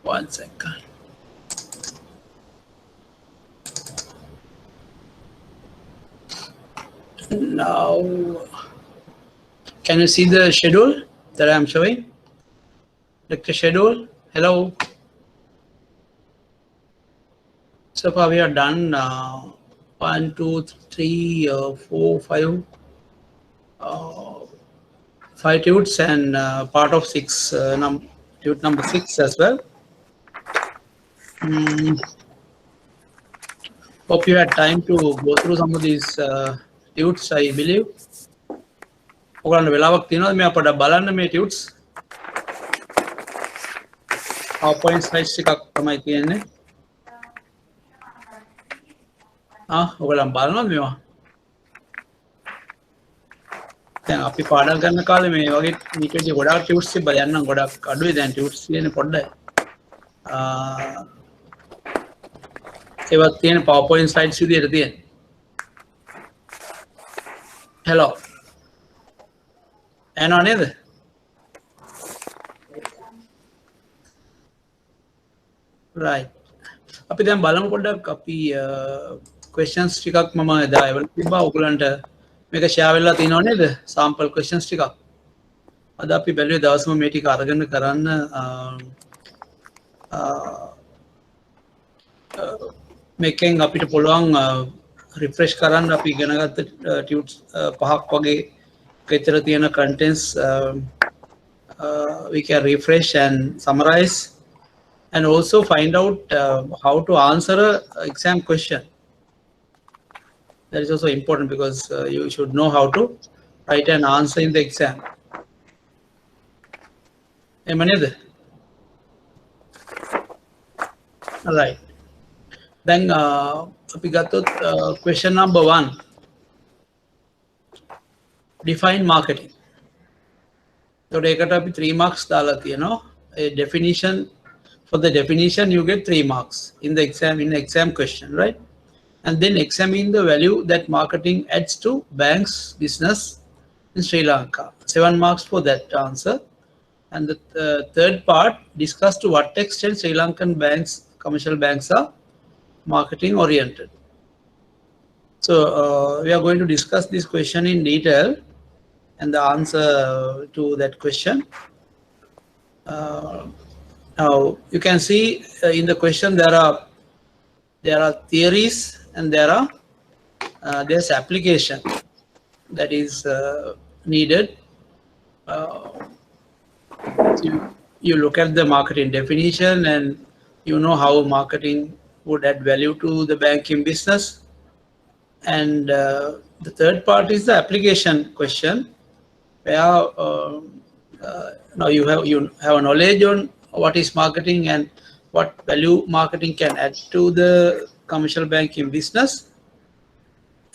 1 second. Now, can you see the schedule that I'm showing? Lecture schedule. Hello. So far we are done 1, 2, 3, 4, 5, 5 tutes and part of 6, tute number 6 as well. Hope you had time to go through some of these tutes, I believe. ඔයගොල්ලන්ට වෙලාවක් තියෙනවද මේ අපට බලන්න මේ tutes? PowerPoint slides එකක් තමයි තියෙන්නේ. ඔයගොල්ලන් බලනවද මේවා? දැන් අපි පාඩම් කරන කාලේ මේ වගේ නිකේජ් ගොඩාක් tutes තිබ්බා. දැන් නම් ගොඩක් අඩුයි දැන් tutes තියෙන්නේ පොඩ්ඩයි. ඒවත් තියෙන PowerPoint slides විදියට තියෙන්නේ. Hello. ඇනෝ නේද? right. අපි දැන් බලමු පොඩ්ඩක් අපි questions ටිකක් මම එදා එවල තිබ්බා. ඔයගලන්ට මේක share වෙලා තියෙනව නේද? sample questions ටිකක්. අද අපි බැලුවේ දවසම මේ ටික අරගෙන කරන්න මේකෙන් අපිට පුළුවන් refresh කරන්න අපි ඉගෙනගත්ත tutes පහක් වගේ විතර තියෙන contents we can refresh and summarize and also find out how to answer a exam question. That is also important because you should know how to write an answer in the exam. All right. Then we got to question number 1. Define marketing. So ඒකට අපි 3 marks දාලා තියෙනවා. A definition, for the definition you get 3 marks in the exam question, right? And then examine the value that marketing adds to banks business in Sri Lanka. 7 marks for that answer. And the third part, discuss to what extent Sri Lankan banks, commercial banks, are marketing oriented. So we are going to discuss this question in detail and the answer to that question. Now you can see in the question there are theories and there's application that is needed. You look at the marketing definition and you know how marketing would add value to the banking business. And the third part is the application question, where now you have a knowledge on what is marketing and what value marketing can add to the commercial banking business.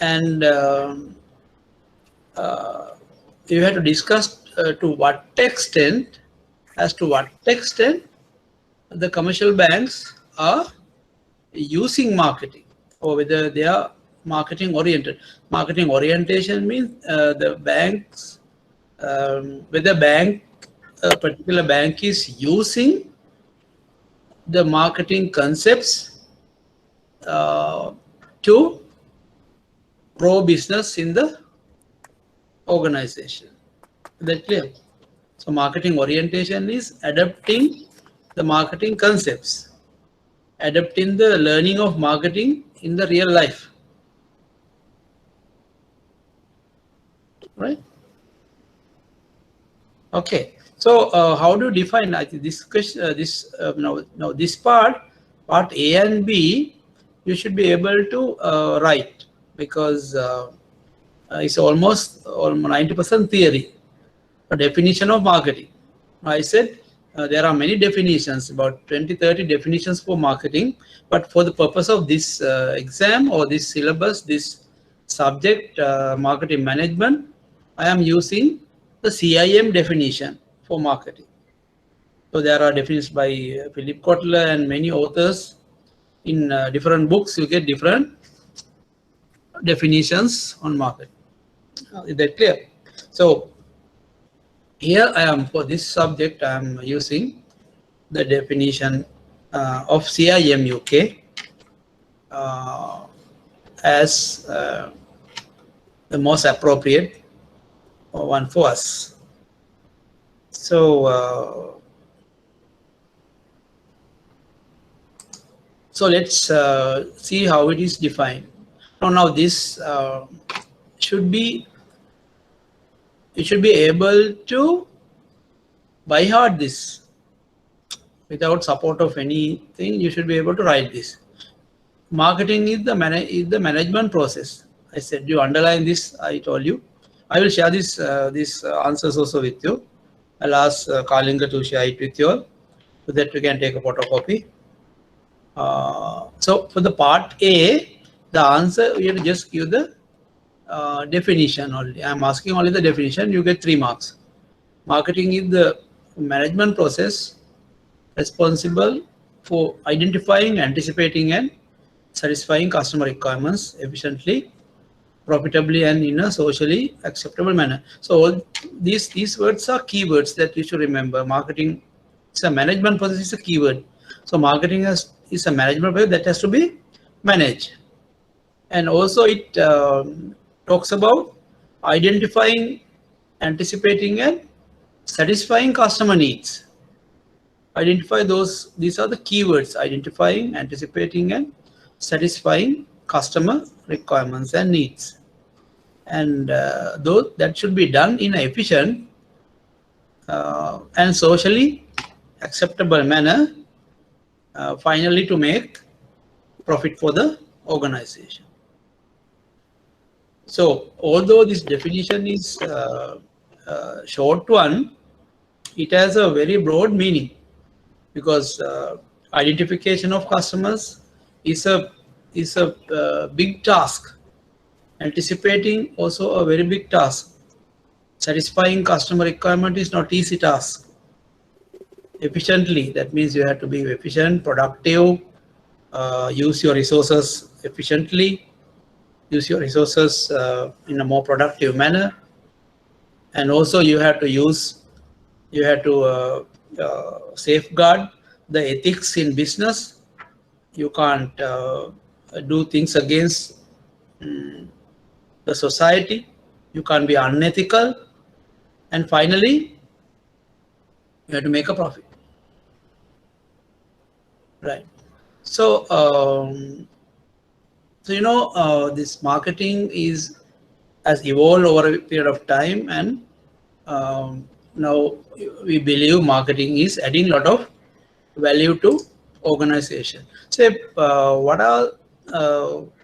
And you have to discuss to what extent the commercial banks are using marketing, or whether they are marketing oriented. Marketing orientation means the banks, whether a particular bank is using the marketing concepts to grow business in the organization. Is that clear? So marketing orientation is adapting the marketing concepts, adapting the learning of marketing in the real life. Right? Okay. So how do you define? I think this question, now this part A and B, you should be able to write, because it's almost 90% theory. A definition of marketing. I said there are many definitions, about 20-30 definitions for marketing, but for the purpose of this exam or this syllabus, this subject, marketing management, I am using the CIM definition for marketing. So there are definitions by Philip Kotler and many authors in different books. You get different definitions on marketing. Is that clear? So here I am, for this subject I am using the definition of CIM UK as the most appropriate one for us. So let's see how it is defined. Now this should be, you should be able to by heart this without support of anything. You should be able to write this. Marketing is the management process. I said you underline this. I told you. I will share this these answers also with you. I'll ask Kalinga to share it with you all so that we can take a photocopy. So for the part A, the answer we have to just give the definition only. I'm asking only the definition. You get 3 marks. Marketing is the management process responsible for identifying, anticipating, and satisfying customer requirements efficiently, profitably, and in a socially acceptable manner. So all these words are keywords that you should remember. Marketing is a management process, is a keyword. So marketing is a management process that has to be managed. And also it talks about identifying, anticipating, and satisfying customer needs. Identify those, these are the keywords: identifying, anticipating, and satisfying customer requirements and needs. And those that should be done in an efficient and socially acceptable manner, finally to make profit for the organization. So although this definition is short one, it has a very broad meaning, because identification of customers is a big task. Anticipating also a very big task. Satisfying customer requirement is not easy task. Efficiently, that means you have to be efficient, productive, use your resources efficiently, use your resources in a more productive manner, and also you have to safeguard the ethics in business. You can't do things against the society. You can't be unethical, and finally you have to make a profit, right? So this marketing has evolved over a period of time, and now we believe marketing is adding a lot of value to organization. So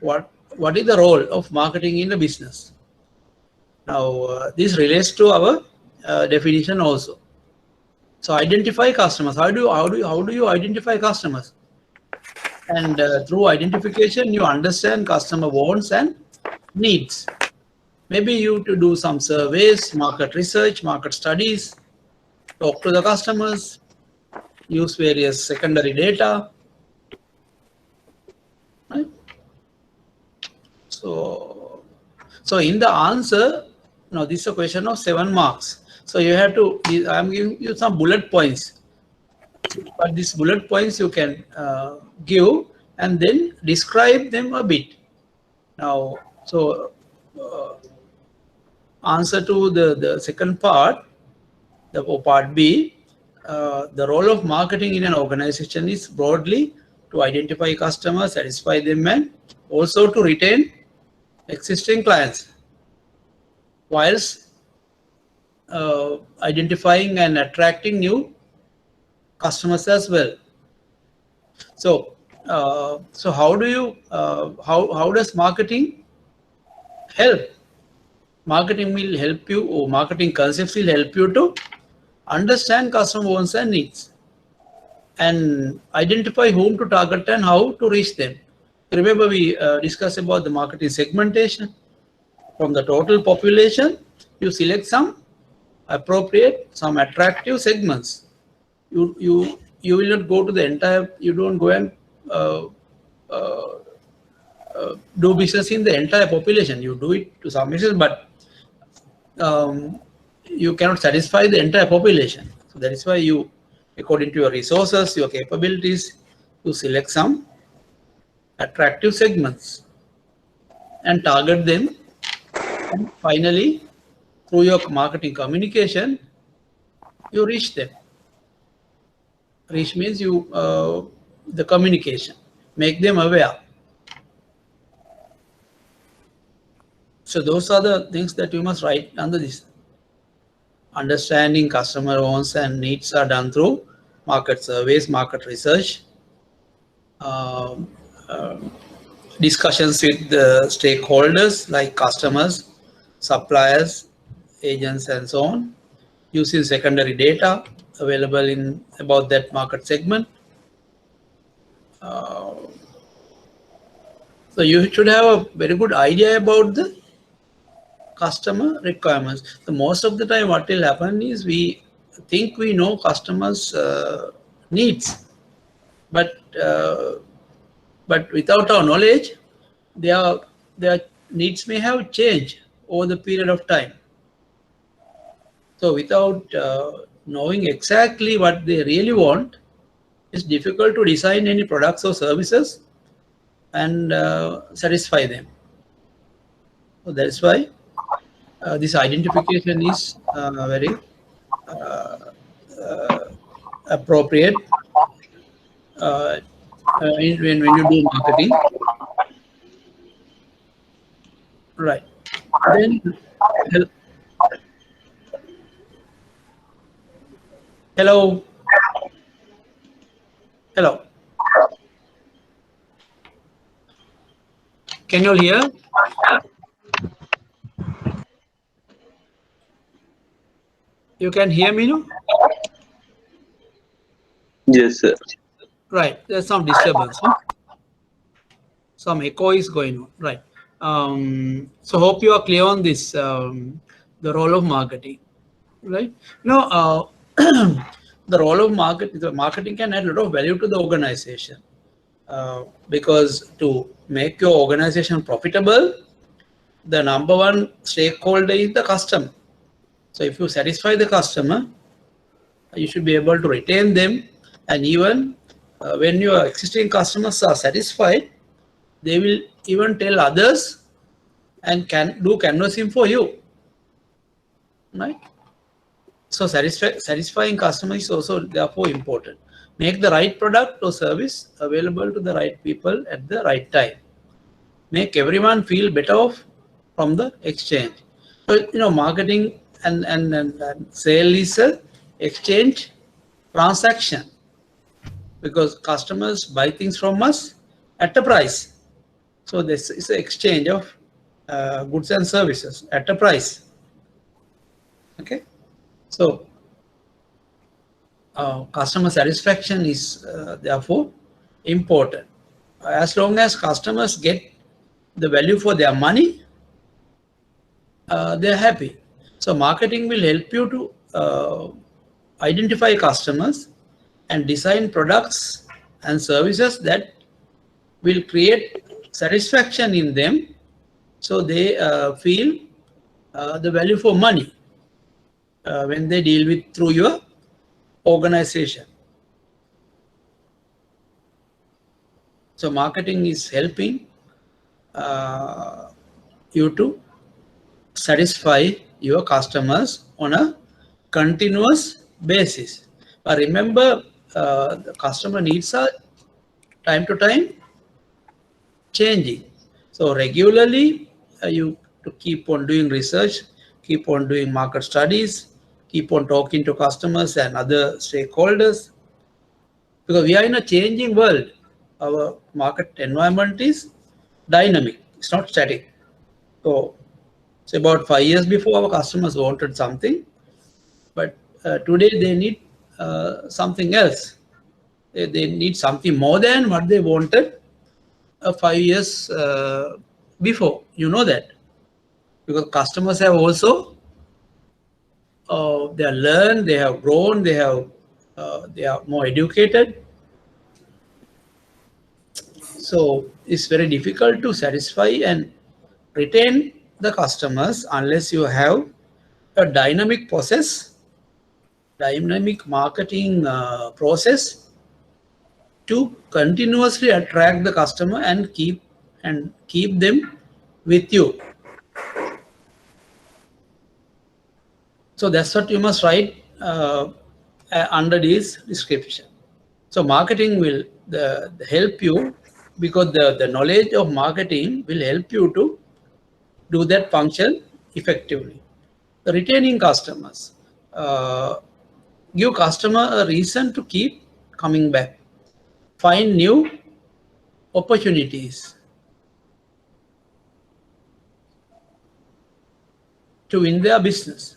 what is the role of marketing in the business? Now this relates to our definition also. So identify customers. How do you identify customers? And through identification, you understand customer wants and needs. Maybe you to do some surveys, market research, market studies, talk to the customers, use various secondary data. Right? So in the answer, now this is a question of 7 marks. So you have to, I'm giving you some bullet points, but these bullet points you can give and then describe them a bit. Now, so answer to the second part, the part B, the role of marketing in an organization is broadly to identify customers, satisfy them, and also to retain existing clients, whilst identifying and attracting new customers as well. So how do you how does marketing help? Marketing will help you, or marketing concepts will help you to understand customer wants and needs, and identify whom to target and how to reach them. Remember, we discussed about the marketing segmentation. From the total population, you select some appropriate, some attractive segments. You will not go to the entire. You don't go and do business in the entire population. You do it to some extent, but you cannot satisfy the entire population. So that is why you, according to your resources, your capabilities, to select some attractive segments and target them, and finally through your marketing communication you reach them. Reach means you the communication, make them aware. So those are the things that you must write under this. Understanding customer wants and needs are done through market surveys, market research, um, uh, discussions with the stakeholders like customers, suppliers, agents, and so on, using secondary data available in about that market segment. So you should have a very good idea about the customer requirements. So most of the time what will happen is we think we know customers needs, but without our knowledge their needs may have changed over the period of time. So without knowing exactly what they really want, it's difficult to design any products or services and satisfy them. So that's why this identification is very appropriate when you do marketing. Right. Then, hello. Hello. Can you all hear? You can hear me, no? Yes, sir. Right. There's some disturbance. Huh? Some echo is going on. Right. So hope you are clear on this, the role of marketing. Right. Now, the role of marketing can add a lot of value to the organization. Because to make your organization profitable, the number one stakeholder is the customer. So if you satisfy the customer, you should be able to retain them, and even when your existing customers are satisfied, they will even tell others and can do canvassing for you, right? So satisfying customers is also therefore important. Make the right product or service available to the right people at the right time. Make everyone feel better off from the exchange. So marketing and sale is a exchange transaction, because customers buy things from us at a price. So this is an exchange of goods and services at a price. Okay. So customer satisfaction is therefore important. As long as customers get the value for their money, they're happy. So marketing will help you to identify customers and design products and services that will create satisfaction in them, so they feel the value for money when they deal with through your organization. So marketing is helping you to satisfy your customers on a continuous basis. But remember, the customer needs are time to time changing. So regularly you to keep on doing research, keep on doing market studies, keep on talking to customers and other stakeholders, because we are in a changing world. Our market environment is dynamic, it's not static. So about 5 years before, our customers wanted something, but today they need something else. They need something more than what they wanted 5 years before. You know that, because customers have also they have learned, they have grown, they are more educated. So it's very difficult to satisfy and retain the customers unless you have a dynamic process, dynamic marketing process, to continuously attract the customer and keep them with you. So that's what you must write under this description. So marketing will help you, because the knowledge of marketing will help you to do that function effectively. The retaining customers, give customer a reason to keep coming back. Find new opportunities to win their business.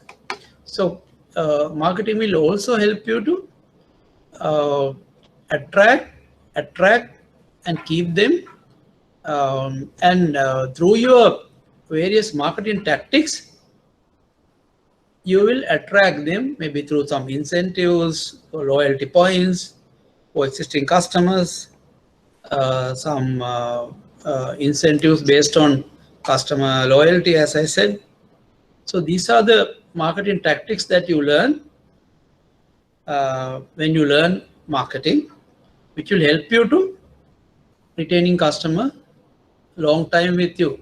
So marketing will also help you to uh, attract, and keep them. And through your various marketing tactics, you will attract them maybe through some incentives or loyalty points for existing customers, some incentives based on customer loyalty, as I said. So these are the marketing tactics that you learn when you learn marketing, which will help you to retaining customer long time with you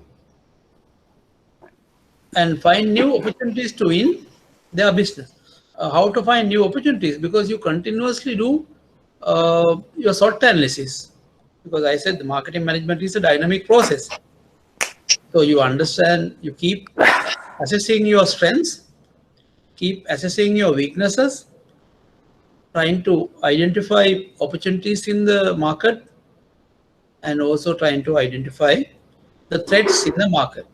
and find new opportunities to win their business. How to find new opportunities? Because you continuously do your SWOT analysis. Because I said the marketing management is a dynamic process. So you understand, you keep assessing your strengths, keep assessing your weaknesses, trying to identify opportunities in the market, and also trying to identify the threats in the market.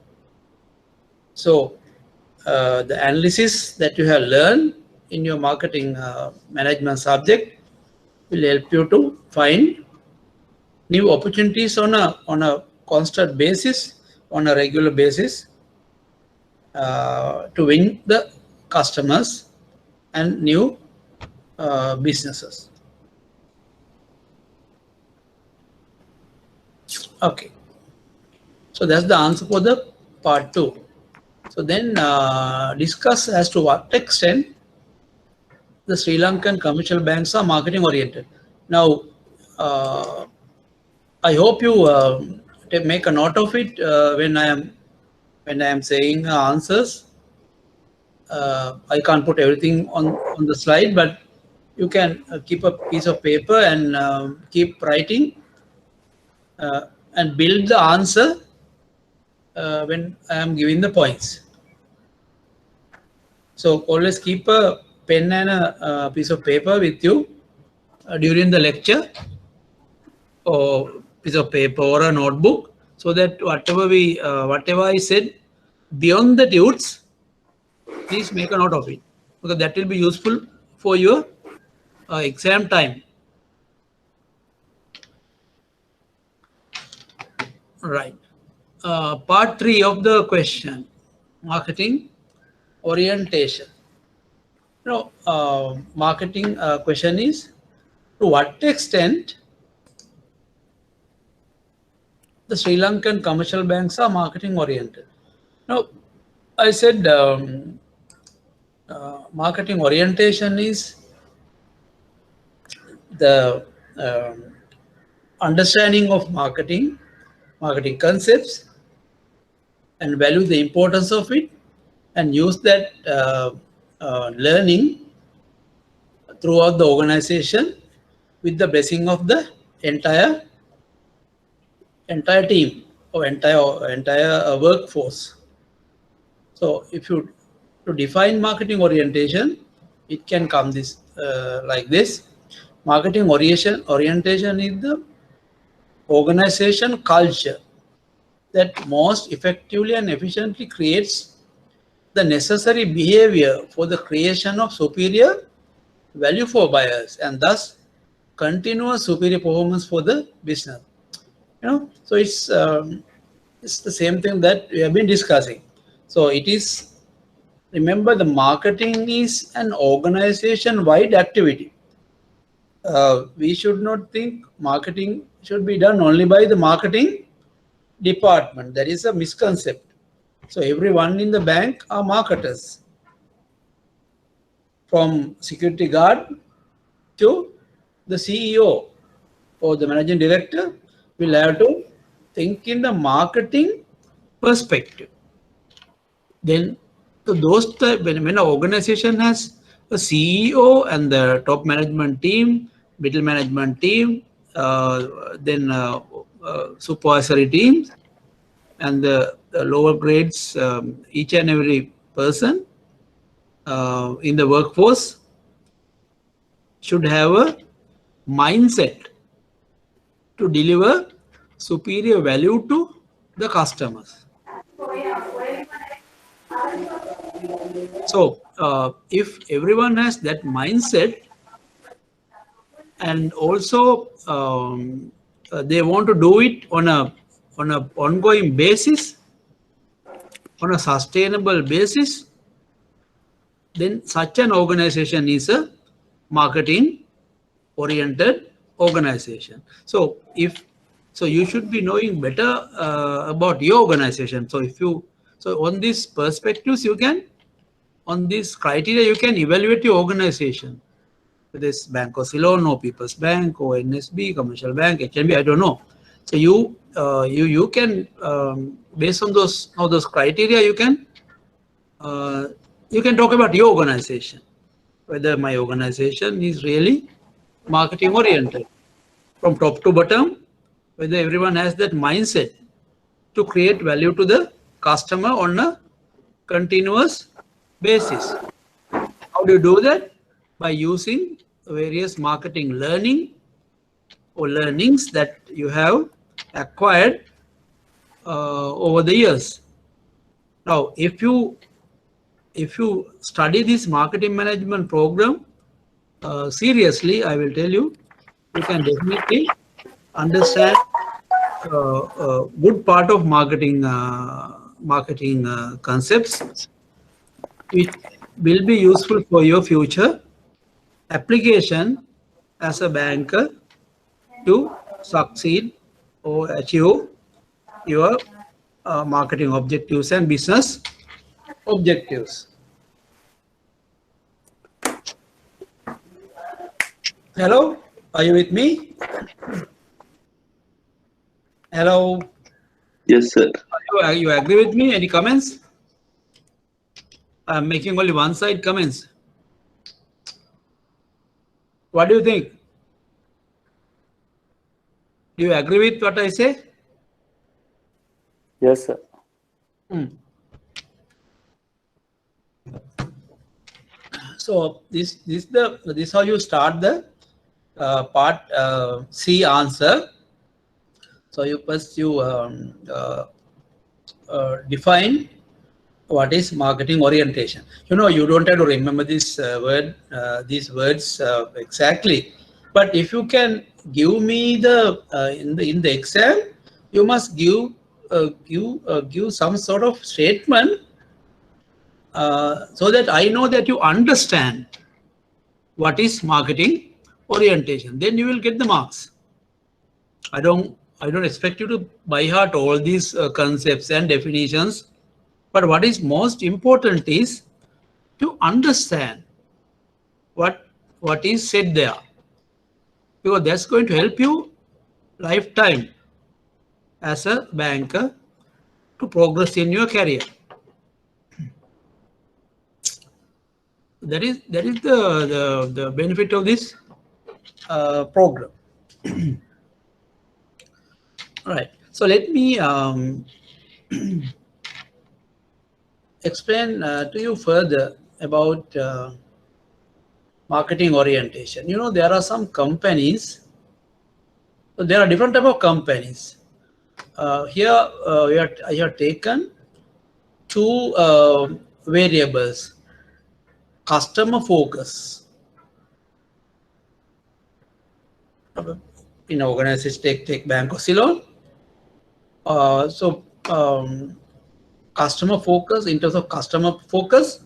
So the analysis that you have learned in your marketing management subject will help you to find new opportunities on a constant basis, on a regular basis, to win the customers and new businesses. Okay, so that's the answer for the part 2. So then discuss as to what extent the Sri Lankan commercial banks are marketing oriented. Now, I hope you make a note of it when I am saying answers. I can't put everything on the slide, but you can keep a piece of paper and keep writing and build the answer when I am giving the points. So always keep a pen and a piece of paper with you during the lecture, or piece of paper or a notebook, so that whatever I said beyond the tunes, please make a note of it, because that will be useful for your exam time. Right. Part 3 of the question, marketing orientation. Marketing question is, to what extent the Sri Lankan commercial banks are marketing oriented? Now, I said marketing orientation is the understanding of marketing concepts, and value the importance of it, and use that learning throughout the organization with the blessing of the entire team or entire workforce. So if you to define marketing orientation, it can come this like this. Marketing orientation is the organization culture that most effectively and efficiently creates the necessary behavior for the creation of superior value for buyers, and thus continuous superior performance for the business. So it's the same thing that we have been discussing. So it is, remember, the marketing is an organization wide activity. We should not think marketing should be done only by the marketing department. That is a misconception. So everyone in the bank are marketers, from security guard to the CEO. or the managing director will have to think in the marketing perspective. Then so those when an organization has a CEO and the top management team, middle management team, then supervisory teams, and the lower grades, each and every person in the workforce should have a mindset to deliver superior value to the customers. So if everyone has that mindset, and also they want to do it on a ongoing basis, on a sustainable basis, then such an organization is a marketing oriented organization. So you should be knowing better about your organization. So on these perspectives, you can, on this criteria, you can evaluate your organization. Whether it's Bank of Ceylon or People's Bank or NSB, Commercial Bank, HNB, I don't know. So you can based on those criteria, you can talk about your organization, whether my organization is really marketing oriented from top to bottom, whether everyone has that mindset to create value to the customer on a continuous basis. How do you do that? By using various marketing learnings that you have acquired over the years. Now, if you study this marketing management program seriously, I will tell you, you can definitely understand a good part of marketing concepts, which will be useful for your future application as a banker to succeed or achieve your marketing objectives and business objectives. Hello, are you with me? Hello. Yes, sir. You agree with me? Any comments? I'm making only one side comments. What do you think? Do you agree with what I say? Yes, sir. So this how you start the part C answer. So you first define what is marketing orientation. You don't have to remember this these words exactly, but if you can give me the in the exam, you must give some sort of statement so that I know that you understand what is marketing orientation. Then you will get the marks. I don't expect you to by heart all these concepts and definitions, but what is most important is to understand what is said there, because that's going to help you lifetime as a banker to progress in your career. That is the benefit of this program. All right. So let me explain to you further about marketing orientation. There are some companies. So there are different type of companies. Here I have taken two variables: customer focus. In organization, take Bank of Ceylon. Customer focus in terms of customer focus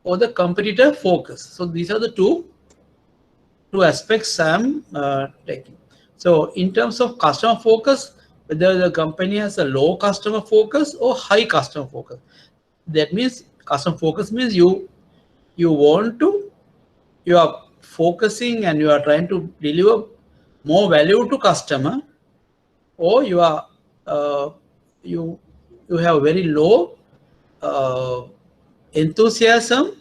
or the competitor focus. So these are the two aspects I'm taking. So in terms of customer focus, whether the company has a low customer focus or high customer focus. That means customer focus means you are focusing and you are trying to deliver more value to customer, or you are you have very low enthusiasm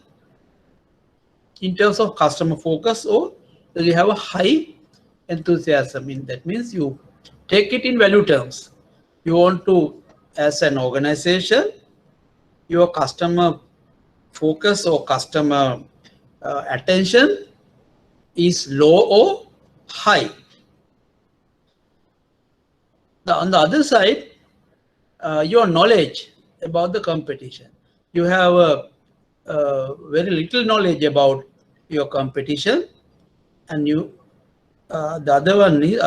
in terms of customer focus, or you have a high enthusiasm. That means you take it in value terms. You want to, as an organization, your customer focus or customer attention is low or high. On the other side, your knowledge about the competition. You have very little knowledge about your competition, and you the other one is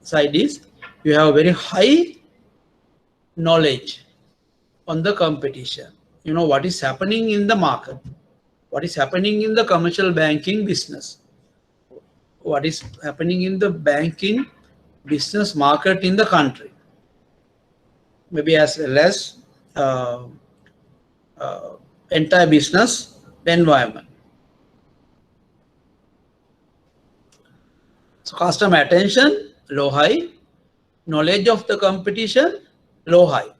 side is you have very high knowledge on the competition. You know what is happening in the market, what is happening in the commercial banking business, what is happening in the banking business market in the country, maybe as well as entire business environment. So customer attention, low high, knowledge of the competition, low high.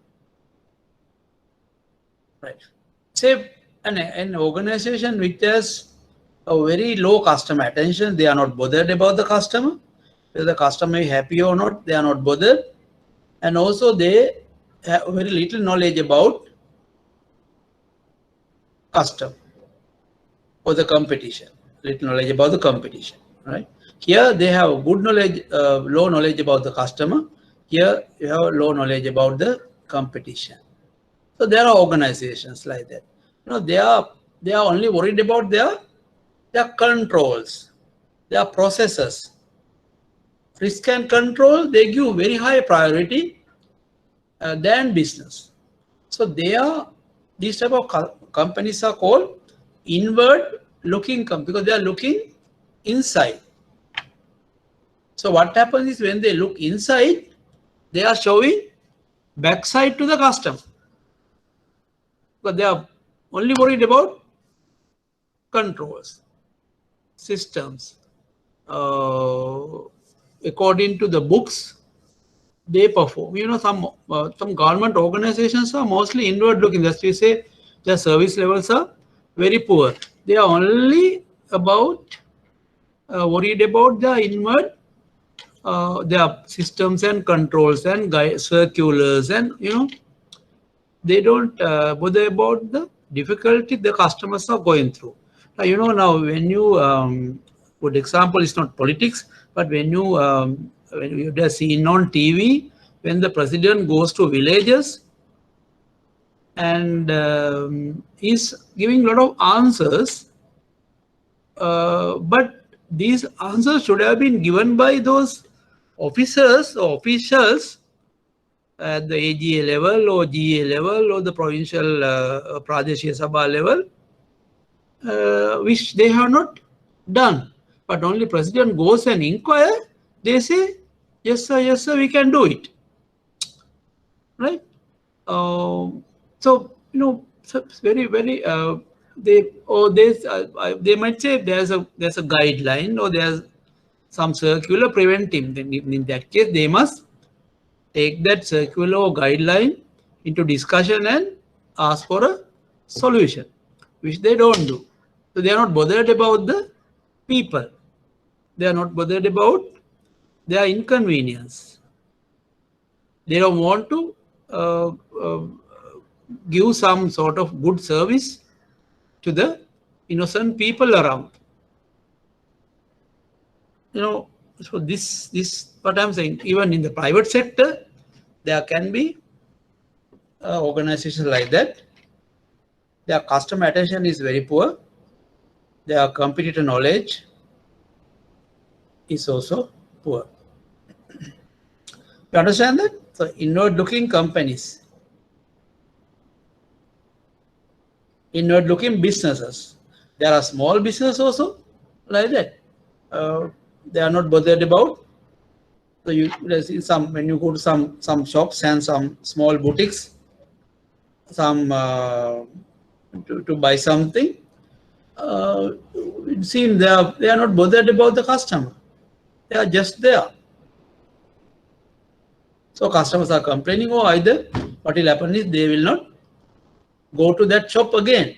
Right. Say an organization which has a very low customer attention, they are not bothered about the customer. Whether the customer is happy or not, they are not bothered. And also they have very little knowledge about customer or the competition. Little knowledge about the competition. Right. Here they have good knowledge, low knowledge about the customer. Here you have low knowledge about the competition. So there are organizations like that. You know, they are only worried about their controls, their processes. Risk and control, they give very high priority than business. So these type of companies are called inward looking companies because they are looking inside. So what happens is when they look inside, they are showing backside to the customer. But they are only worried about controls, systems. According to the books, they perform. You know, some government organizations are mostly inward looking. That's why we say their service levels are very poor. They are only about worried about the inward, their systems and controls and circulars, and they don't bother about the difficulty the customers are going through. Now when you, good example is not politics, but when you have seen on TV, when the president goes to villages and is giving a lot of answers, but these answers should have been given by those officers or officials at the AGA level or GA level or the provincial Pradeshia Sabha level, which they have not done. But only president goes and inquire, they say, yes sir, we can do it. Right? So it's very they might say there's a guideline or there's some circular preventing. Then in that case, they must take that circular or guideline into discussion and ask for a solution, which they don't do. So they are not bothered about the people. They are not bothered about their inconvenience. They don't want to give some sort of good service to the innocent people around. So this what I'm saying. Even in the private sector, there can be organizations like that. Their customer attention is very poor. Their competitor knowledge is also poor. You understand that? So inward-looking companies, inward-looking businesses. There are small businesses also like that. They are not bothered about. So you see when you go to some shops and some small boutiques, some to buy something, it seems they are not bothered about the customer. They are just there. So customers are complaining, or either what will happen is they will not go to that shop again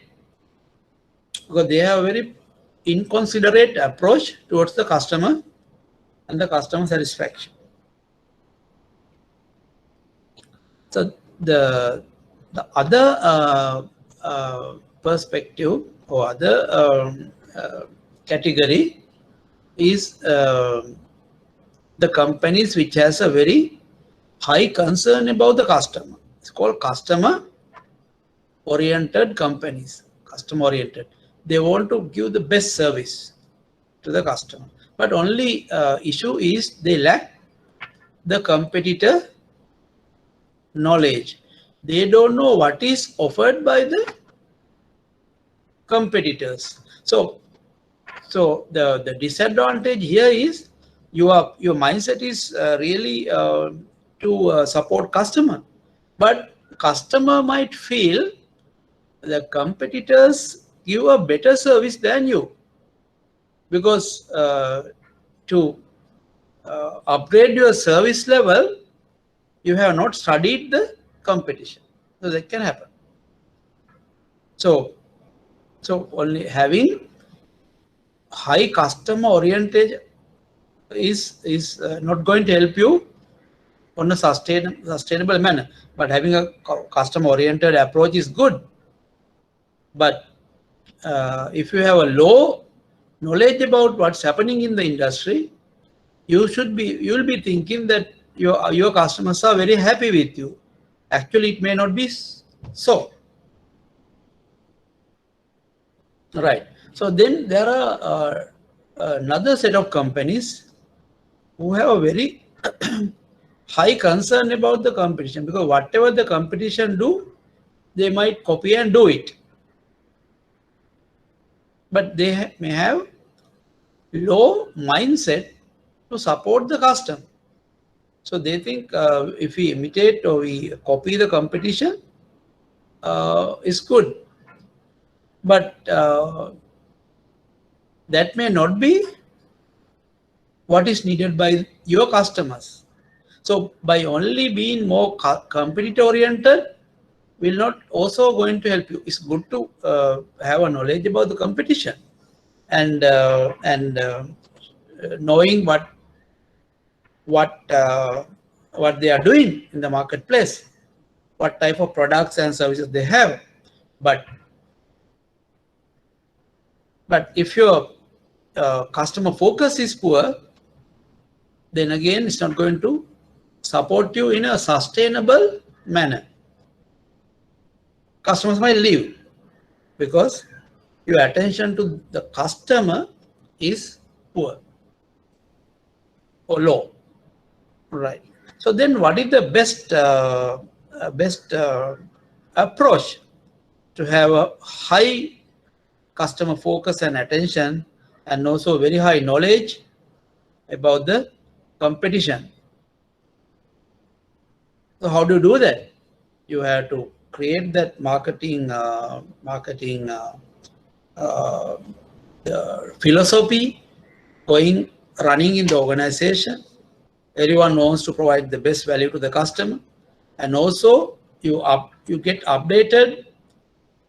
because they have a very inconsiderate approach towards the customer and the customer satisfaction. So the other perspective or other category is the companies which has a very high concern about the customer. It's called customer oriented companies. Customer oriented. They want to give the best service to the customer, but only issue is they lack the competitor knowledge. They don't know what is offered by the competitors. So the disadvantage here is your mindset is really to support customer, but customer might feel the competitors give a better service than you, because to upgrade your service level, you have not studied the competition. So that can happen. So only having high customer oriented is not going to help you on a sustainable manner. But having a customer oriented approach is good. But if you have a low knowledge about what's happening in the industry, you will be thinking that your customers are very happy with you. Actually, it may not be so. Right. So then there are another set of companies who have a very high concern about the competition, because whatever the competition do, they might copy and do it. But they may have low mindset to support the customer. So they think if we imitate or we copy the competition, is good. But that may not be what is needed by your customers. So by only being more competitor oriented will not also going to help you. It's good to have a knowledge about the competition and knowing what they are doing in the marketplace, what type of products and services they have. But if your customer focus is poor, then again it's not going to support you in a sustainable manner. Customers might leave because your attention to the customer is poor or low, right? So then what is the best approach to have a high customer focus and attention, and also very high knowledge about the competition? So how do you do that? You have to create that marketing philosophy running in the organization. Everyone wants to provide the best value to the customer, and also you get updated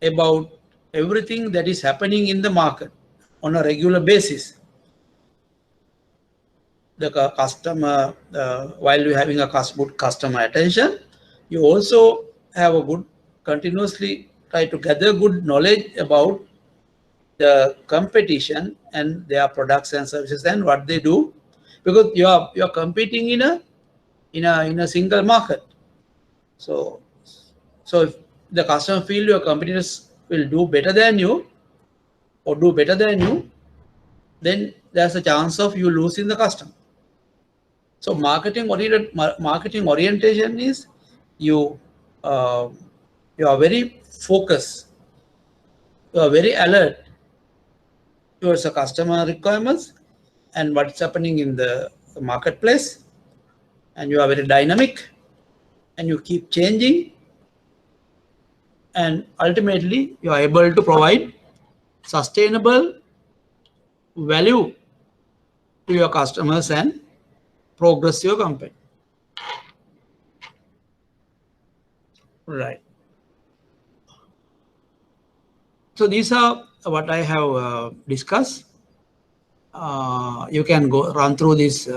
about everything that is happening in the market on a regular basis. The customer, while you're having a good customer attention, you also have a good continuously try to gather good knowledge about the competition and their products and services and what they do, because you are competing in a single market. So if the customer feel your competitors will do better than you or do better than you, then there's a chance of you losing the customer. So marketing orientation is you are very focused, you are very alert towards the customer requirements and what's happening in the marketplace, and you are very dynamic and you keep changing, and ultimately you are able to provide sustainable value to your customers and progress your company. Right. So these are what I have discussed. You can go run through this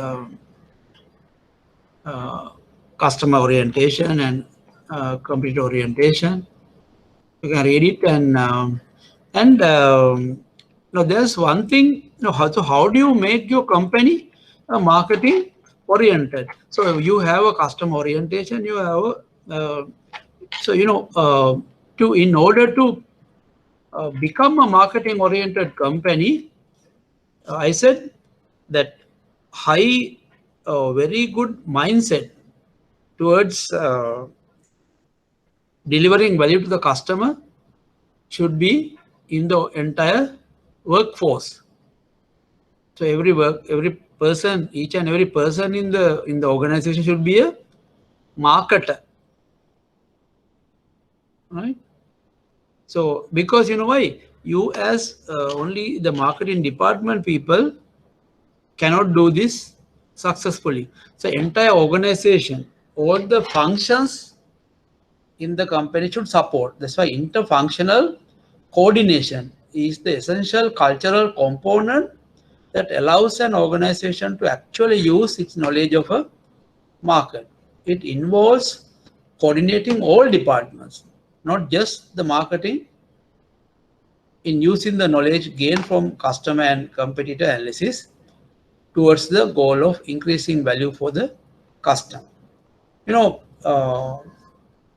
customer orientation and competitor orientation. You can read it and there's one thing. How do you make your company marketing oriented? So you have a customer orientation. You have in order to become a marketing oriented company, I said that very good mindset towards delivering value to the customer should be in the entire workforce. So every person, each and every person in the organization should be a marketer, right? So because you know why, you as only the marketing department people cannot do this successfully. So entire organization, all the functions in the company should support. That's why interfunctional coordination is the essential cultural component that allows an organization to actually use its knowledge of a market. It involves coordinating all departments, not just the marketing, in using the knowledge gained from customer and competitor analysis towards the goal of increasing value for the customer. So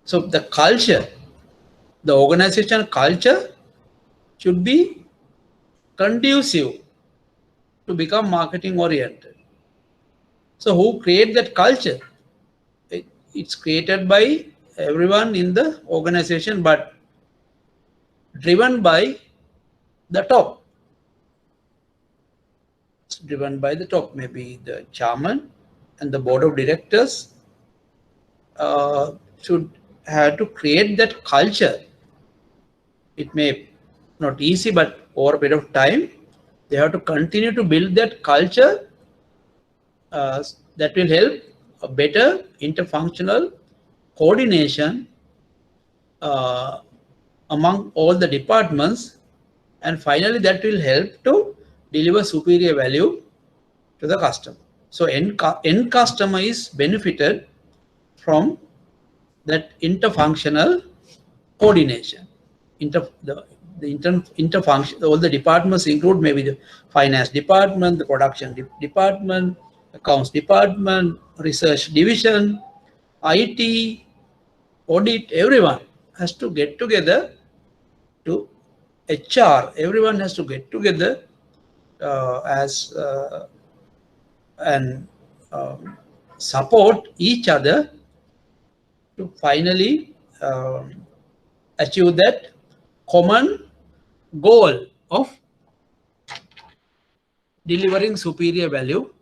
the culture, the organization culture should be conducive to become marketing oriented. So who create that culture? It's created by everyone in the organization, but driven by the top. It's driven by the top, maybe the chairman and the board of directors should have to create that culture. It may not easy, but over a period of time, they have to continue to build that culture that will help a better interfunctional coordination among all the departments, and finally that will help to deliver superior value to the customer. So end customer is benefited from that interfunctional coordination. Interfunction, all the departments include maybe the finance department, the production department, accounts department, research division, IT, audit. Everyone has to get together to HR. Everyone has to get together and support each other to finally achieve that common goal of delivering superior value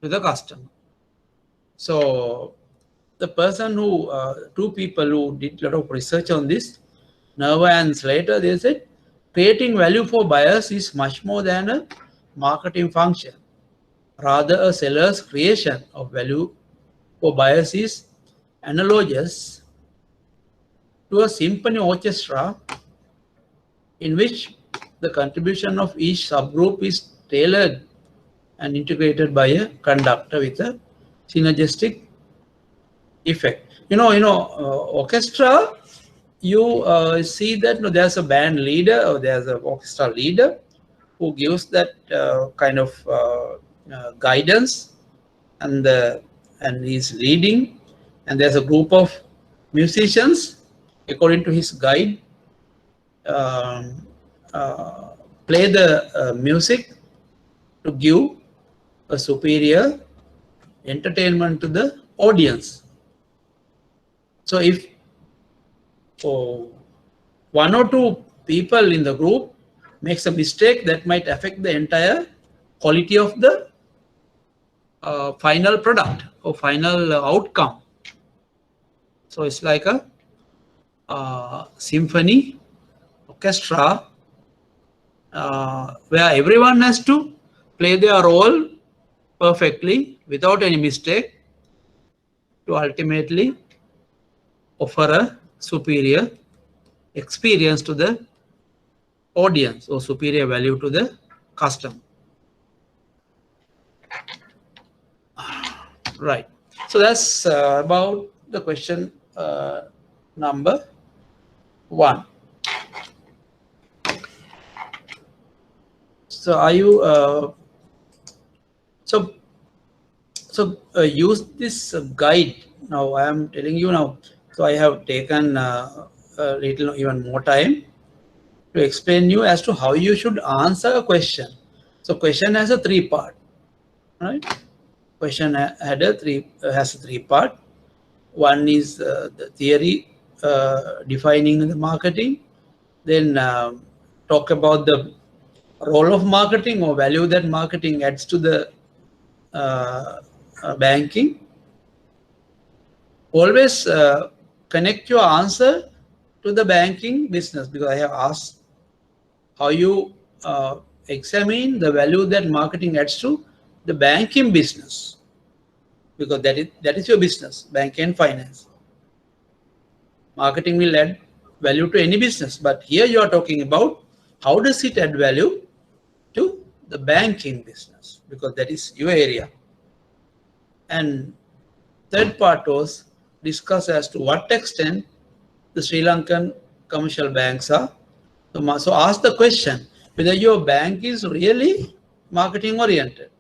to the customer. So the person who, two people who did a lot of research on this, Nerva and Slater, they said creating value for buyers is much more than a marketing function. Rather, a seller's creation of value for buyers is analogous to a symphony orchestra in which the contribution of each subgroup is tailored and integrated by a conductor with a synergistic effect. Orchestra, you see that there's a band leader or there's an orchestra leader who gives that kind of guidance, and he's leading, and there's a group of musicians according to his guide play the music to give a superior entertainment to the audience. So if one or two people in the group makes a mistake, that might affect the entire quality of the final product or final outcome. So it's like a symphony orchestra where everyone has to play their role perfectly without any mistake to ultimately offer a superior experience to the audience or superior value to the customer. Right. So that's about the question number 1. So are you so use this guide. Now I am telling you now. So I have taken a little even more time to explain you as to how you should answer a question. So question has a 3-part, right? Question has a 3-part. One is the theory defining the marketing. Then talk about the role of marketing or value that marketing adds to the banking. Always connect your answer to the banking business, because I have asked how you examine the value that marketing adds to the banking business, because that is your business, bank and finance. Marketing will add value to any business, but here you are talking about how does it add value to the banking business, because that is your area. And third part was discuss as to what extent the Sri Lankan commercial banks are. So ask the question whether your bank is really marketing oriented,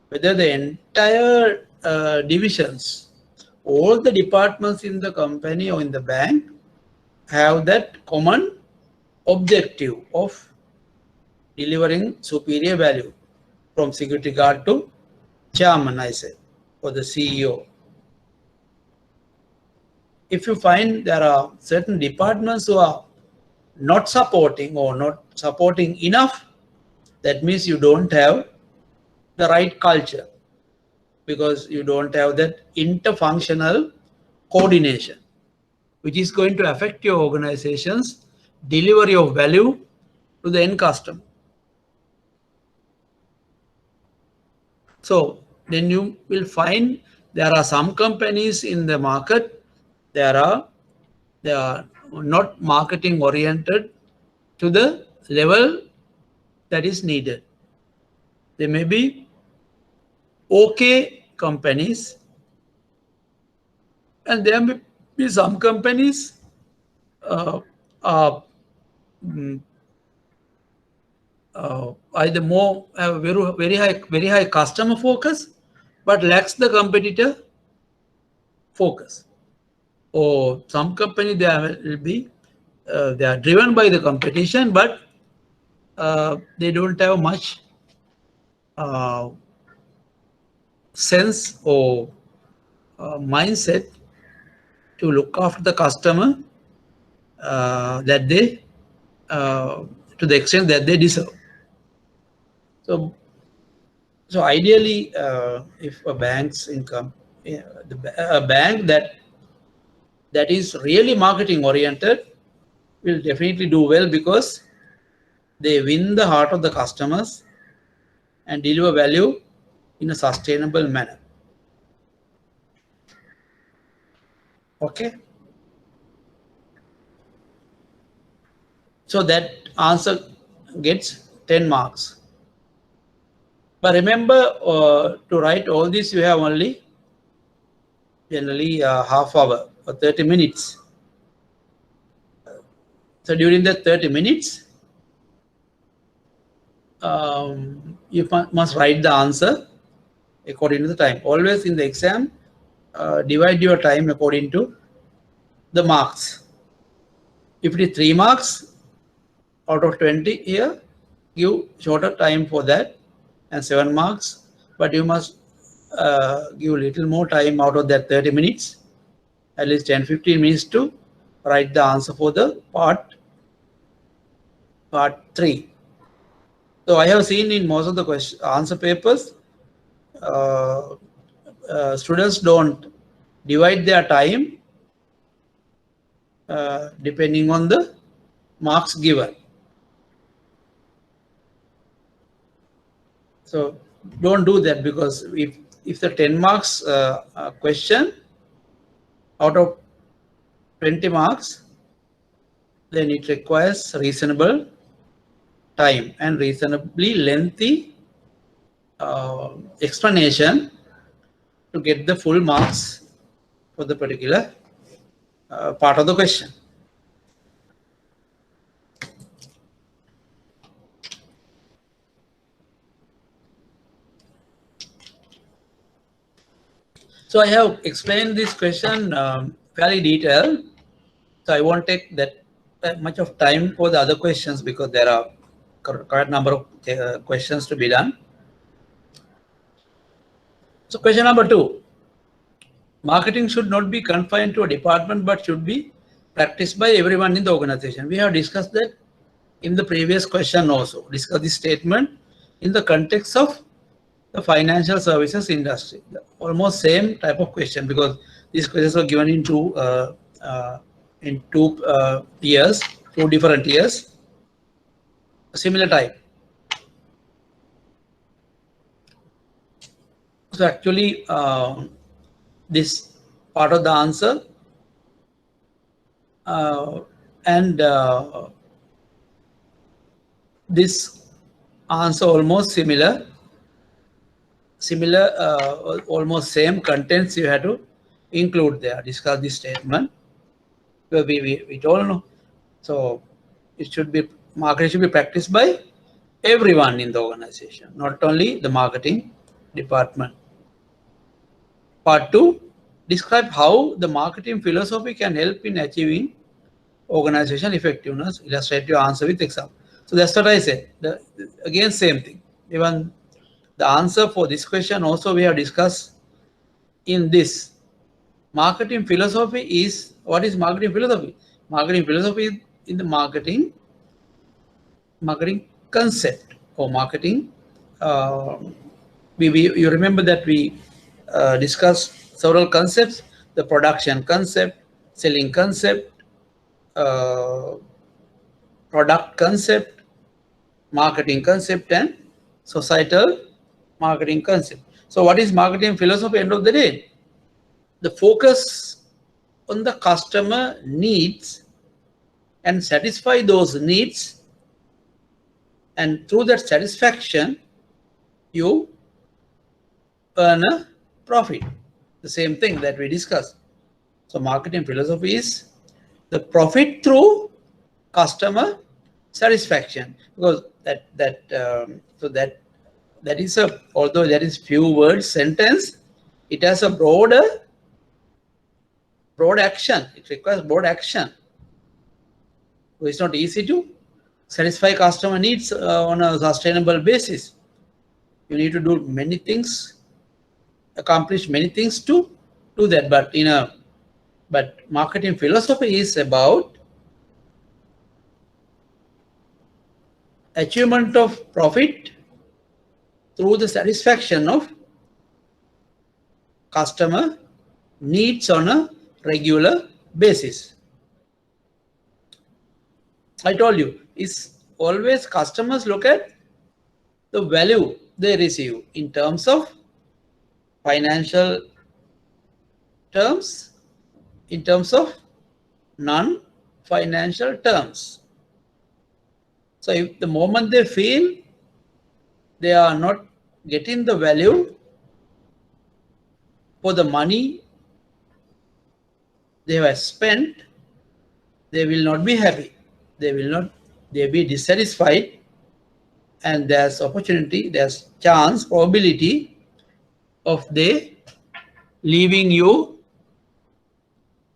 whether the entire divisions, all the departments in the company or in the bank have that common objective of delivering superior value, from security guard to chairman, I said, or the CEO. If you find there are certain departments who are not supporting or not supporting enough, that means you don't have the right culture, because you don't have that interfunctional coordination, which is going to affect your organization's delivery of value to the end customer. So then you will find there are some companies in the market, they are not marketing oriented to the level that is needed. They may be okay companies, and there may be some companies are either more have very high customer focus, but lacks the competitor focus. Or some company will be they are driven by the competition, but they don't have much sense or mindset to look after the customer that they to the extent that they deserve. So ideally, if a bank's income, a bank that is really marketing oriented will definitely do well, because they win the heart of the customers and deliver value in a sustainable manner. Okay. So that answer gets 10 marks. But remember, to write all this, you have only generally half hour or 30 minutes. So during the 30 minutes, you must write the answer according to the time. Always in the exam, divide your time according to the marks. If it is 3 marks out of 20 here, give shorter time for that, and 7 marks. But you must give a little more time out of that 30 minutes, at least 10-15 minutes, to write the answer for the part 3. So I have seen in most of the answer papers, students don't divide their time depending on the marks given. So don't do that, because if the 10 marks question out of 20 marks, then it requires reasonable time and reasonably lengthy explanation to get the full marks for the particular part of the question. So I have explained this question fairly detailed, so I won't take that much of time for the other questions, because there are correct number of questions to be done. So question number 2, marketing should not be confined to a department but should be practiced by everyone in the organization. We have discussed that in the previous question also, discussed this statement in the context of the financial services industry. Almost same type of question, because these questions were given in two years, 2 different years, similar type. So actually, this part of the answer and this answer almost similar, almost same contents you had to include there. Discuss this statement. We don't know. So it should be, marketing should be practiced by everyone in the organization, not only the marketing department. Part 2, describe how the marketing philosophy can help in achieving organization effectiveness. Illustrate your answer with example. So that's what I said. Again, same thing. Even the answer for this question also we have discussed in this. Marketing philosophy is, what is marketing philosophy? Marketing philosophy is in the marketing concept or marketing. You remember that we discussed several concepts: the production concept, selling concept, product concept, marketing concept, and societal marketing concept. So what is marketing philosophy? End of the day, the focus on the customer needs and satisfy those needs, and through that satisfaction you earn a profit. The same thing that we discussed. So marketing philosophy is the profit through customer satisfaction, because that is a, although there is few words sentence, it has a broad action. It requires broad action. So it's not easy to satisfy customer needs on a sustainable basis. You need to do many things, accomplish many things to do that. But marketing philosophy is about achievement of profit through the satisfaction of customer needs on a regular basis. I told you, is always customers look at the value they receive in terms of financial terms, in terms of non-financial terms. So if the moment they feel they are not getting the value for the money they have spent, they will not be happy. They will be dissatisfied, and there's opportunity, there's chance, probability of they leaving you,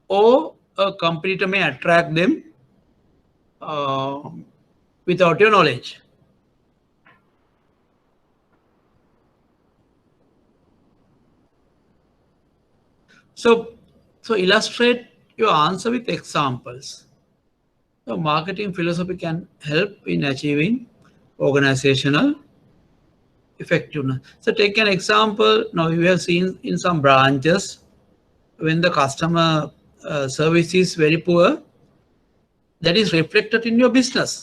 or a competitor may attract them without your knowledge. So illustrate your answer with examples. So marketing philosophy can help in achieving organizational effectiveness. So take an example. Now we have seen in some branches, when the customer service is very poor, that is reflected in your business,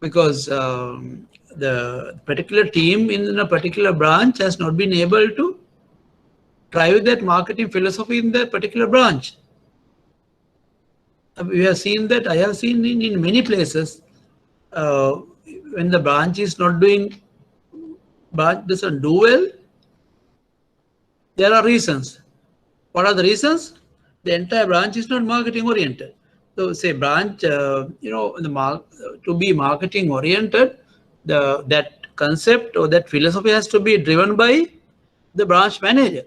because the particular team in a particular branch has not been able to drive that marketing philosophy in that particular branch. We have seen that, I have seen in many places, when the branch is not doing, branch doesn't do well, there are reasons. What are the reasons? The entire branch is not marketing oriented. So say branch, to be marketing oriented, that concept or that philosophy has to be driven by the branch manager.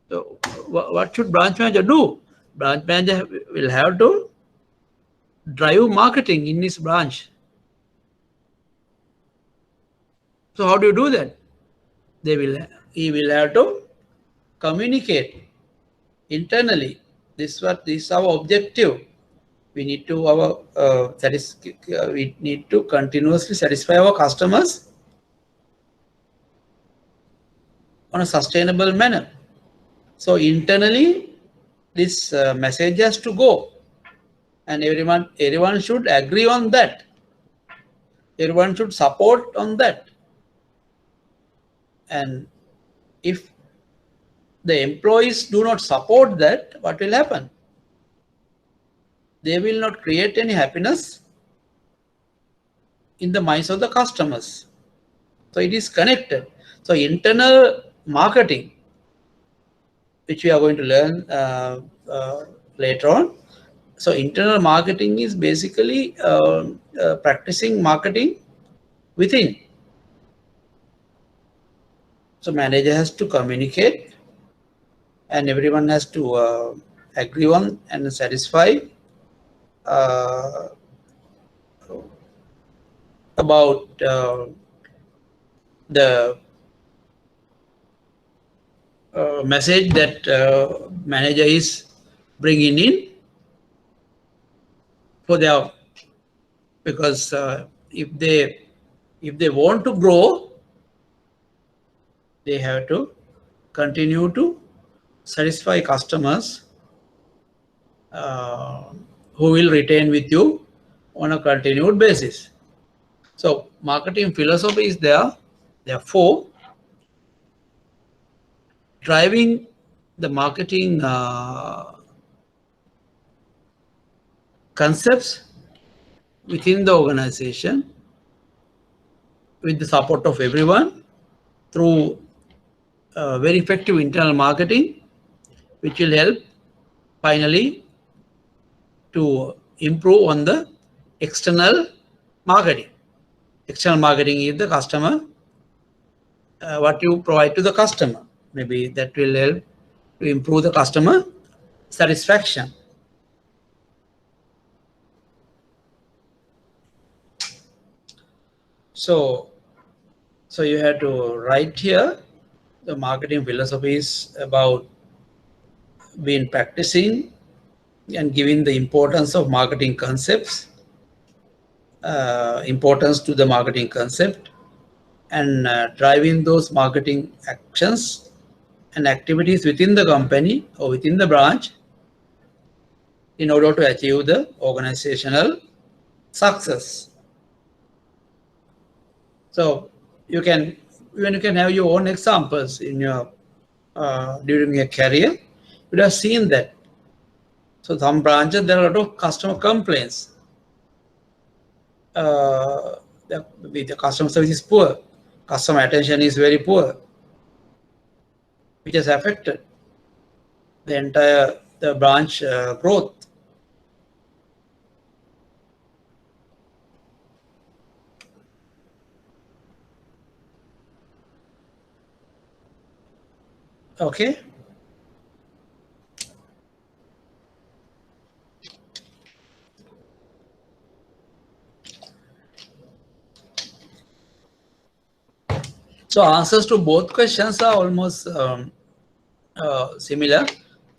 So what should branch manager do? Branch manager will have to drive marketing in his branch. So how do you do that? He will have to communicate internally. This is our objective. We need to we need to continuously satisfy our customers on a sustainable manner. So internally, this message has to go, and everyone should agree on that. Everyone should support on that. And if the employees do not support that, what will happen? They will not create any happiness in the minds of the customers. So it is connected. So internal marketing, which we are going to learn later on. So internal marketing is basically practicing marketing within. So manager has to communicate, and everyone has to agree on and satisfy about the message that manager is bringing in for their, because if they want to grow, they have to continue to satisfy customers who will retain with you on a continued basis. So marketing philosophy is there. Therefore, driving the marketing concepts within the organization with the support of everyone through very effective internal marketing, which will help finally to improve on the external marketing. External marketing is the customer, what you provide to the customer. Maybe that will help to improve the customer satisfaction. So you have to write here the marketing philosophy is about being practicing and giving the importance of marketing concepts, importance to the marketing concept, and driving those marketing actions and activities within the company or within the branch in order to achieve the organizational success. So you can have your own examples in your during your career. You would have seen that. So some branches, there are a lot of customer complaints. The customer service is poor, customer attention is very poor, which has affected the entire branch growth. Okay. So answers to both questions are almost similar.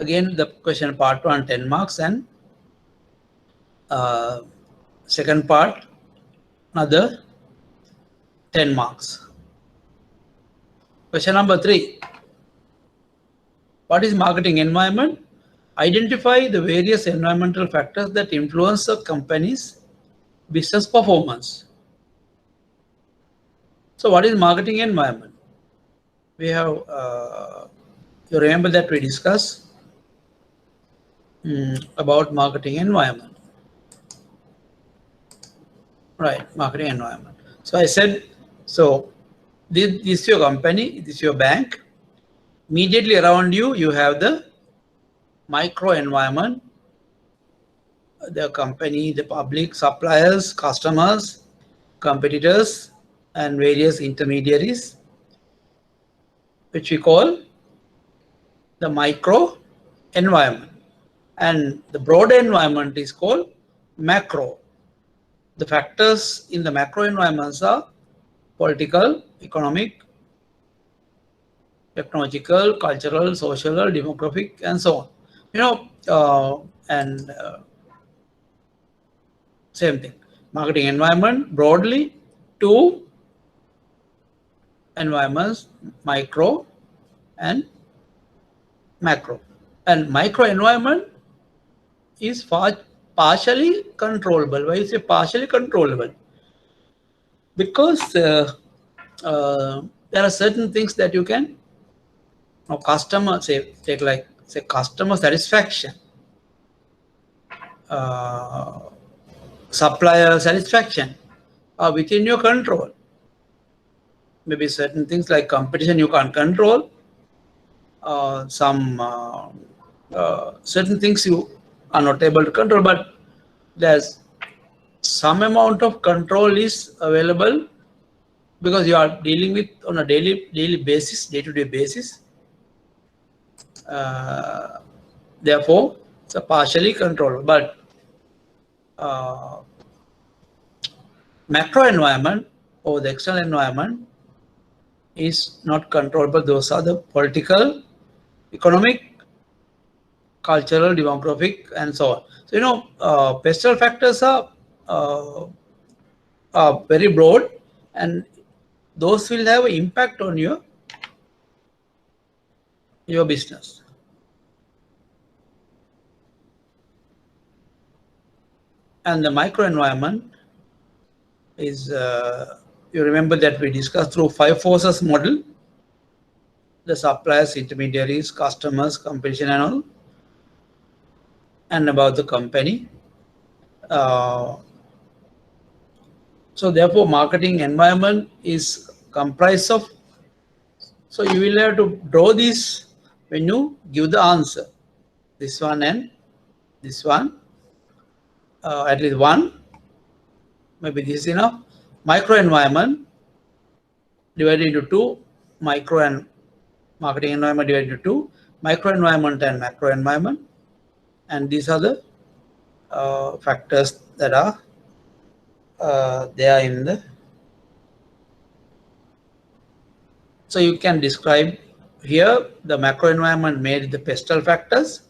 Again, the question part 1, 10 marks, and second part, another 10 marks. Question number 3. What is marketing environment? Identify the various environmental factors that influence a company's business performance. So what is marketing environment? We have, you remember that we discussed about marketing environment, right? Marketing environment. So I said, so this is your company, this is your bank. Immediately around you, you have the micro environment, the company, the public, suppliers, customers, competitors, and various intermediaries, which we call the micro environment. And the broader environment is called macro. The factors in the macro environments are political, economic, technological, cultural, social, demographic, and so on. You know, same thing. Marketing environment broadly, two environments, micro and macro. And micro environment is partially controllable. Why is it partially controllable? Because there are certain things that you can, customer, say, take like, say, customer satisfaction, supplier satisfaction are within your control. Maybe certain things like competition you can't control. Certain things you are not able to control, but there's some amount of control is available because you are dealing with on a daily basis, day-to-day basis. Therefore, it's a partially controlled, but macro environment or the external environment is not controllable. Those are the political, economic, cultural, demographic, and so on. So, you know, pestle factors are very broad, and those will have an impact on your business. And the micro environment is, you remember that we discussed through 5 forces model, the suppliers, intermediaries, customers, competition, and all, and about the company. So therefore, marketing environment is comprised of, so you will have to draw this when you give the answer. This one and this one, at least one, maybe this is enough. Micro environment divided into two, micro and marketing environment divided into two, micro environment and macro environment. And these are the factors that are there in the. So you can describe here the macro environment made the pestle factors,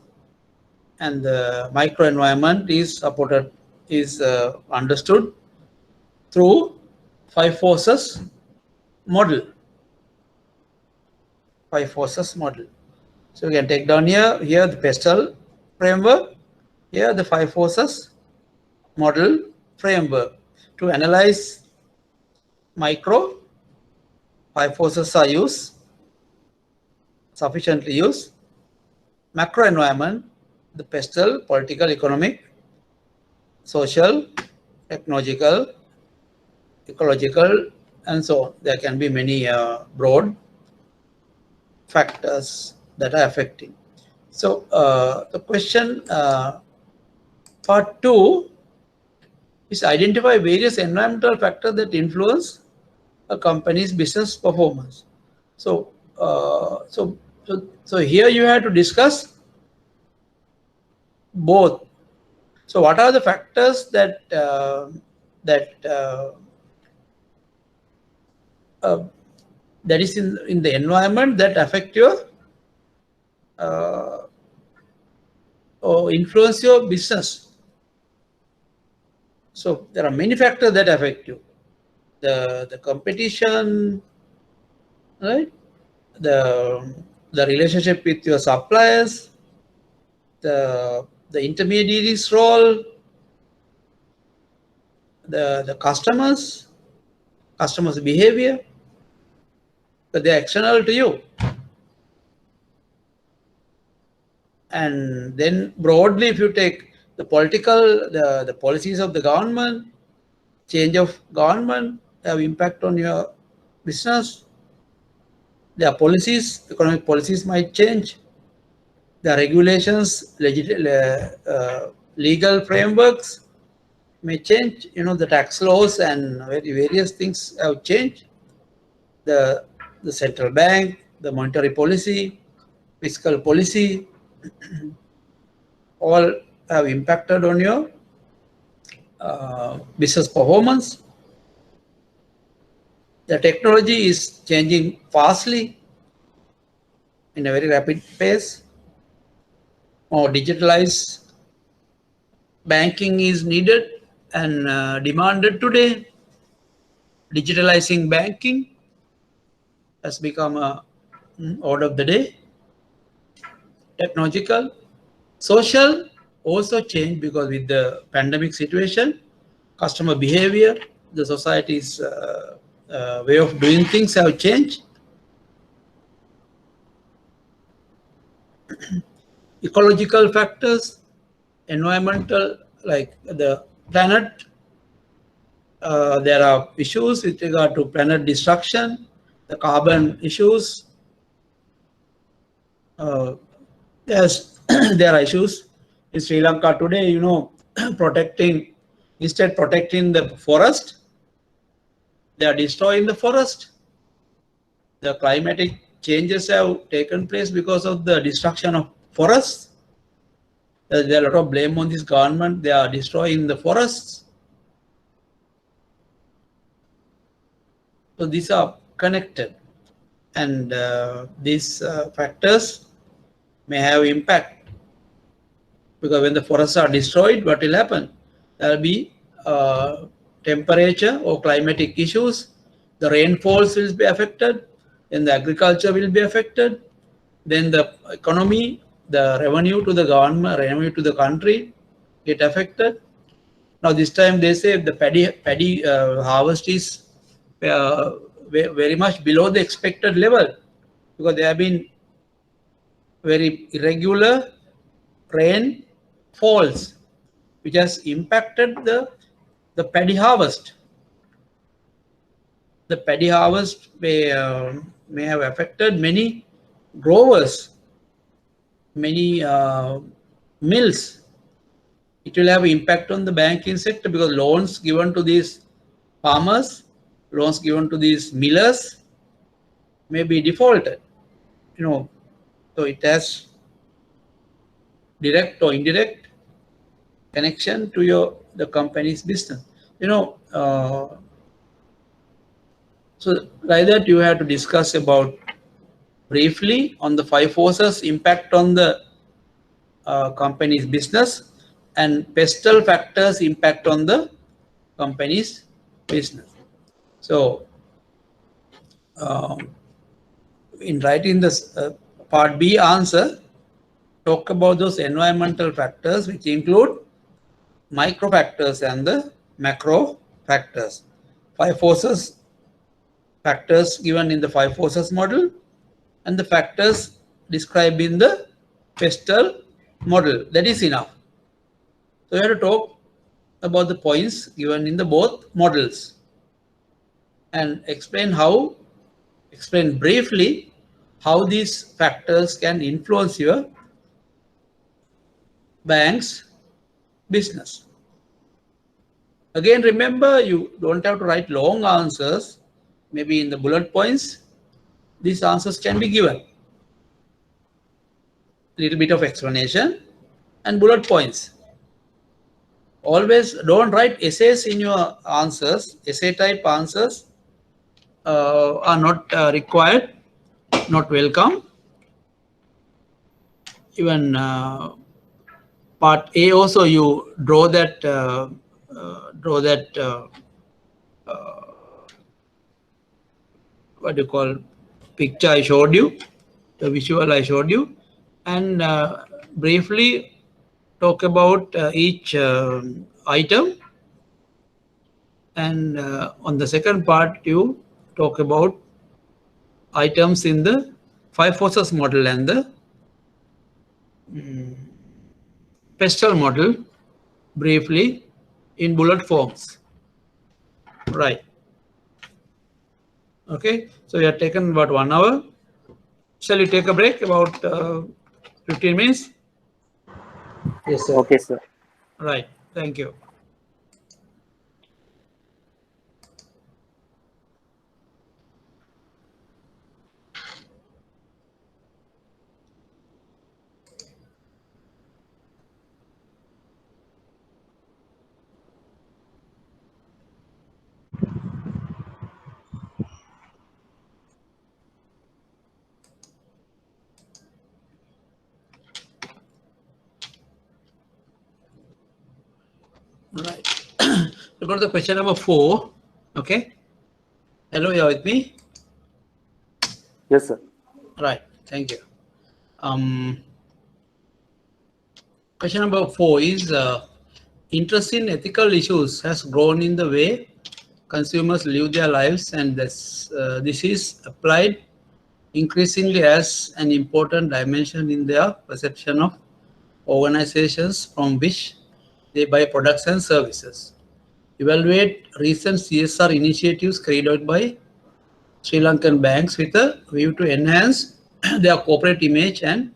and the micro environment is supported, is understood through 5 forces model. 5 forces model. So you can take down here the pestle framework, here the 5 forces model framework. To analyze micro, 5 forces are used, sufficiently used. Macro environment, the pestle, political, economic, social, technological, ecological, and so on. There can be many broad factors that are affecting. So the question part 2 is identify various environmental factors that influence a company's business performance. So so here you have to discuss both. So what are the factors that that is in the environment that affect your or influence your business? So there are many factors that affect you. The competition, right? The relationship with your suppliers, the intermediaries role, the customers behavior, but they're external to you. And then broadly, if you take the political, the policies of the government, change of government have impact on your business. Their policies, economic policies might change. The regulations, legal frameworks may change. The tax laws and various things have changed. The central bank, the monetary policy, fiscal policy, all have impacted on your business performance. The technology is changing fastly in a very rapid pace. Or digitalized banking is needed and demanded today. Digitalizing banking has become a order of the day. Technological, social also changed because with the pandemic situation, customer behavior, the society's way of doing things have changed. Ecological factors, environmental, like the planet, there are issues with regard to planet destruction, the carbon issues. Yes, there are issues in Sri Lanka today. Protecting, instead protecting the forest, they are destroying the forest. The climatic changes have taken place because of the destruction of forests. There is a lot of blame on this government. They are destroying the forests. So these are connected, and these factors may have impact, because when the forests are destroyed, what will happen? There will be temperature or climatic issues. The rainfalls will be affected, then the agriculture will be affected, then the economy, the revenue to the government, revenue to the country get affected. Now this time they say the paddy harvest is very much below the expected level, because there have been very irregular rain falls, which has impacted the paddy harvest. The paddy harvest may have affected many growers, many mills. It will have impact on the banking sector, because loans given to these farmers, loans given to these millers may be defaulted. So it has direct or indirect connection to the company's business. So like that, you have to discuss about briefly on the 5 forces impact on the company's business, and pestle factors impact on the company's business. So in writing this part B answer, talk about those environmental factors, which include micro factors and the macro factors. 5 forces factors given in the 5 forces model, and the factors described in the pestle model. That is enough. So we have to talk about the points given in the both models and explain briefly how these factors can influence your bank's business. Again, remember, you don't have to write long answers. Maybe in the bullet points, these answers can be given. Little bit of explanation and bullet points. Always don't write essays in your answers. Essay type answers are not required, not welcome. Even part A also, you draw that what you call picture I showed you, the visual I showed you, and briefly talk about each item. And on the second part, you talk about items in the 5 forces model and the pestle model briefly in bullet forms. Right. Okay. So we have taken about 1 hour. Shall we take a break about 15 minutes? Yes, sir. Okay, sir. Right. Thank you. Right. We go to the question number 4. Okay. Hello, you are with me? Yes, sir. Right. Thank you. Question number 4 is interest in ethical issues has grown in the way consumers live their lives, and this is applied increasingly as an important dimension in their perception of organizations from which they buy products and services. Evaluate recent CSR initiatives carried out by Sri Lankan banks with a view to enhance their corporate image and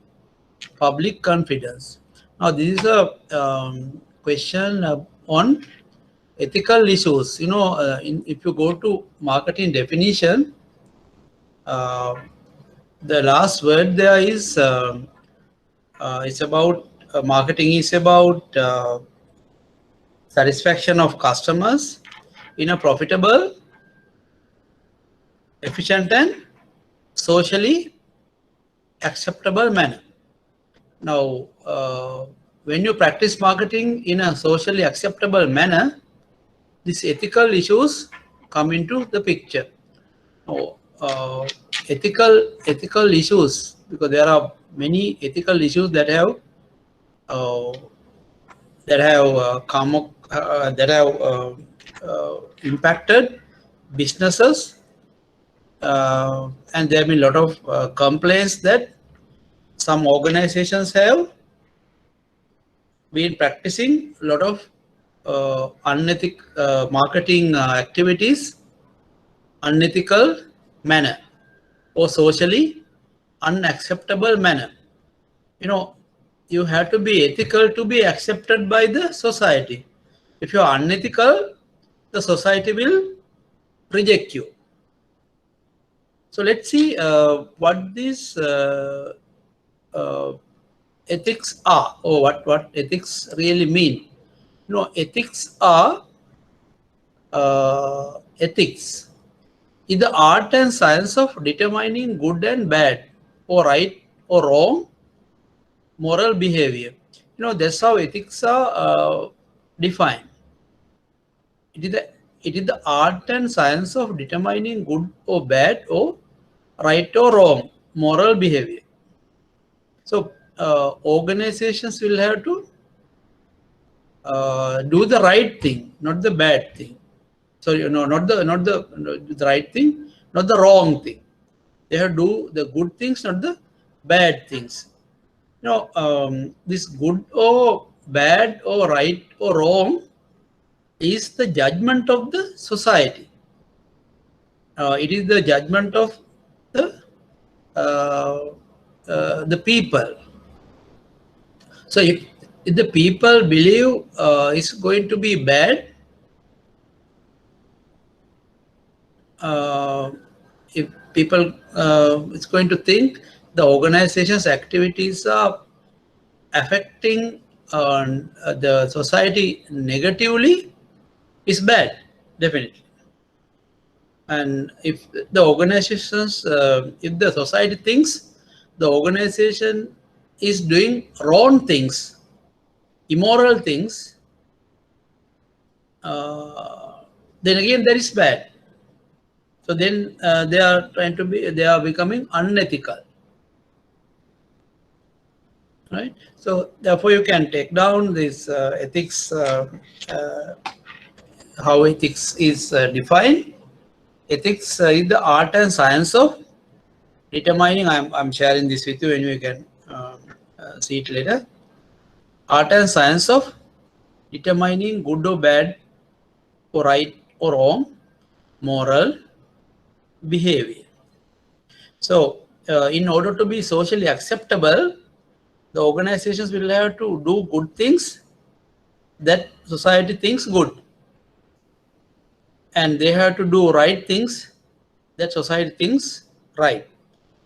public confidence. Now, this is a question on ethical issues. You know, if you go to marketing definition, the last word there is it's about marketing is about satisfaction of customers in a profitable, efficient, and socially acceptable manner. Now, when you practice marketing in a socially acceptable manner, these ethical issues come into the picture. Now, ethical issues, because there are many ethical issues that have impacted businesses, and there have been a lot of complaints that some organizations have been practicing a lot of unethical marketing activities, unethical manner, or socially unacceptable manner. You know, you have to be ethical to be accepted by the society. If you are unethical, the society will reject you. So let's see what these ethics are, or what ethics really mean. You know, ethics are ethics is the art and science of determining good and bad, or right or wrong moral behavior. You know, that's how ethics are defined. It is the art and science of determining good or bad, or right or wrong moral behavior. So organizations will have to do the right thing, not the bad thing. So not the right thing, not the wrong thing. They have to do the good things, not the bad things. You know, this good or bad or right or wrong is the judgment of the society. It is the judgment of the people. So if the people believe it's going to be bad, if people it's going to think the organization's activities are affecting the society negatively, is bad, definitely. And if the organizations, if the society thinks the organization is doing wrong things, immoral things, then again that is bad. So then they are becoming unethical, right? So therefore you can take down this ethics, how ethics is defined. Ethics is the art and science of determining, I'm sharing this with you and you can see it later. Art and science of determining good or bad or right or wrong moral behavior. So in order to be socially acceptable, the organizations will have to do good things that society thinks good, and they have to do right things that society thinks right.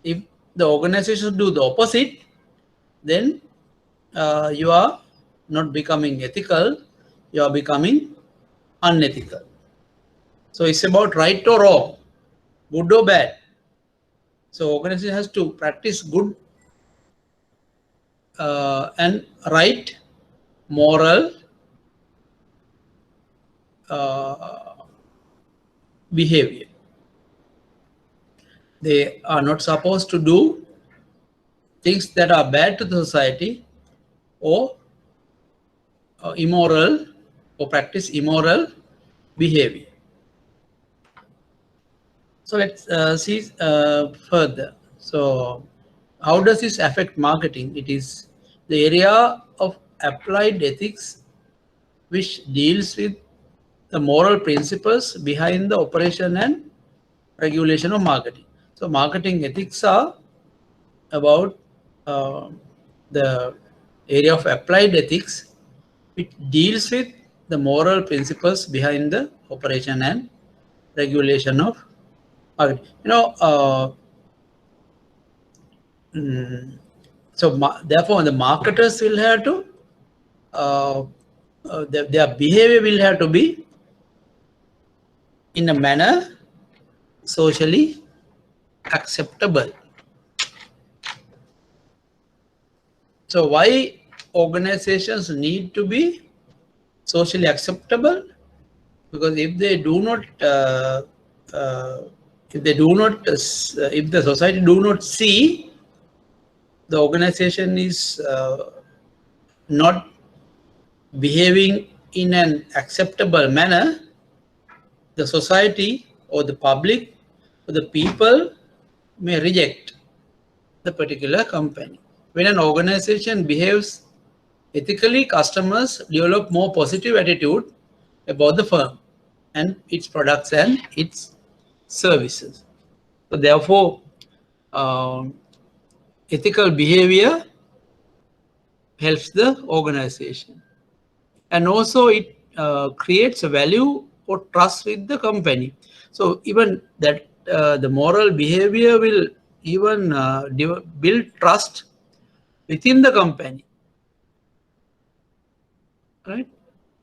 If the organizations do the opposite, then you are not becoming ethical, you are becoming unethical. So it's about right or wrong, good or bad. So organization has to practice good and right moral behavior. They are not supposed to do things that are bad to the society or immoral or practice immoral behavior. So let's see further. So how does this affect marketing? It is the area of applied ethics which deals with the moral principles behind the operation and regulation of marketing. So marketing ethics are about the area of applied ethics which deals with the moral principles behind the operation and regulation of marketing. So therefore the marketers will have to their behavior will have to be in a manner socially acceptable. So why organizations need to be socially acceptable? Because if they do not if the society do not see the organization is not behaving in an acceptable manner, the society or the public or the people may reject the particular company. When an organization behaves ethically, customers develop more positive attitude about the firm and its products and its services. So therefore, ethical behavior helps the organization, and also it creates a value or trust with the company. So even that the moral behavior will even build trust within the company, right?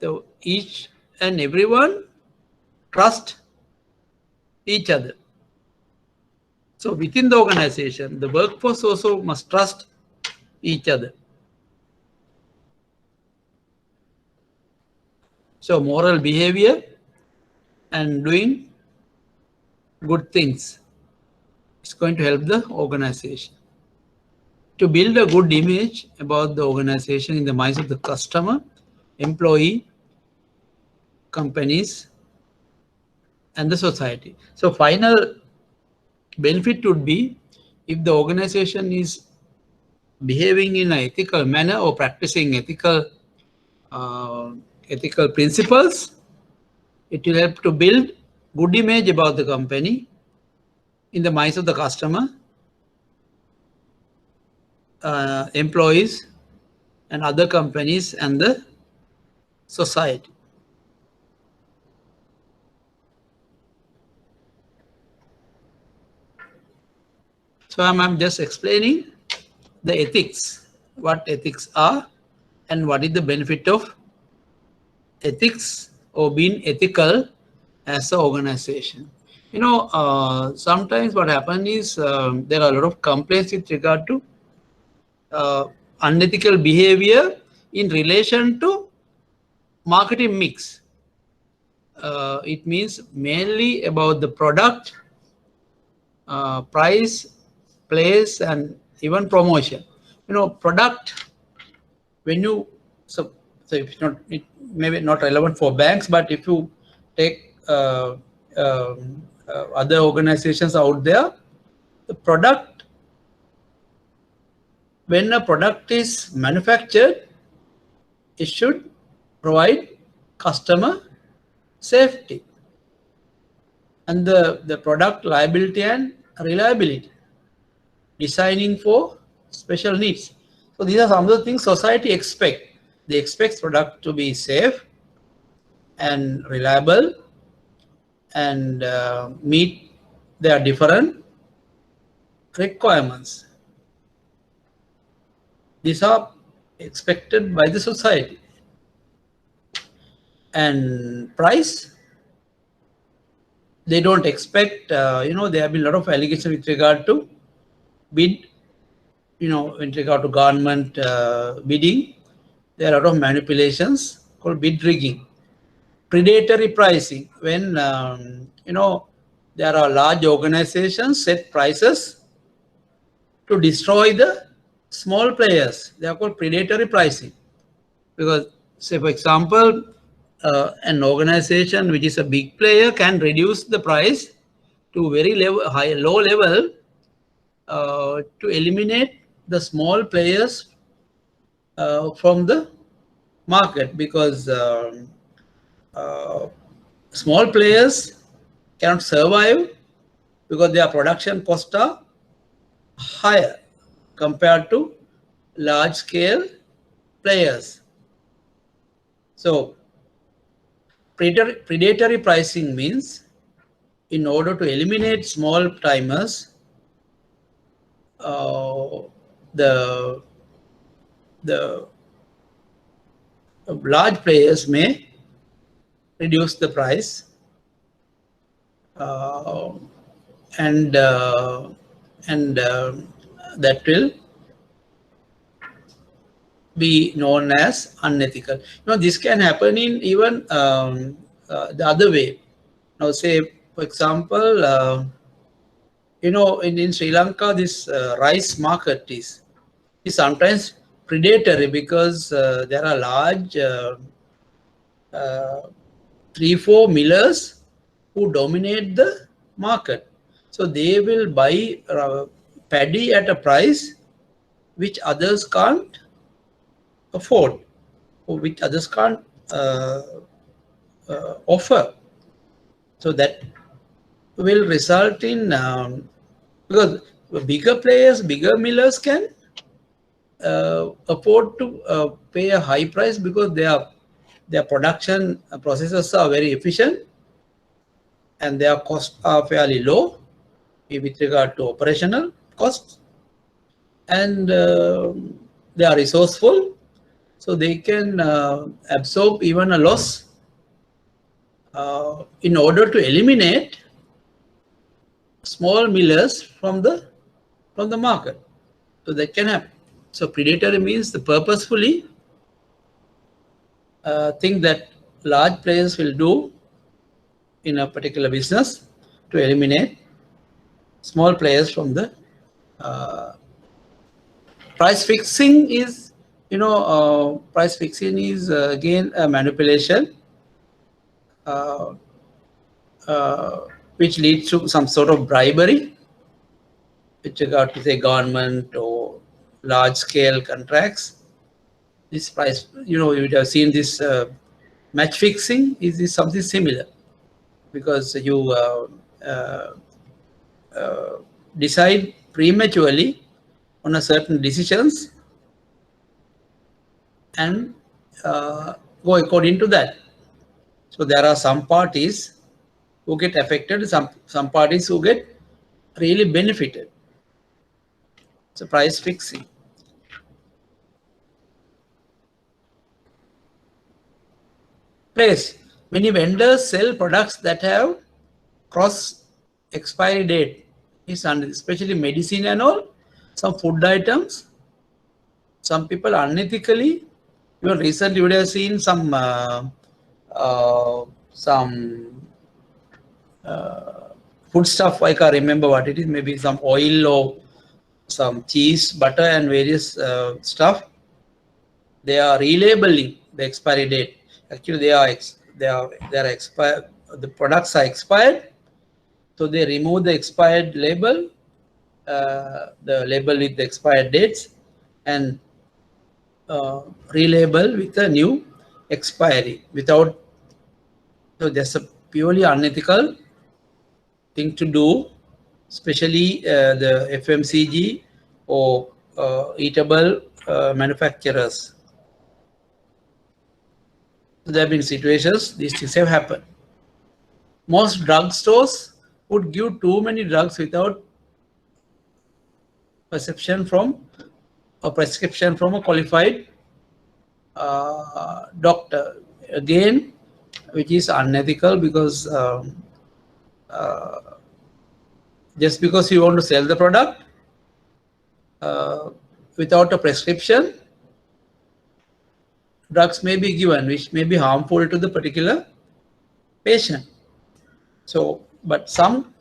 So each and everyone trust each other. So within the organization, the workforce also must trust each other. So moral behavior and doing good things is going to help the organization to build a good image about the organization in the minds of the customer, employee, companies, and the society. So final benefit would be if the organization is behaving in an ethical manner or practicing ethical principles, it will help to build good image about the company in the minds of the customer, employees, and other companies and the society. So I'm just explaining the ethics, what ethics are and what is the benefit of ethics or being ethical as an organization. Sometimes what happens is there are a lot of complaints with regard to unethical behavior in relation to marketing mix. It means mainly about the product, price, place, and even promotion. Product, when you so if it's not, it maybe not relevant for banks, but if you take other organizations out there, the product when a product is manufactured, it should provide customer safety and the product liability and reliability, designing for special needs. So these are some of the things society expect. They expect product to be safe and reliable and meet their different requirements. These are expected by the society. And price, they don't expect, there have been a lot of allegations with regard to bid, in regard to government bidding. There are a lot of manipulations called bid rigging. Predatory pricing, when, there are large organizations set prices to destroy the small players. They are called predatory pricing. Because, say, for example, an organization which is a big player can reduce the price to very low level to eliminate the small players from the market, because small players cannot survive because their production costs are higher compared to large scale players. So predatory pricing means, in order to eliminate small timers, the large players may reduce the price, and that will be known as unethical. This can happen in even the other way. Now, say, for example, in Sri Lanka, this rice market is sometimes predatory, because there are large 3-4 millers who dominate the market. So they will buy paddy at a price which others can't afford, or which others can't offer. So that will result in, because bigger players, bigger millers can afford to pay a high price, because their production processes are very efficient and their costs are fairly low with regard to operational costs, and they are resourceful, so they can absorb even a loss in order to eliminate small millers from the market. So that can happen. So predatory means the purposefully thing that large players will do in a particular business to eliminate small players from the price fixing is, price fixing is again a manipulation which leads to some sort of bribery with regard to, say, government or large scale contracts. This price, you would have seen this match fixing is something similar, because you decide prematurely on a certain decisions and go according to that. So there are some parties who get affected, some parties who get really benefited. So price fixing. Place. Many vendors sell products that have cross expiry date, especially medicine and all, some food items. Some people unethically, even recently you would have seen some food stuff. I can't remember what it is. Maybe some oil or some cheese, butter, and various stuff. They are relabeling the expiry date. Actually, they are expired. The products are expired, so they remove the expired label, the label with the expired dates, and relabel with a new expiry without. So that's a purely unethical thing to do, especially the FMCG or eatable manufacturers. There have been situations these things have happened. Most drugstores would give too many drugs without prescription from a qualified doctor. Again, which is unethical because just because you want to sell the product without a prescription, drugs may be given which may be harmful to the particular patient. So, but some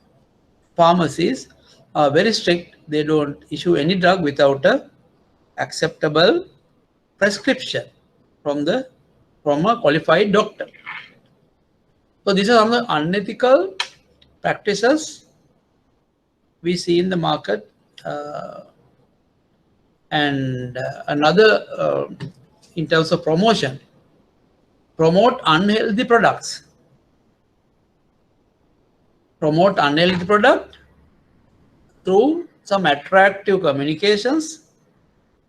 pharmacies are very strict. They don't issue any drug without a acceptable prescription from a qualified doctor. So these are some of the unethical practices we see in the market. And another, in terms of promotion, promote unhealthy products. Promote unhealthy product through some attractive communications,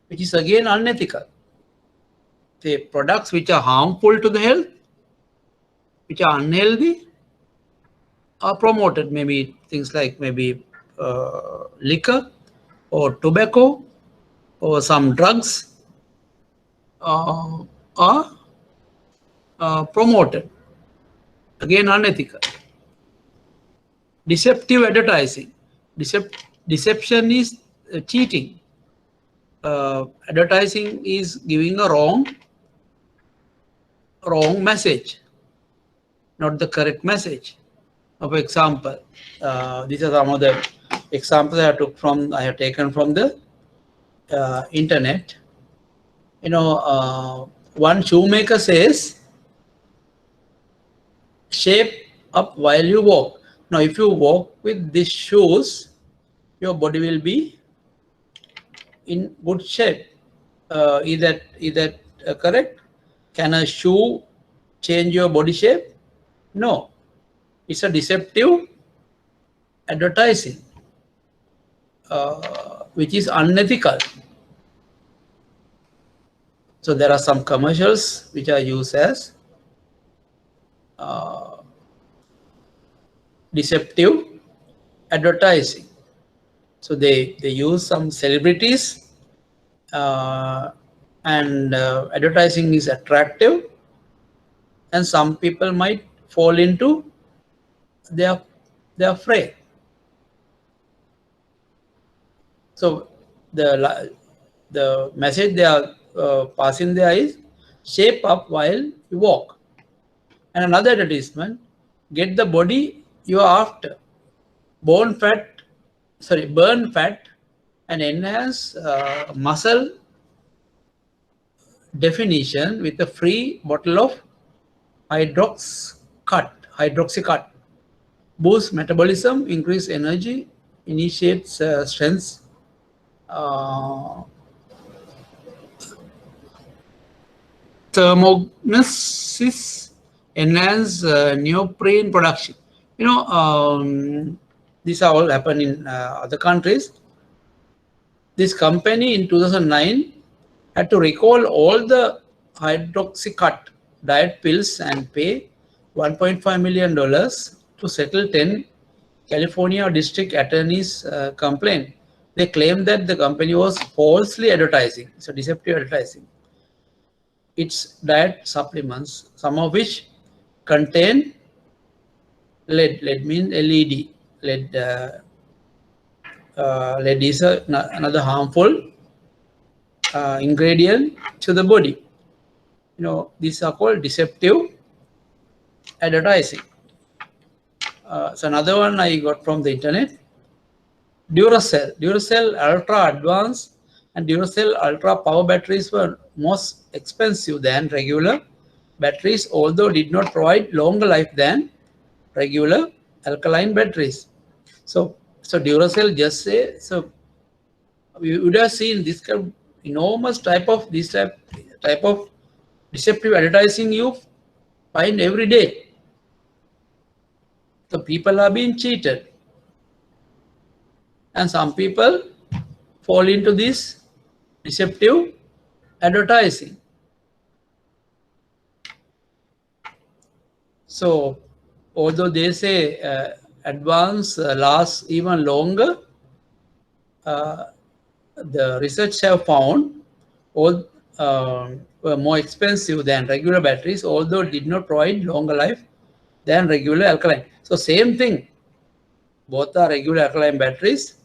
which is again unethical. The products which are harmful to the health, which are unhealthy, are promoted. Maybe things like maybe liquor or tobacco or some drugs are promoted. Again, unethical. Deceptive advertising. Deception is cheating. Advertising is giving a wrong message, not the correct message. For example, these are some of the examples I have taken from the internet. You know, one shoemaker says, "Shape up while you walk." Now, if you walk with these shoes, your body will be in good shape. Is that correct? Can a shoe change your body shape? No. It's a deceptive advertising, which is unethical. So there are some commercials which are used as deceptive advertising. So they use some celebrities, and advertising is attractive, and some people might fall into their fray. So the message they are passing there is shape up while you walk. And another advertisement, get the body you are after. Burn fat and enhance muscle definition with a free bottle of hydroxycut. Boost metabolism, increase energy, initiates strength. Thermognosis, enhance neoprene production. You know, these are all happen in other countries. This company in 2009 had to recall all the hydroxycut diet pills and pay $1.5 million to settle 10 California district attorneys' complaint. They claimed that the company was falsely advertising, so deceptive advertising, its diet supplements, some of which contain lead. Lead means LED. Lead is another harmful ingredient to the body. You know, these are called deceptive advertising. So another one I got from the internet. Duracell Ultra Advanced and Duracell Ultra Power batteries were most expensive than regular batteries, although did not provide longer life than regular alkaline batteries. So Duracell just say, so you would have seen this kind of enormous type of deceptive advertising you find every day. So people are being cheated, and some people fall into this deceptive advertising. So although they say advance lasts even longer, the research have found all were more expensive than regular batteries, although did not provide longer life than regular alkaline. So same thing, both are regular alkaline batteries,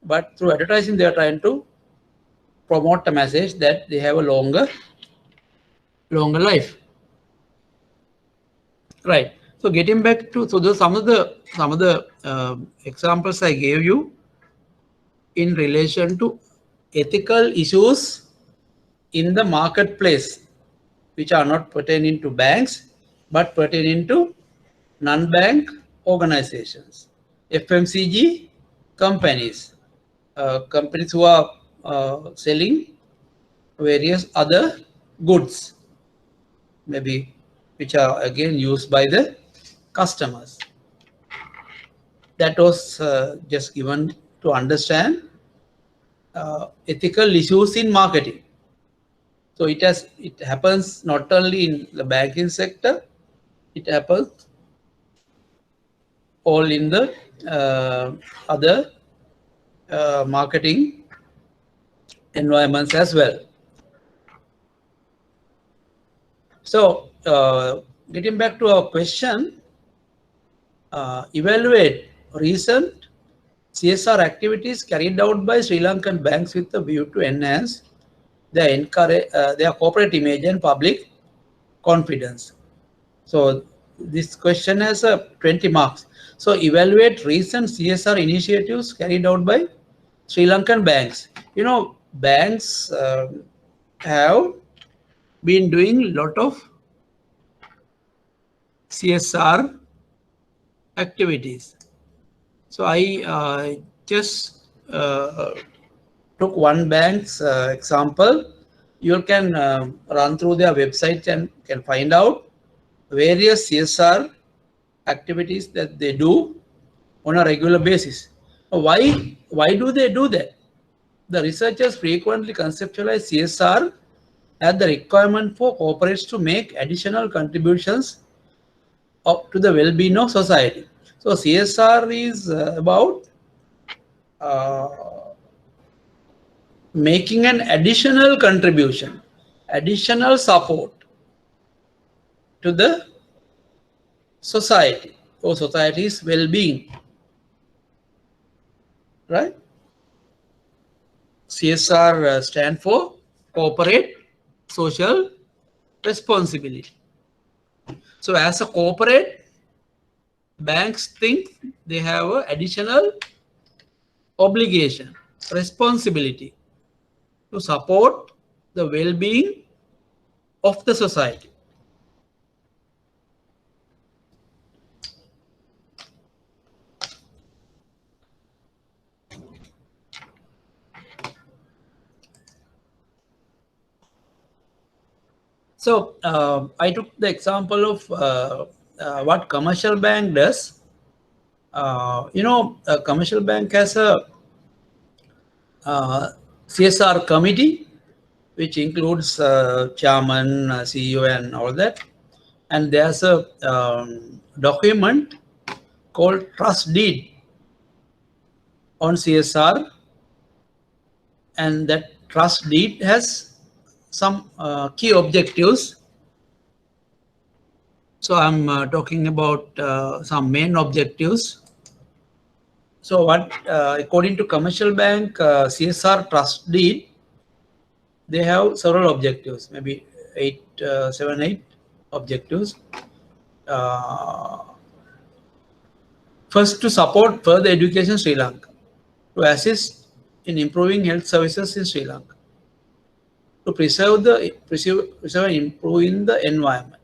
but through advertising they are trying to promote a message that they have a longer life. Right. So getting back to some of the examples I gave you in relation to ethical issues in the marketplace, which are not pertaining to banks but pertaining to non-bank organizations, FMCG companies, companies who are selling various other goods, maybe which are again used by the customers. That was just given to understand ethical issues in marketing. So it happens not only in the banking sector, it happens all in the other marketing environments as well. So getting back to our question, evaluate recent CSR activities carried out by Sri Lankan banks with a view to enhance their corporate image and public confidence. So this question has 20 marks. So evaluate recent CSR initiatives carried out by Sri Lankan banks. You know, banks have been doing a lot of CSR activities. So I just took one bank's example. You can run through their website and can find out various CSR activities that they do on a regular basis. Why do they do that? The researchers frequently conceptualize CSR as the requirement for corporates to make additional contributions up to the well-being of society. So CSR is about making an additional contribution, additional support to the society or society's well-being, right? CSR stand for corporate social responsibility. So as a corporate, banks think they have an additional obligation, responsibility to support the well-being of the society. So I took the example of what commercial bank does. You know, a commercial bank has a CSR committee, which includes chairman, CEO, and all that. And there's a document called trust deed on CSR, and that trust deed has some key objectives. So I'm talking about some main objectives. So what, according to commercial bank CSR trust deed, they have several objectives, maybe 7, 8 objectives. First, to support further education in Sri Lanka, to assist in improving health services in Sri Lanka, to preserve and improving the environment,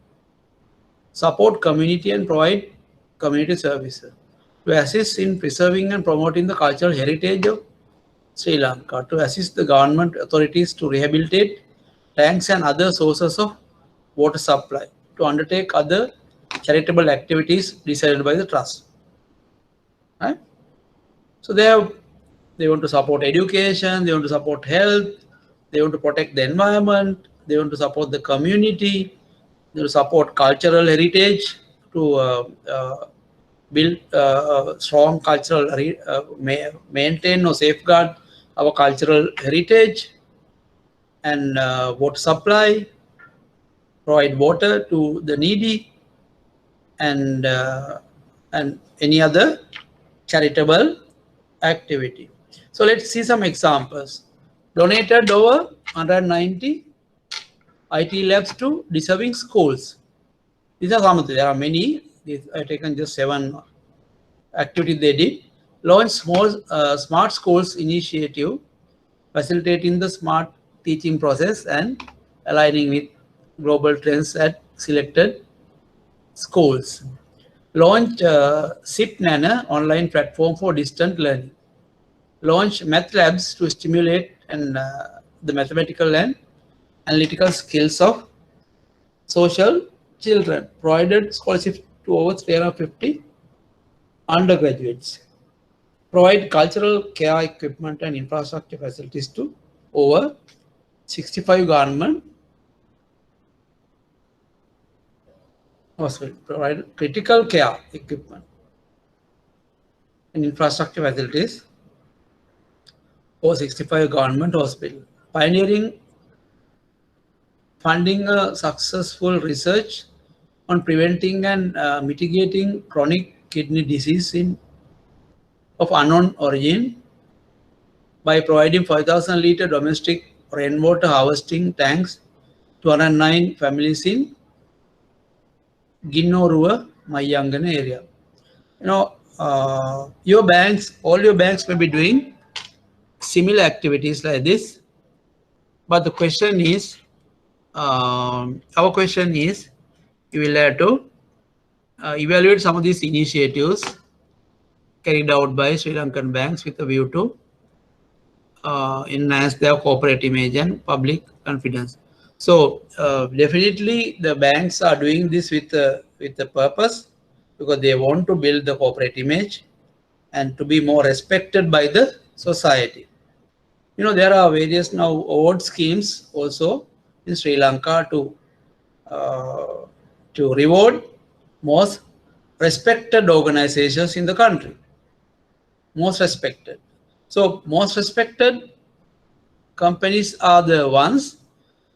support community and provide community services, to assist in preserving and promoting the cultural heritage of Sri Lanka to assist the government authorities to rehabilitate tanks and other sources of water supply, to undertake other charitable activities decided by the trust. Right? So they want to support education, they want to support health, they want to protect the environment, they want to support the community, they want to support cultural heritage, to build strong cultural, maintain or safeguard our cultural heritage, and water supply, provide water to the needy, and any other charitable activity. So let's see some examples. Donated over 190 IT labs to deserving schools. These are some of them. There are many. I've taken just 7 activities they did. Launched smart schools initiative, facilitating the smart teaching process and aligning with global trends at selected schools. Launched SIP Nana online platform for distant learning. Launched math labs to stimulate and the mathematical and analytical skills of social children. Provided scholarship to over 350 undergraduates. Provide cultural care equipment and infrastructure facilities to over 65 government hospitals. Provide critical care equipment and infrastructure facilities over 65 government hospitals. Pioneering funding a successful research on preventing and mitigating chronic kidney disease of unknown origin by providing 5,000-liter domestic rainwater harvesting tanks to 109 families in Ginnorua, Mayangana area. You know, all your banks may be doing similar activities like this, but the question is, our question is, you will have to evaluate some of these initiatives carried out by Sri Lankan banks with a view to enhance their corporate image and public confidence. So definitely the banks are doing this with the purpose, because they want to build the corporate image and to be more respected by the society. You know, there are various now award schemes also in Sri Lanka uh, to reward most respected organizations in the country. Most respected. So most respected companies are the ones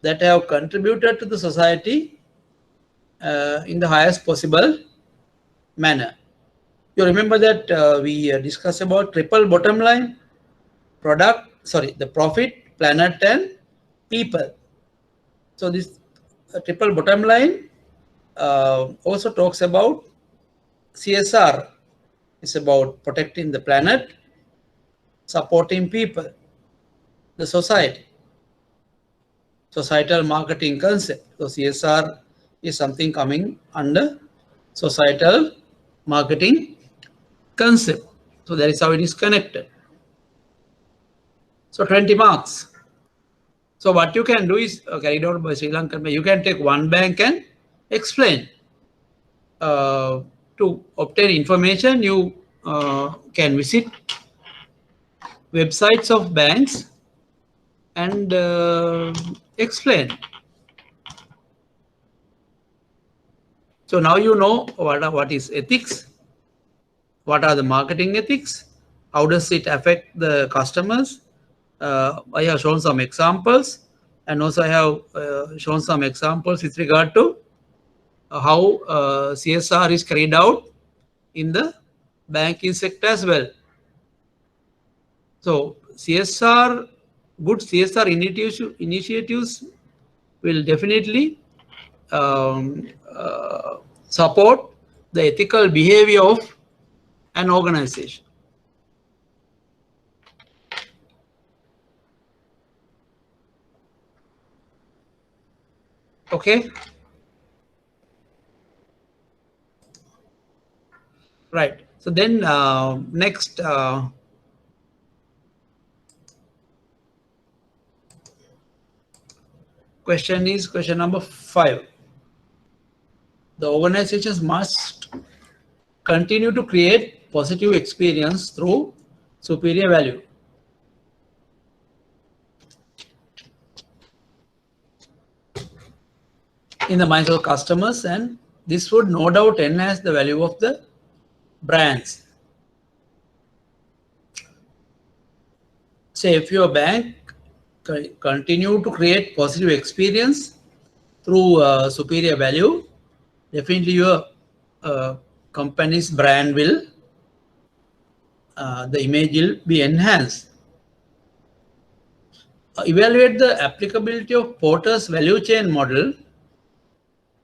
that have contributed to the society in the highest possible manner. You remember that we discussed about triple bottom line, the profit, planet, and people. So this triple bottom line also talks about CSR. It's about protecting the planet, supporting people, the society. Societal marketing concept. So CSR is something coming under societal marketing concept. So that is how it is connected. So 20 marks. So what you can do is carried out by Sri Lankan. You can take one bank and explain. To obtain information, you can visit websites of banks and explain. So now you know what is ethics, what are the marketing ethics, how does it affect the customers. I have shown some examples, and also I have shown some examples with regard to how CSR is carried out in the banking sector as well. So good CSR initiatives will definitely support the ethical behavior of an organization. Okay. Right. So then next, question is question number 5. The organizations must continue to create positive experience through superior value. In the minds of customers, and this would no doubt enhance the value of the brands. Say if your bank continue to create positive experience through superior value, definitely your company's brand will, the image will be enhanced. Evaluate the applicability of Porter's value chain model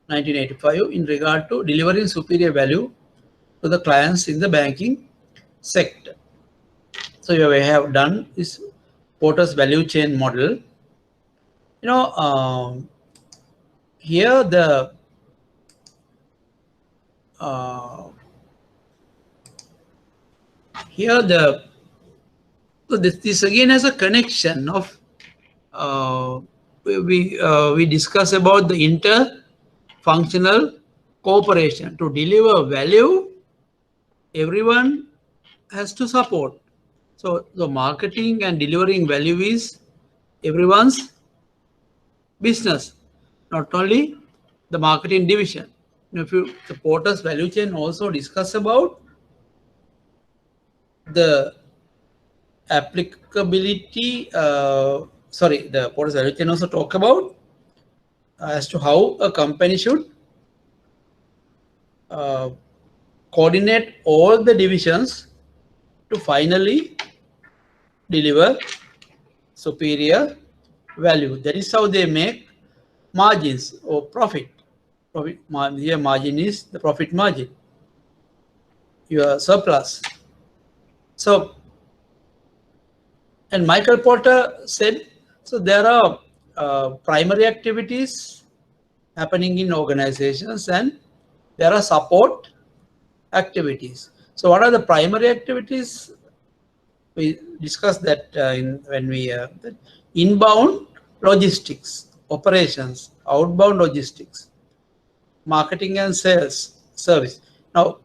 1985 in regard to delivering superior value to the clients in the banking sector. So you have done this Porter's value chain model. You know, here the so this again has a connection of we discuss about the inter-functional cooperation. To deliver value, everyone has to support. So the marketing and delivering value is everyone's business, not only the marketing division. If you, the Porter's value chain also discuss about the applicability, the Porter's value chain also talk about as to how a company should coordinate all the divisions to finally deliver superior value. That is how they make margins or profit. Here margin is the profit margin, your surplus. So, and Michael Porter said, so there are primary activities happening in organizations and there are support activities. So what are the primary activities? We discussed that when we inbound logistics, operations, outbound logistics, marketing and sales, service. Now,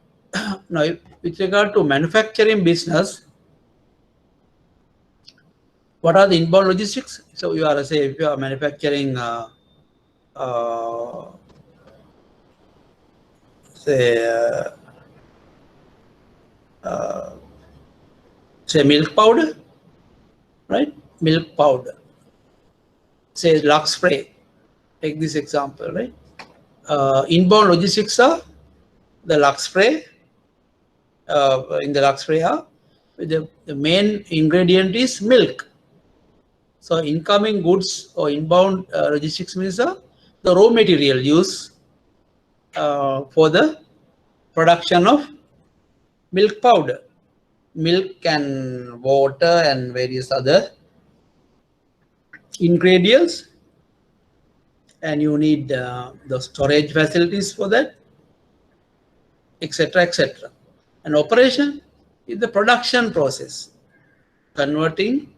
with regard to manufacturing business, what are the inbound logistics? So you are, say, if you are manufacturing say milk powder, right? Milk powder. Say Lux spray. Take this example, right? Inbound logistics are the Lux spray. In the Lux spray, the main ingredient is milk. So incoming goods or inbound logistics means the raw material used for the production of milk powder, milk and water and various other ingredients, and you need the storage facilities for that, etc., etc. And operation is the production process, converting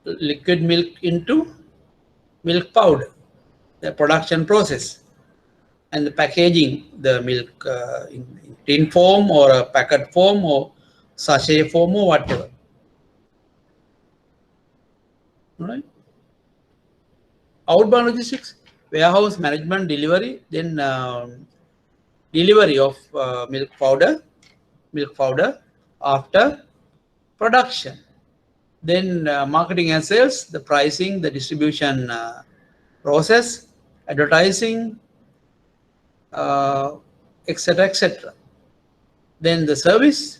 liquid milk into milk powder, the production process, and the packaging the milk in tin form or a packet form or sachet form or whatever. All right. Outbound logistics, warehouse management, delivery, then delivery of milk powder after production. Then marketing and sales, the pricing, the distribution process, advertising, etc., etc. Then the service,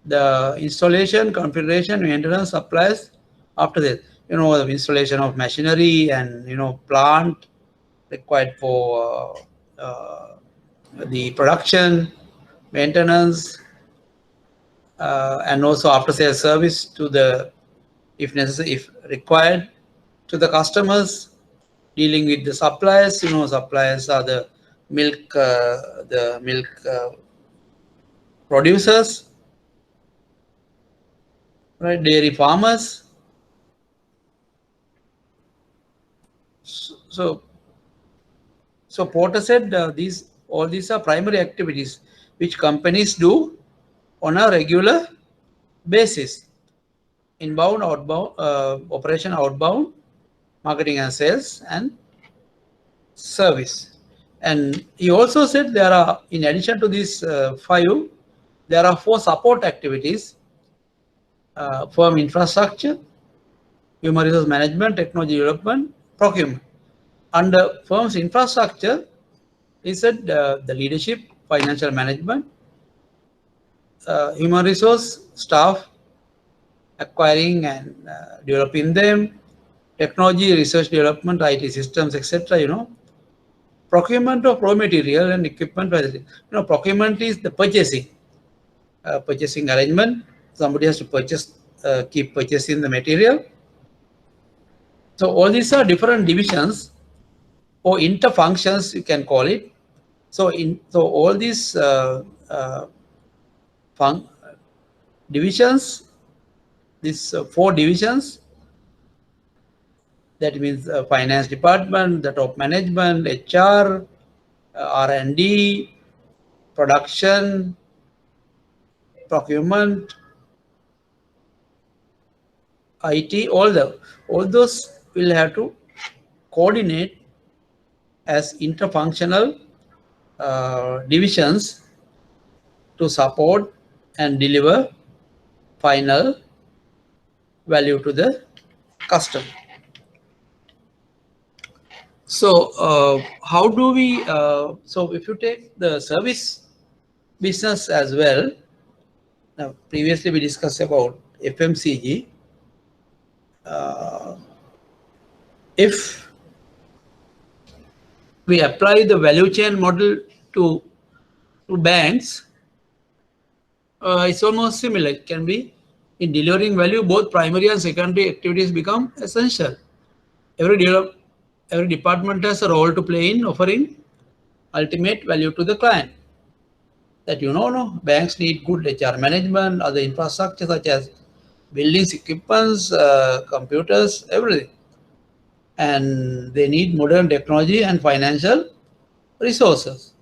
the installation, configuration, maintenance, supplies. After that, the installation of machinery and plant required for the production, maintenance, and also after sales service to the, if necessary, if required, to the customers. Dealing with the suppliers, suppliers are the milk producers, right? Dairy farmers, So Porter said all these are primary activities which companies do on a regular basis: inbound, outbound, operation, outbound, marketing and sales, and service. And he also said there are, in addition to these five, there are 4 support activities: firm infrastructure, human resource management, technology development, procurement. Under firm's infrastructure, he said the leadership, financial management, human resource, staff, acquiring and developing them, technology, research development, IT systems, etc. Procurement of raw material and equipment. Procurement is the purchasing, purchasing arrangement. Somebody has to purchase, keep purchasing the material. So all these are different divisions or interfunctions, you can call it. So all these divisions, these 4 divisions, that means finance department, the top management, HR, R&D, production, procurement, IT, all those will have to coordinate as interfunctional divisions to support and deliver final value to the customer. So how do we, so if you take the service business as well, now previously we discussed about FMCG. If we apply the value chain model to banks, it's almost similar. It can be in delivering value, both primary and secondary activities become essential. Every department has a role to play in offering ultimate value to the client. That no, banks need good HR management, other infrastructure such as buildings, equipments, computers, everything. And they need modern technology and financial resources.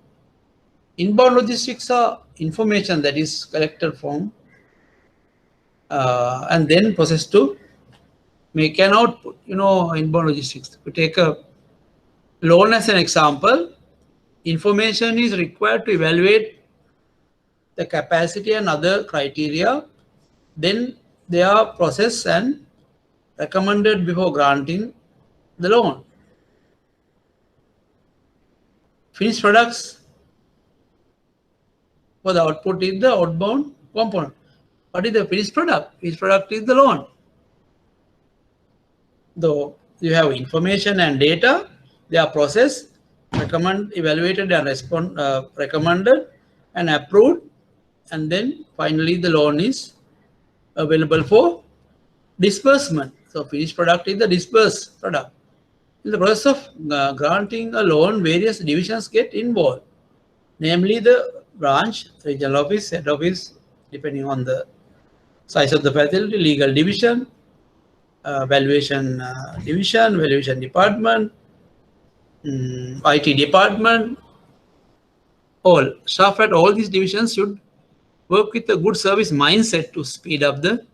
Inbound logistics are information that is collected from and then processed to make an output. Inbound logistics. We take a loan as an example. Information is required to evaluate the capacity and other criteria. Then they are processed and recommended before granting the loan. Finished products for the output is the outbound component. What is the finished product? Finished product is the loan. Though you have information and data, they are processed, evaluated and recommended and approved, and then finally the loan is available for disbursement. So finished product is the disbursed product. In the process of granting a loan, various divisions get involved, namely the branch, regional office, head office, depending on the size of the facility, legal division, valuation division, valuation department, IT department. All staff at all these divisions should work with a good service mindset to speed up the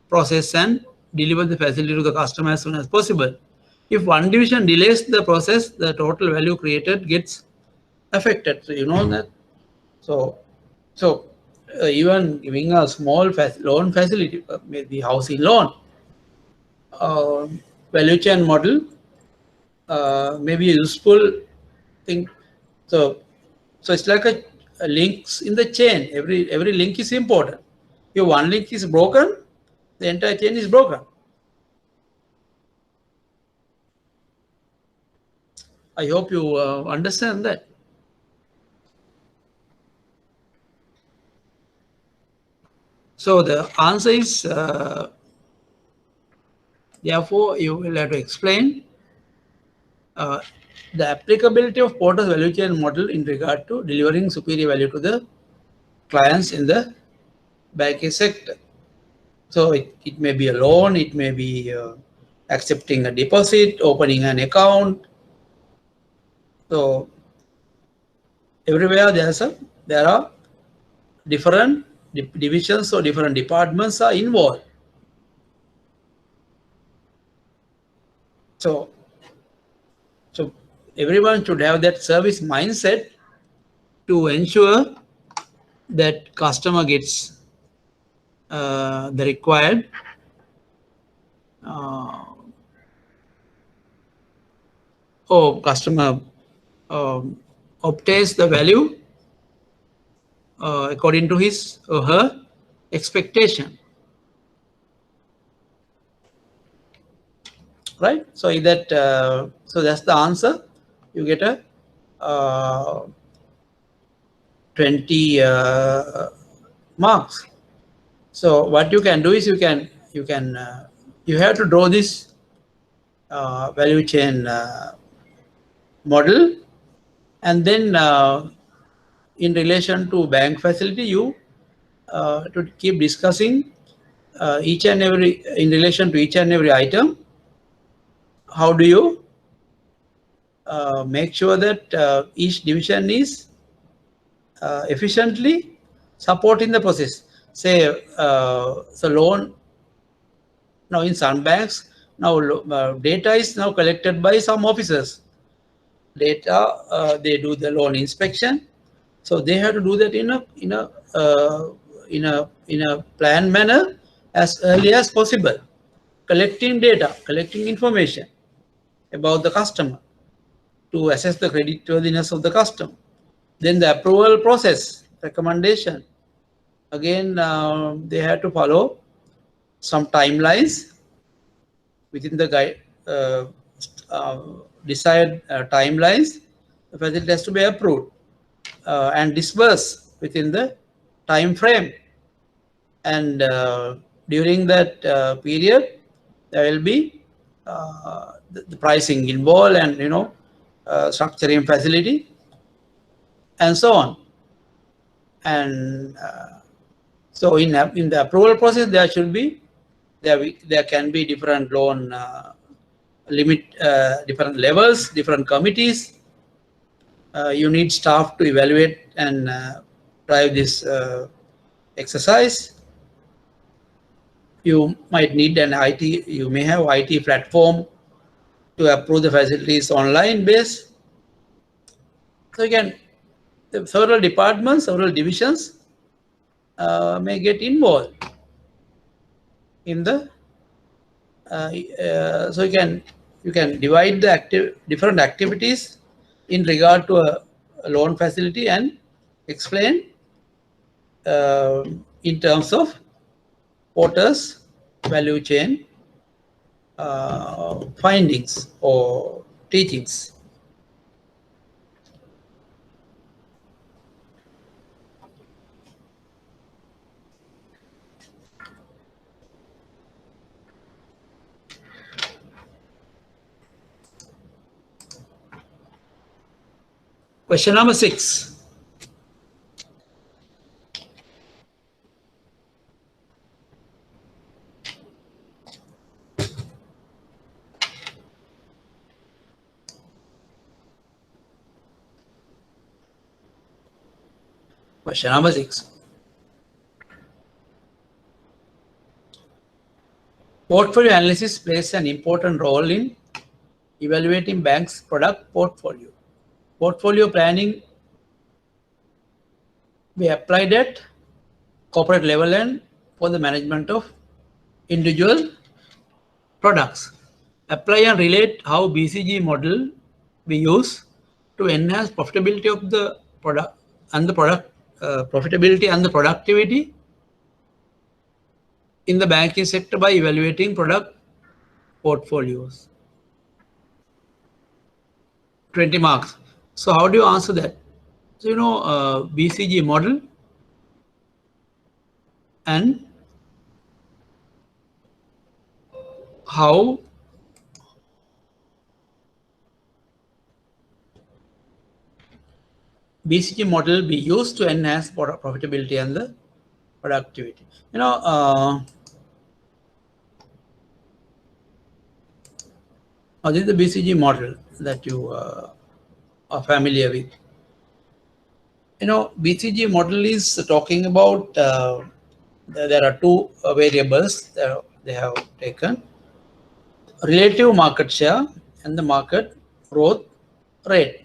process and deliver the facility to the customer as soon as possible. If one division delays the process, the total value created gets affected. So you know that. So even giving a small loan facility, maybe housing loan, value chain model may be a useful thing. So it's like a links in the chain. Every link is important. If one link is broken, the entire chain is broken. I hope you understand that. So the answer is, therefore, you will have to explain the applicability of Porter's value chain model in regard to delivering superior value to the clients in the banking sector. So it may be a loan, it may be accepting a deposit, opening an account. So everywhere there are different divisions or different departments are involved. So everyone should have that service mindset to ensure that customer gets the required or customer obtains the value according to his or her expectation. Right? So that so that's the answer. You get a 20 marks. So what you can do is you have to draw this value chain model, and then in relation to bank facility, you to keep discussing each and every in relation to each and every item. How do you make sure that each division is efficiently supporting the process? Say so loan now in some banks now data is now collected by some officers. Data they do the loan inspection, so they have to do that in a planned manner as early as possible, collecting data, collecting information about the customer to assess the creditworthiness of the customer. Then the approval process, recommendation. Again, they have to follow some timelines within the desired timelines. The facility has to be approved and disbursed within the time frame. And during that period, there will be the pricing involved, and structuring facility, and so on. And so in the approval process, there should be there can be different loan limit, different levels, different committees. You need staff to evaluate and drive this exercise. You might need an IT. You may have IT platform to approve the facilities online base. So again, the several departments, several divisions may get involved in the. So you can divide the different activities in regard to a loan facility and explain in terms of Porter's value chain findings or teachings. Question number 6. Question number 6. Portfolio analysis plays an important role in evaluating banks' product portfolio. Portfolio planning be applied at corporate level and for the management of individual products. Apply and relate how BCG model we use to enhance profitability of the product and the product profitability and the productivity in the banking sector by evaluating product portfolios. 20 marks. So how do you answer that? So BCG model and how BCG model be used to enhance profitability and the productivity. Now, this is the BCG model that you are familiar with. You know, BCG model is talking about there are two variables that they have taken: relative market share and the market growth rate.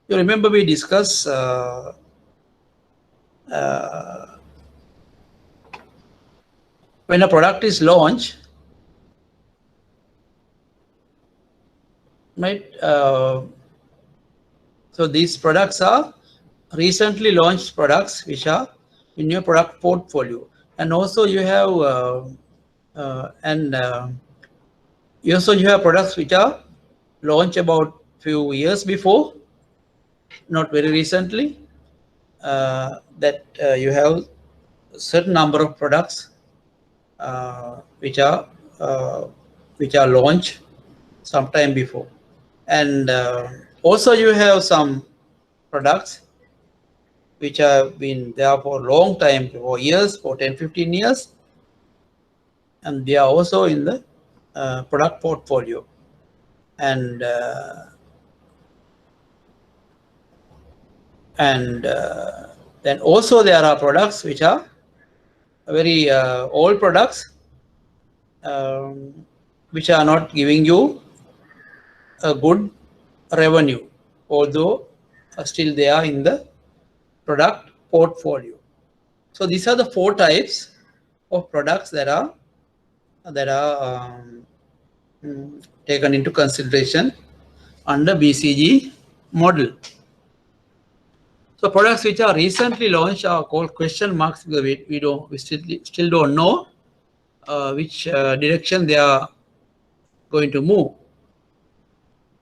You remember we discussed when a product is launched, right? So these products are recently launched products which are in your product portfolio, and also you have you have products which are launched about few years before, not very recently. That you have a certain number of products which are launched sometime before, and also you have some products which have been there for a long time, for years, for 10-15 years, and they are also in the product portfolio. And then also there are products which are very old products which are not giving you a good revenue, although still they are in the product portfolio. So these are the four types of products that are taken into consideration under BCG model. So products which are recently launched are called question marks because we still don't know which direction they are going to move.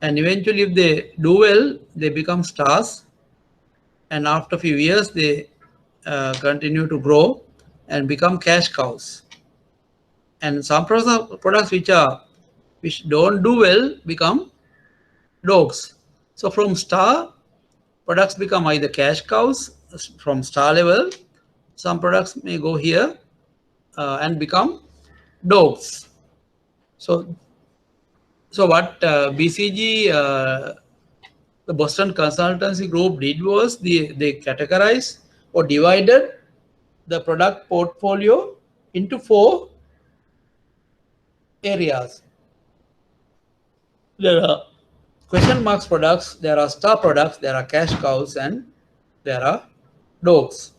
And eventually, if they do well, they become stars. And after a few years, they continue to grow and become cash cows. And some products which don't do well become dogs. So from star, products become either cash cows from star level. Some products may go here and become dogs. So what BCG, the Boston Consultancy Group did was they categorized or divided the product portfolio into four areas. There are question marks products, there are star products, there are cash cows, and there are dogs.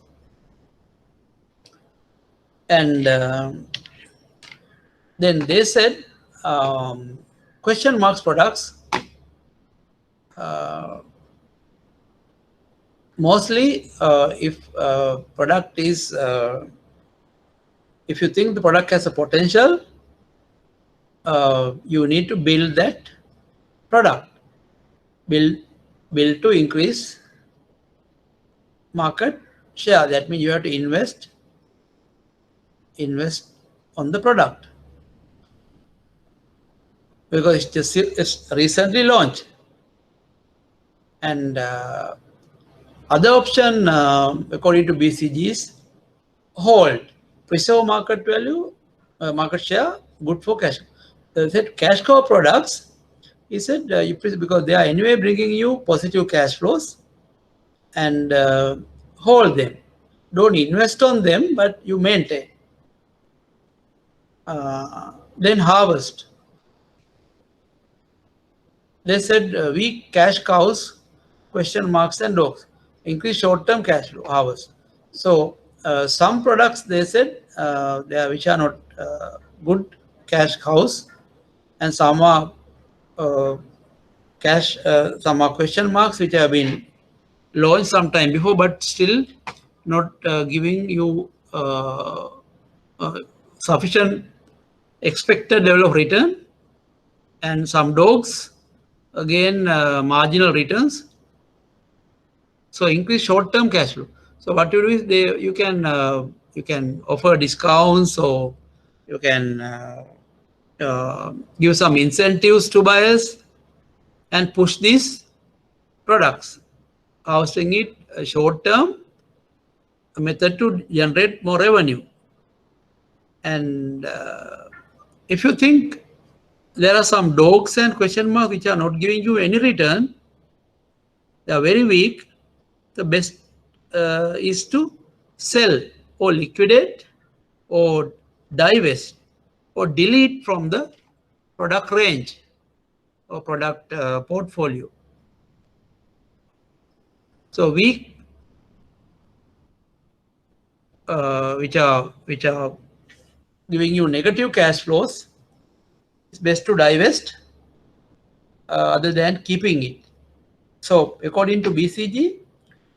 And then they said question marks products mostly if product is if you think the product has a potential, you need to build that product, build to increase market share. That means you have to invest on the product because it's recently launched. And other option according to BCG is hold, preserve market value, market share, good for cash. They said cash cow products, he said because they are anyway bringing you positive cash flows, and hold them. Don't invest on them, but you maintain. Then harvest. They said weak cash cows, question marks, and dogs. Increase short-term cash flow, harvest. So some products they said which are not good cash cows, and some are some are question marks which have been launched some time before, but still not giving you sufficient expected level of return, and some dogs again marginal returns. So increase short-term cash flow. So what you do is you can offer discounts, or you can give some incentives to buyers and push these products, housing it a short-term method to generate more revenue. And if you think there are some dogs and question mark which are not giving you any return. They are very weak. The best is to sell or liquidate or divest or delete from the product range or product portfolio. So weak which are giving you negative cash flows, it's best to divest other than keeping it. So according to BCG,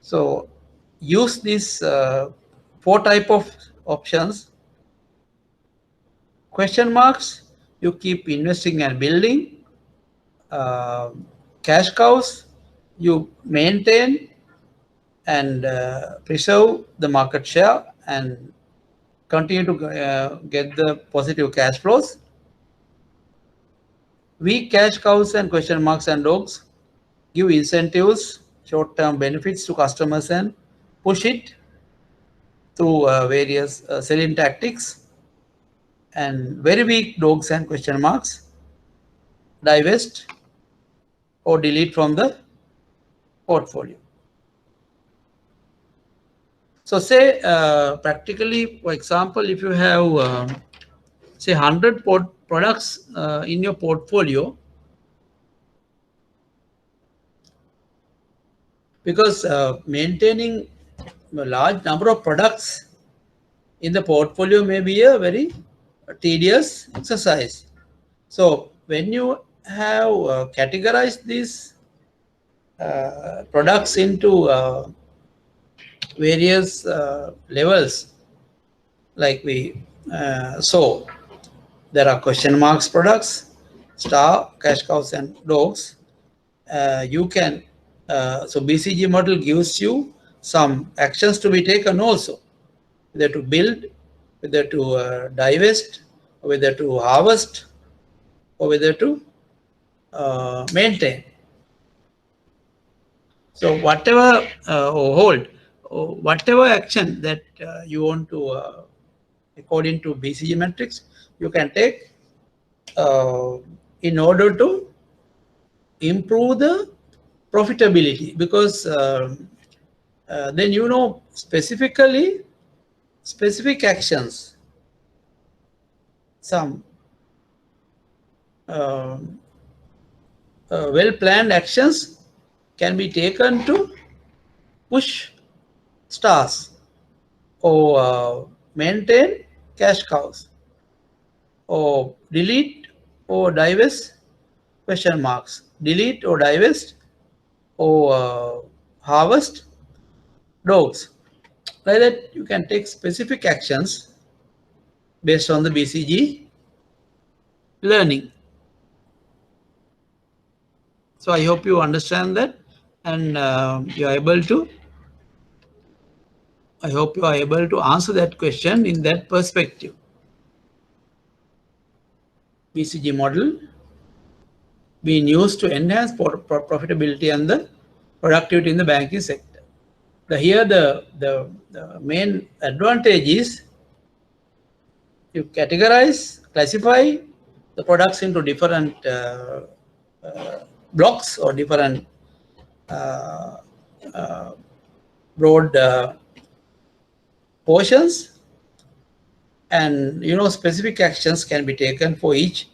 so use these 4 type of options. Question marks, you keep investing and building. Cash cows, you maintain and preserve the market share and continue to get the positive cash flows. Weak cash cows and question marks and dogs, give incentives, short-term benefits to customers and push it through various selling tactics. And very weak dogs and question marks, divest or delete from the portfolio. So say practically, for example, if you have say 100 products in your portfolio, because maintaining a large number of products in the portfolio may be a very tedious exercise. So when you have categorized these products into various levels, like we saw, there are question marks products, star, cash cows and dogs. You can, so BCG model gives you some actions to be taken also, whether to build, whether to divest, whether to harvest, or whether to maintain. So whatever or hold, or whatever action that you want to, according to BCG matrix, you can take in order to improve the profitability, because then you know specifically specific actions, some well-planned actions can be taken to push stars or maintain cash cows or delete or divest question marks, delete or divest or harvest dogs. Like that, you can take specific actions based on the BCG learning. So I hope you understand that, and you are able to, I hope you are able to answer that question in that perspective. BCG model being used to enhance profitability and the productivity in the banking sector. Here the main advantage is you categorize, classify the products into different blocks or different broad portions, and you know specific actions can be taken for each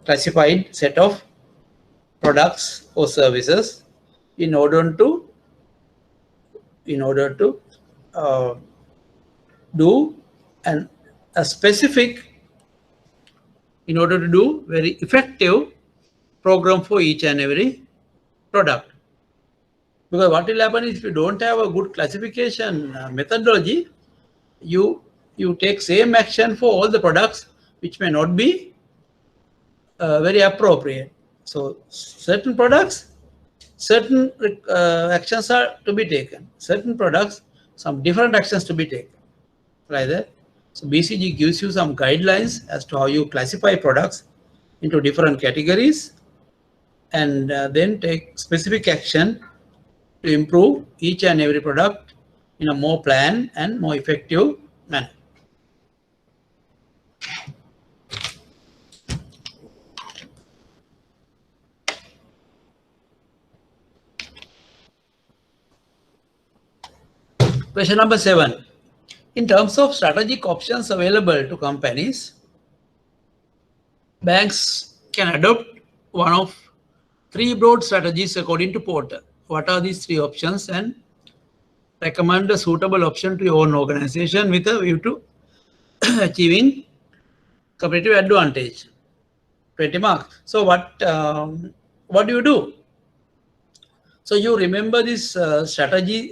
classified set of products or services in order to do a specific, in order to do very effective program for each and every product. Because what will happen is, if you don't have a good classification methodology, you take same action for all the products, which may not be very appropriate. So certain products, certain actions are to be taken. Certain products, some different actions to be taken. Like that. So BCG gives you some guidelines as to how you classify products into different categories, and then take specific action to improve each and every product in a more planned and more effective manner. Question number 7. In terms of strategic options available to companies, banks can adopt one of 3 broad strategies according to Porter. What are these 3 options, and recommend a suitable option to your own organization with a view to achieving competitive advantage. 20 marks. So what do you do? So you remember this strategy,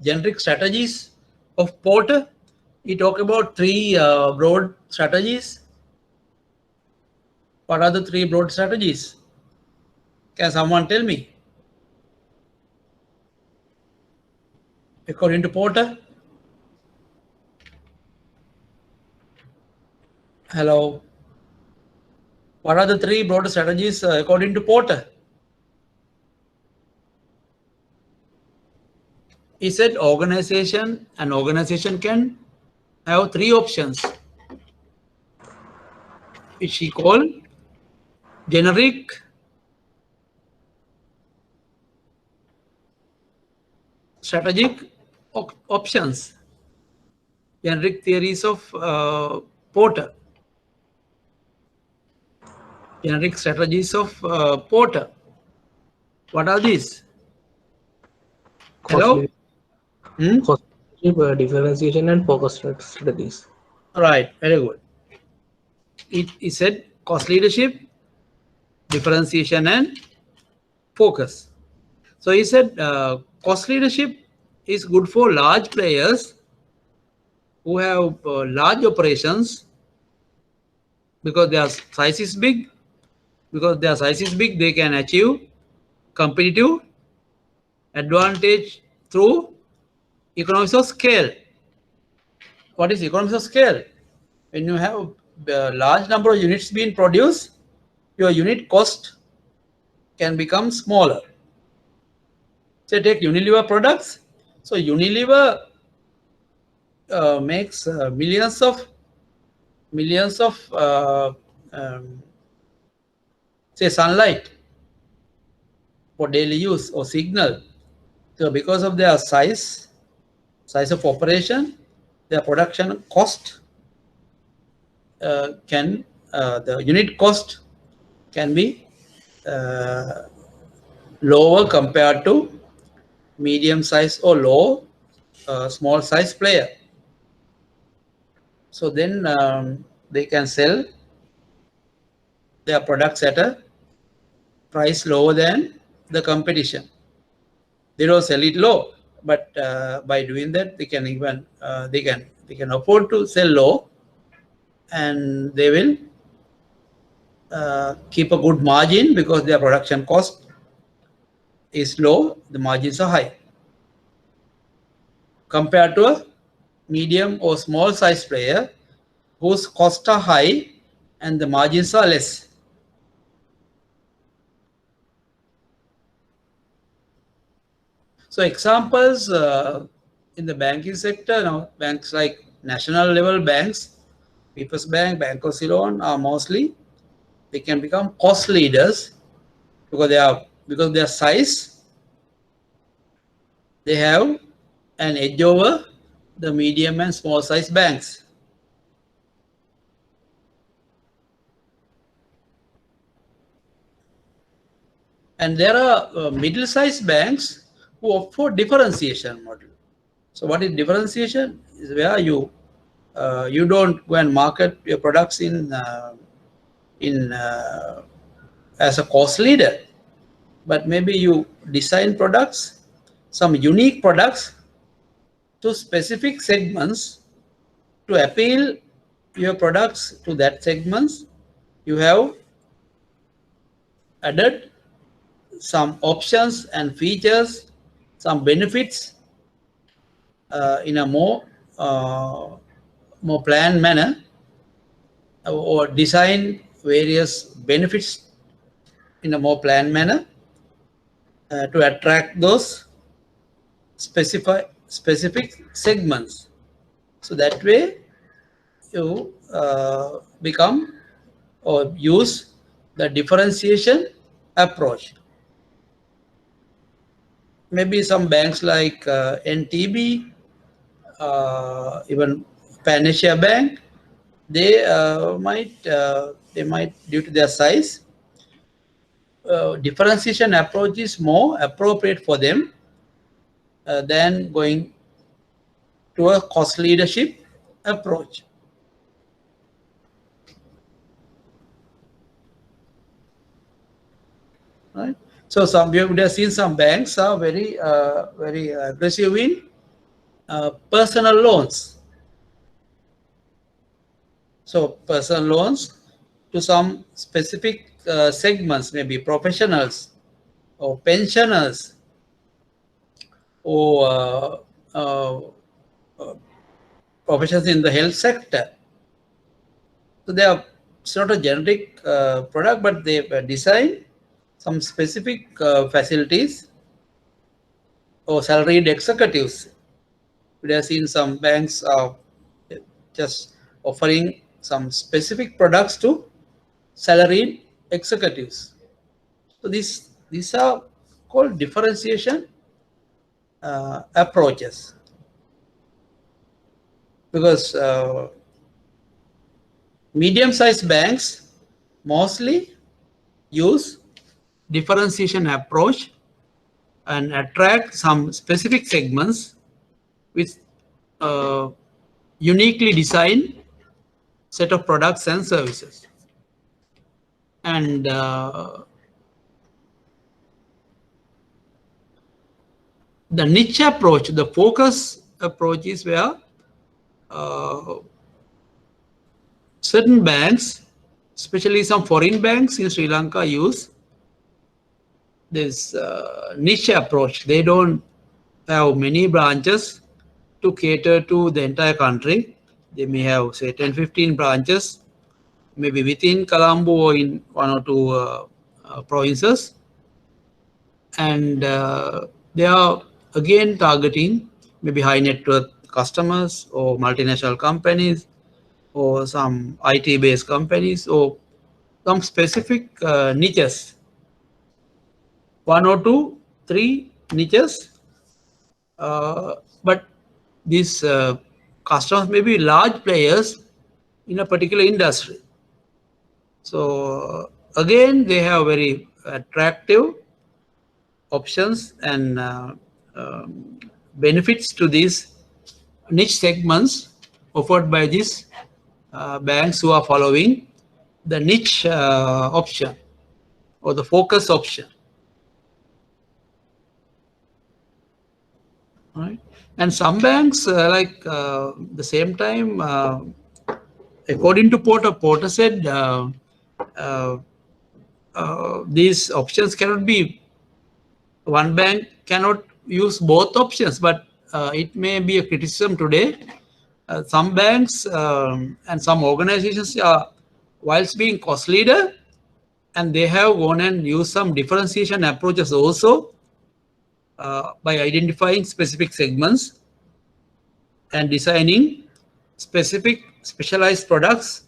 generic strategies of Porter? He talked about 3 broad strategies. What are the 3 broad strategies? Can someone tell me? According to Porter? Hello. What are the 3 broad strategies according to Porter? He said an organization can have 3 options, which he called generic, strategic options, generic theories of Porter, generic strategies of Porter. What are these? Hello? Cost leadership, differentiation, and focus strategies. Right, very good. He said cost leadership, differentiation, and focus. So he said cost leadership is good for large players who have large operations because their size is big. Because their size is big, they can achieve competitive advantage through economies of scale. What is economies of scale? When you have a large number of units being produced, your unit cost can become smaller. Say take Unilever products. So Unilever makes millions of say sunlight for daily use or signal. So because of their size of operation, their production cost the unit cost can be lower compared to medium size or low small size player. So then they can sell their products at a price lower than the competition. They don't sell it low, but by doing that, they can even they can afford to sell low, and they will keep a good margin because their production cost is low, the margins are high compared to a medium or small size player whose costs are high and the margins are less. So examples in the banking sector, now banks like national level banks, People's Bank, Bank of Ceylon are mostly, they can become cost leaders because of their size, they have an edge over the medium and small size banks. And there are middle-sized banks who opt for differentiation model. So what is differentiation? Is where you don't go and market your products as a cost leader, but maybe you design products, some unique products to specific segments to appeal your products to that segments. You have added some options and features, some benefits in a more planned manner, or design various benefits in a more planned manner to attract those specific segments. So that way you become or use the differentiation approach. Maybe some banks like NTB even Pan Asia Bank, they might due to their size, differentiation approach is more appropriate for them than going to a cost leadership approach. Right. So we would have seen some banks are very aggressive in personal loans. So personal loans to some specific segments, maybe professionals or pensioners or professionals in the health sector. So it's not a generic product, but they design some specific facilities or salaried executives. We have seen some banks just offering some specific products to salaried executives. So these are called differentiation approaches, because medium-sized banks mostly use differentiation approach and attract some specific segments with uniquely designed set of products and services. And the niche approach, the focus approach, is where certain banks, especially some foreign banks in Sri Lanka, use this niche approach. They don't have many branches to cater to the entire country. They may have, say, 10-15 branches, maybe within Colombo or in one or two provinces. And they are again targeting maybe high net worth customers or multinational companies or some IT based companies or some specific niches, 1 or 2, 3 niches. But these customers may be large players in a particular industry. So again, they have very attractive options and benefits to these niche segments offered by these banks who are following the niche option or the focus option. Right. And some banks, the same time, according to Porter said, these options cannot be, one bank cannot use both options, but it may be a criticism today. Some banks and some organizations are, whilst being cost leader, and they have gone and used some differentiation approaches also by identifying specific segments and designing specific specialized products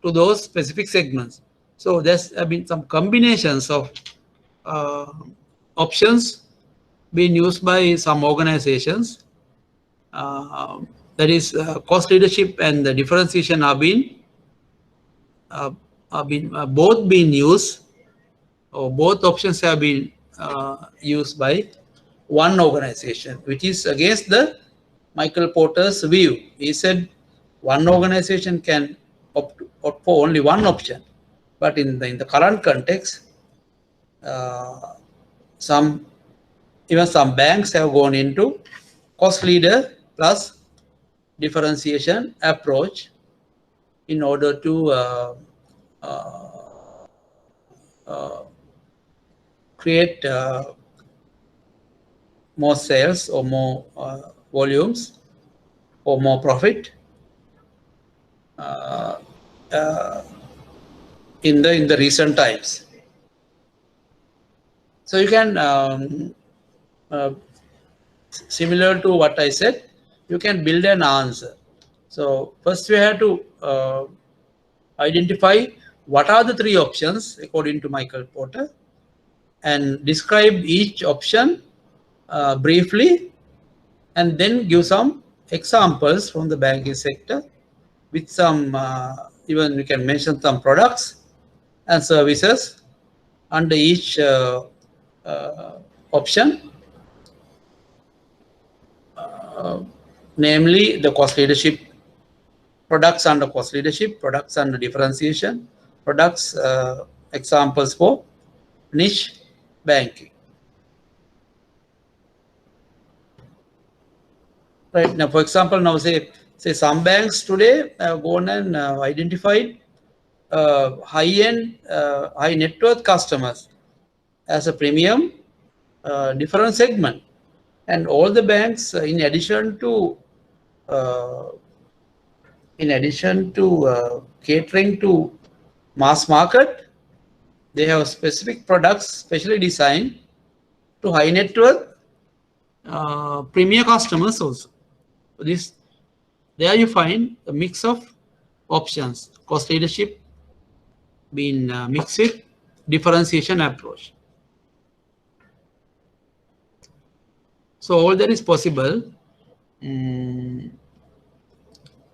to those specific segments. So there's been some combinations of options being used by some organizations. That is, cost leadership and the differentiation are both being used, or both options have been used by one organization, which is against the Michael Porter's view. He said one organization can opt for only one option, but in the current context, even some banks have gone into cost leader plus differentiation approach in order to create more sales or more volumes or more profit in the recent times. So you can similar to what I said, you can build an answer. So first we have to identify what are the 3 options according to Michael Porter, and describe each option briefly, and then give some examples from the banking sector with some, even we can mention some products and services under each option, namely the cost leadership, products under cost leadership, products under differentiation, products examples for niche banking. Right now, for example, now say some banks today have gone and identified high-end, high net worth customers as a premium different segment, and all the banks, in addition to catering to mass market, they have specific products specially designed to high net worth premier customers also. This, there you find a mix of options, cost leadership being mixed with differentiation approach. So all that is possible.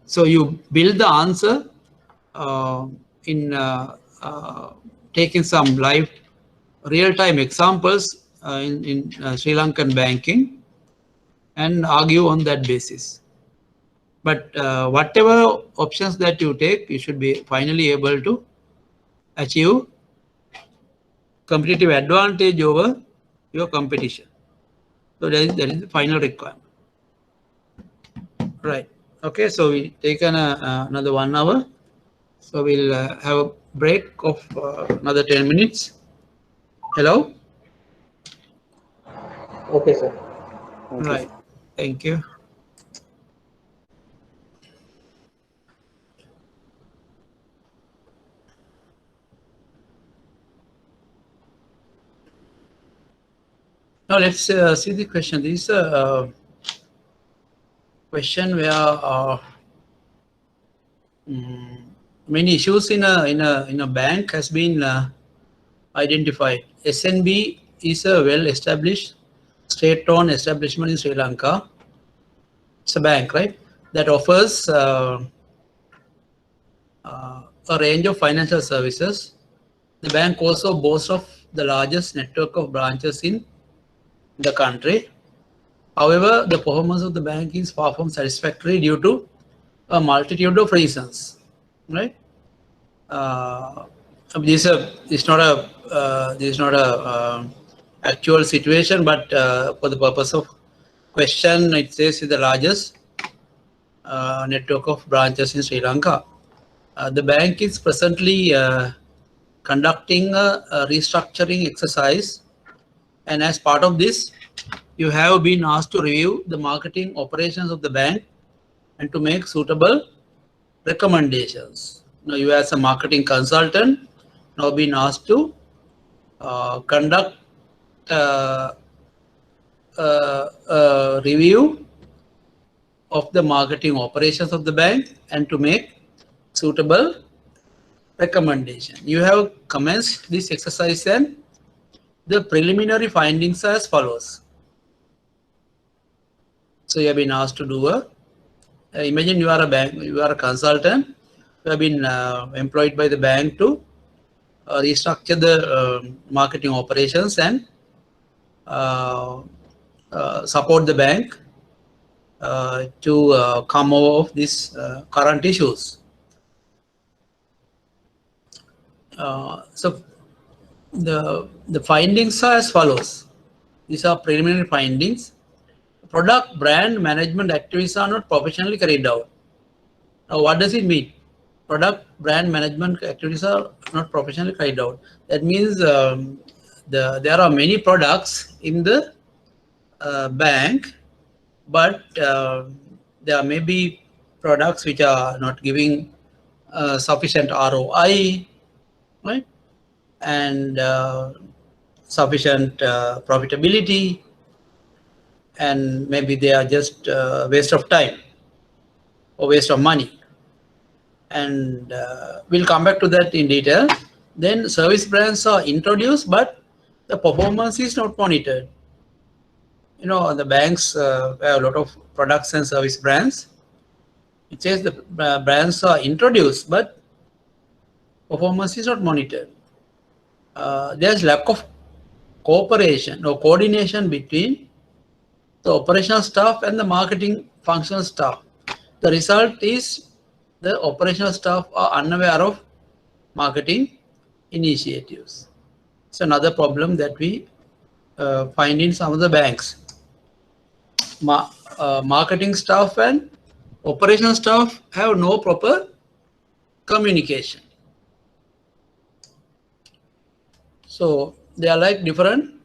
So you build the answer in taking some live real-time examples in Sri Lankan banking and argue on that basis. But whatever options that you take, you should be finally able to achieve competitive advantage over your competition. So that is the final requirement. Right. Okay. So we taken another 1 hour. So we'll have a break of another 10 minutes. Hello. Okay, sir. Right. Thank you. Now let's see the question. This is a question where many issues in a bank has been identified. SNB is a well-established state-owned establishment in Sri Lanka. It's a bank, right, that offers a range of financial services. The bank also boasts of the largest network of branches in the country. However, the performance of the bank is far from satisfactory due to a multitude of reasons, right? This is not a actual situation, but for the purpose of question, it says the largest network of branches in Sri Lanka. The bank is presently conducting a restructuring exercise, and as part of this, you have been asked to review the marketing operations of the bank and to make suitable recommendations. Now, you as a marketing consultant now been asked to conduct a review of the marketing operations of the bank and to make suitable recommendation. You have commenced this exercise, and the preliminary findings are as follows. So you have been asked to do imagine you are a bank, you are a consultant, you have been employed by the bank to restructure the marketing operations and support the bank to come over of these current issues. So the findings are as follows. These are preliminary findings. Product brand management activities are not professionally carried out. Now, what does it mean? Product brand management activities are not professionally carried out. That means there are many products in the bank, but there may be products which are not giving sufficient ROI, right, and sufficient profitability, and maybe they are just waste of time or waste of money. And we'll come back to that in detail. Then service brands are introduced, but the performance is not monitored. you know, the banks have a lot of products and service brands. It says the brands are introduced, but performance is not monitored. There's lack of cooperation or coordination between the operational staff and the marketing functional staff. The result is the operational staff are unaware of marketing initiatives. It's another problem that we find in some of the banks. Marketing staff and operational staff have no proper communication. So they are like different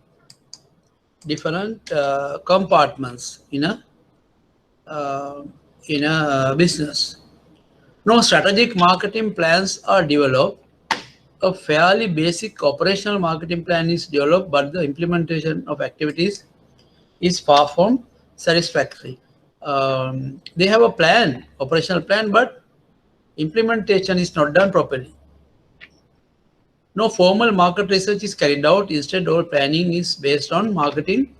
compartments in a business. No strategic marketing plans are developed. A fairly basic operational marketing plan is developed, but the implementation of activities is far from satisfactory. They have a plan, operational plan, but implementation is not done properly. No formal market research is carried out. Instead, all planning is based on marketing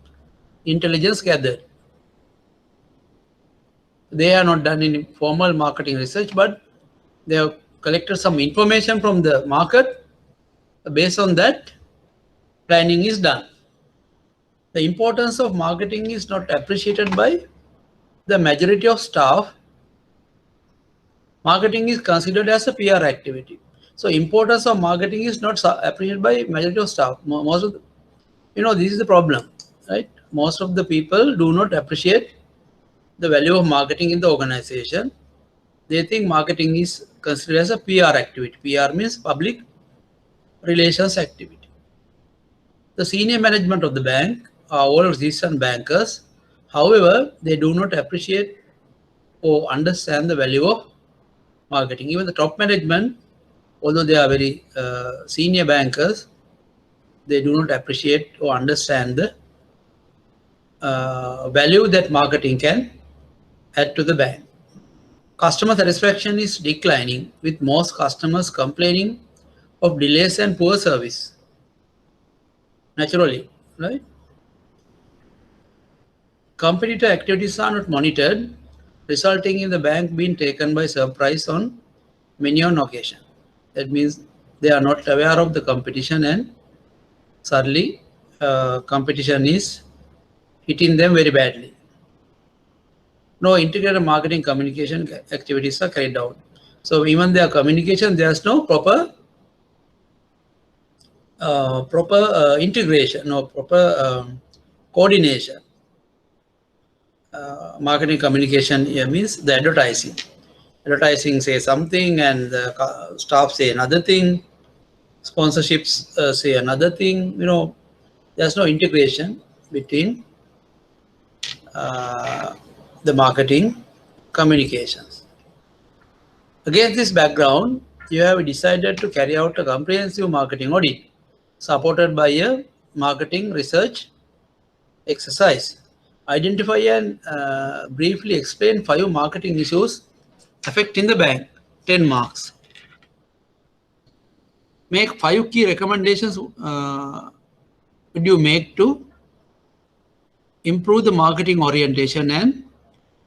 intelligence gathered. They are not done in formal marketing research, but they have collected some information from the market. Based on that, planning is done. The importance of marketing is not appreciated by the majority of staff. Marketing is considered as a PR activity. So importance of marketing is not appreciated by majority of staff. Most of the, this is the problem, right? Most of the people do not appreciate the value of marketing in the organization. They think marketing is considered as a PR activity. PR means public relations activity. The senior management of the bank are all seasoned bankers. However, they do not appreciate or understand the value of marketing. Even the top management, although they are very senior bankers, they do not appreciate or understand the value that marketing can add to the bank. Customer satisfaction is declining, with most customers complaining of delays and poor service. Naturally, right? Competitor activities are not monitored, resulting in the bank being taken by surprise on many occasions. That means they are not aware of the competition, and suddenly competition is hitting them very badly. No integrated marketing communication activities are carried out. So even their communication, there's no proper integration, no proper coordination. Marketing communication here means the advertising. Advertising say something and the staff say another thing. Sponsorships say another thing. There's no integration between the marketing communications. Against this background, you have decided to carry out a comprehensive marketing audit supported by a marketing research exercise. Identify and briefly explain 5 marketing issues affecting the bank. 10 marks. Make 5 key recommendations would you make to improve the marketing orientation and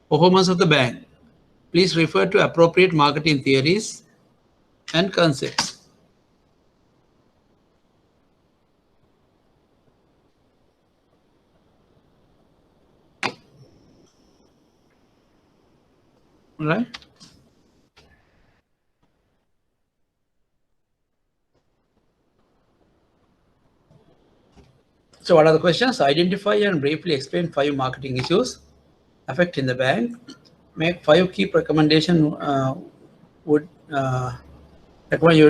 performance of the bank. Please refer to appropriate marketing theories and concepts. All right. So what are the questions? Identify and briefly explain 5 marketing issues affecting the bank. Make 5 key recommendations would recommend you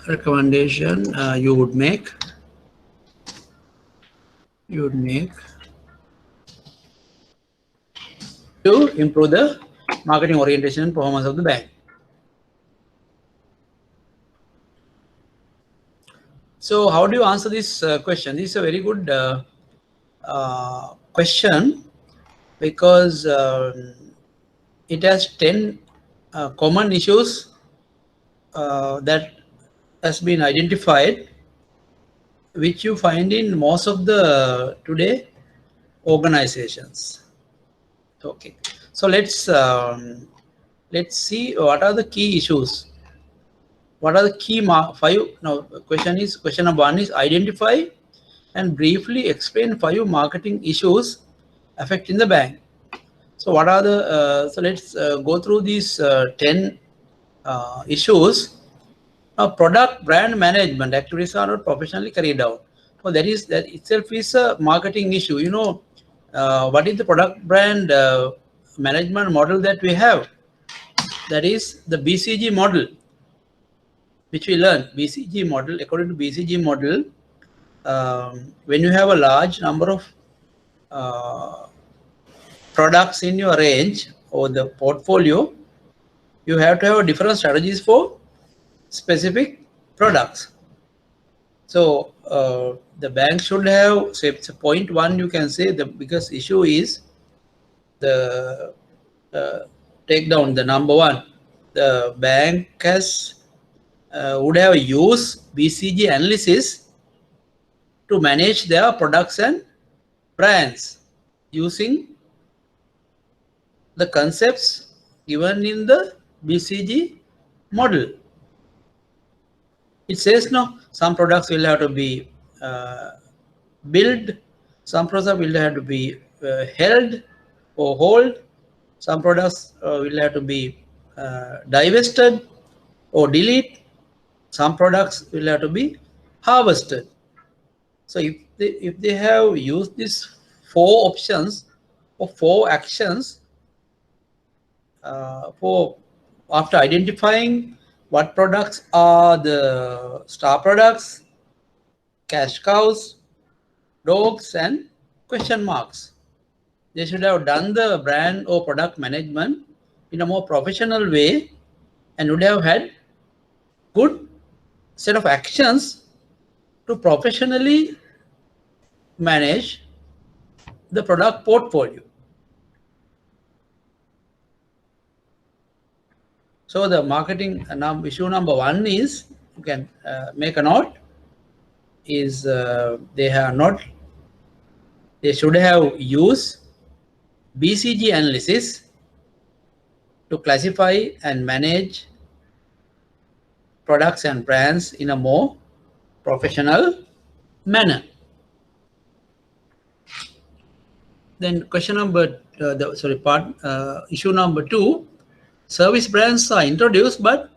recommendation you would make to improve the marketing orientation and performance of the bank. So how do you answer this question? This is a very good question, because it has 10 common issues that has been identified, which you find in most of the today organizations. Okay, so let's see what are the key issues. What are the key five? Now, question number one is identify and briefly explain 5 marketing issues affecting the bank. So what are the? So let's go through these 10 issues. Now, product brand management activities are not professionally carried out. So that itself is a marketing issue. You know, what is the product brand management model that we have? That is the BCG model, which we learned. BCG model. According to BCG model, when you have a large number of products in your range or the portfolio, you have to have different strategies for specific products. So the bank should have, say, point one, you can say the biggest issue is the take down the number one. The bank has would have used BCG analysis to manage their products and brands using the concepts given in the BCG model. It says no, some products will have to be built, some products will have to be held or hold, some products will have to be divested or delete, some products will have to be harvested. So if they have used these 4 options or 4 actions for after identifying what products are the star products, cash cows, dogs, and question marks, they should have done the brand or product management in a more professional way and would have had good set of actions to professionally manage the product portfolio. So the marketing issue number one is, you can make a note, is they should have used BCG analysis to classify and manage products and brands in a more professional manner. Then question number, issue number 2, service brands are introduced, but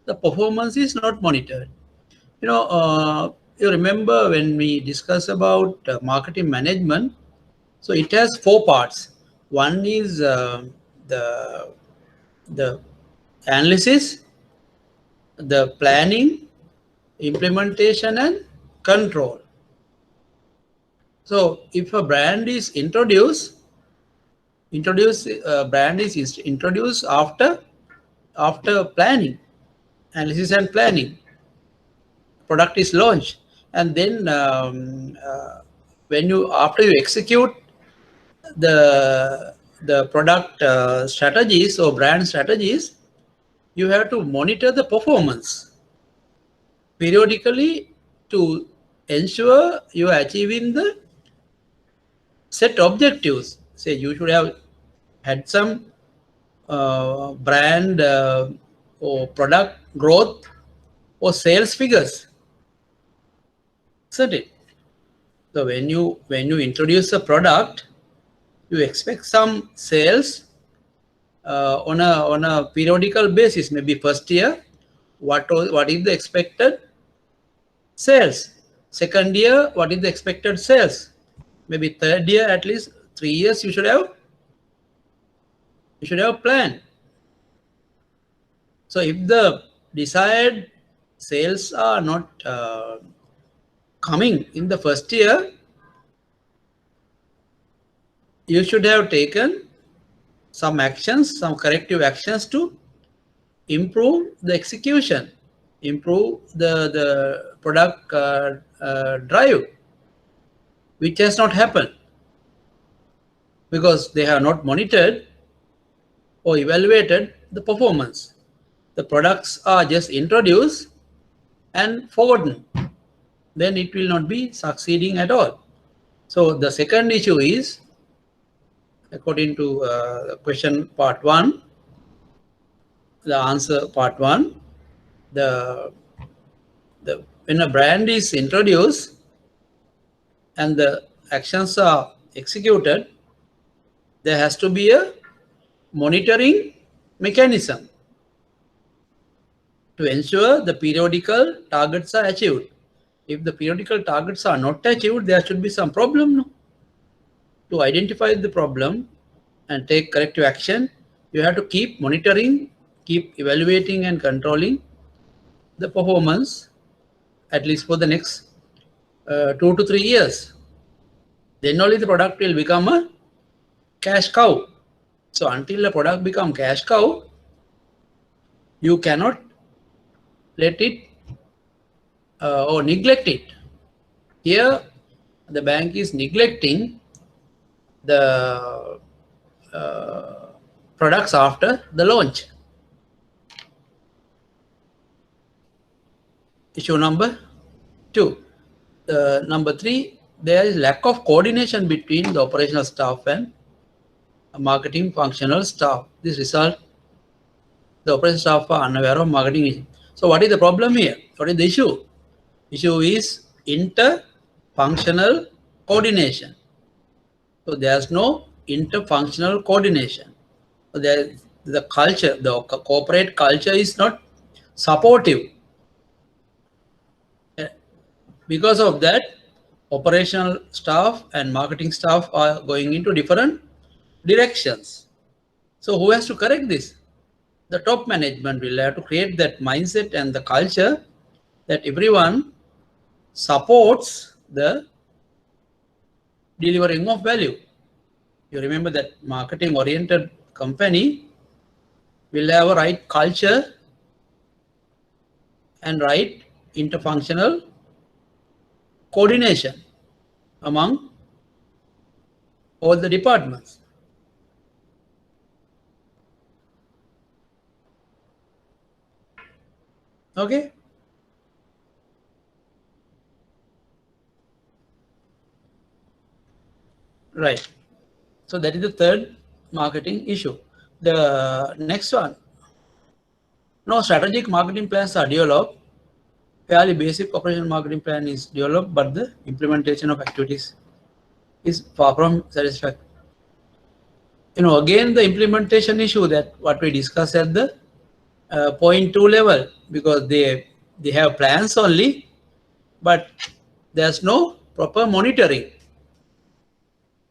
the performance is not monitored. You know, you remember when we discuss about marketing management, so it has 4 parts. One is the analysis, the planning, implementation, and control. So if a brand is introduced after planning, analysis and planning. Product is launched, and then after you execute the product strategies or brand strategies, you have to monitor the performance periodically to ensure you are achieving the set objectives. Say you should have had some brand or product growth or sales figures. Isn't it? So when you introduce a product, you expect some sales on a periodical basis. Maybe first year, what is the expected sales? Second year, what is the expected sales? Maybe third year, at least 3 years, you should have planned. So if the desired sales are not coming in the first year, you should have taken some actions, some corrective actions to improve the execution, improve the product drive, which has not happened because they have not monitored or evaluated the performance. the products are just introduced and forgotten, then it will not be succeeding at all. So the second issue is, according to question part 1, the answer part 1, when a brand is introduced and the actions are executed, there has to be a monitoring mechanism to ensure the periodical targets are achieved. If the periodical targets are not achieved, there should be some problem. No? To identify the problem and take corrective action, you have to keep monitoring, keep evaluating and controlling the performance at least for the next 2 to 3 years. Then only the product will become a cash cow. So until the product becomes cash cow, you cannot let it or neglect it. Here, the bank is neglecting the products after the launch. Issue number 2. Number 3, there is lack of coordination between the operational staff and marketing functional staff. This result, the operational staff are unaware of marketing. So what is the problem here? What is the issue? Issue is inter-functional coordination. So there's no inter-functional coordination. So the culture, the corporate culture is not supportive. Because of that, operational staff and marketing staff are going into different directions. So who has to correct this? The top management will have to create that mindset and the culture that everyone supports the delivering of value. You remember that marketing oriented company will have a right culture and right interfunctional coordination among all the departments. Okay. Right. So that is the third marketing issue. The next one. No strategic marketing plans are developed. Fairly basic operational marketing plan is developed, but the implementation of activities is far from satisfactory. Again, the implementation issue that what we discussed at the point 2 level, because they have plans only, but there's no proper monitoring.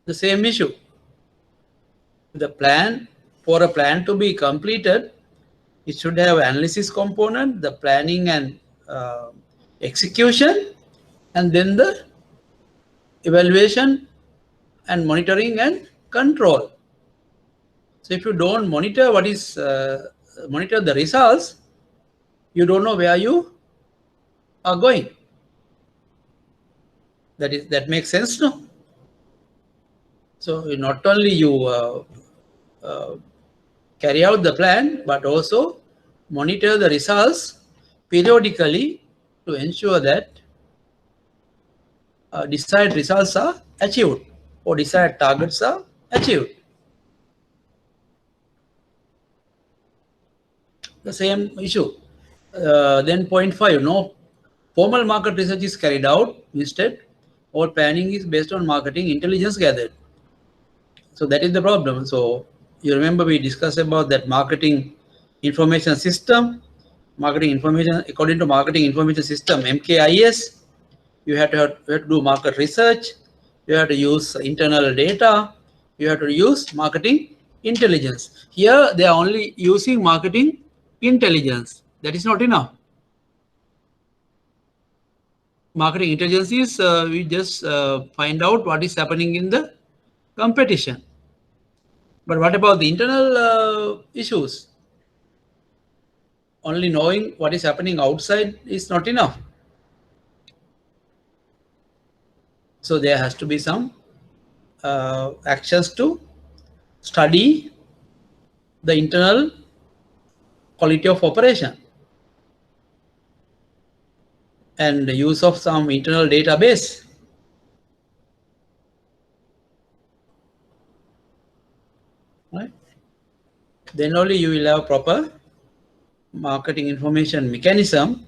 The same issue. The plan, for a plan to be completed, it should have analysis component, the planning and execution, and then the evaluation and monitoring and control. So if you don't monitor monitor the results, you don't know where you are going. That makes sense, no? So not only you carry out the plan, but also monitor the results periodically to ensure that desired results are achieved or desired targets are achieved. The same issue. Then point 5, no formal market research is carried out. Instead, all planning is based on marketing intelligence gathered. So that is the problem. So you remember we discussed about that marketing information system, marketing information, according to marketing information system, MKIS, you have to do market research, you have to use internal data, you have to use marketing intelligence. Here they are only using marketing intelligence. That is not enough. Marketing intelligence is we just find out what is happening in the competition. But what about the internal issues? Only knowing what is happening outside is not enough. So there has to be some actions to study the internal quality of operation, and the use of some internal database. Right? Then only you will have proper marketing information mechanism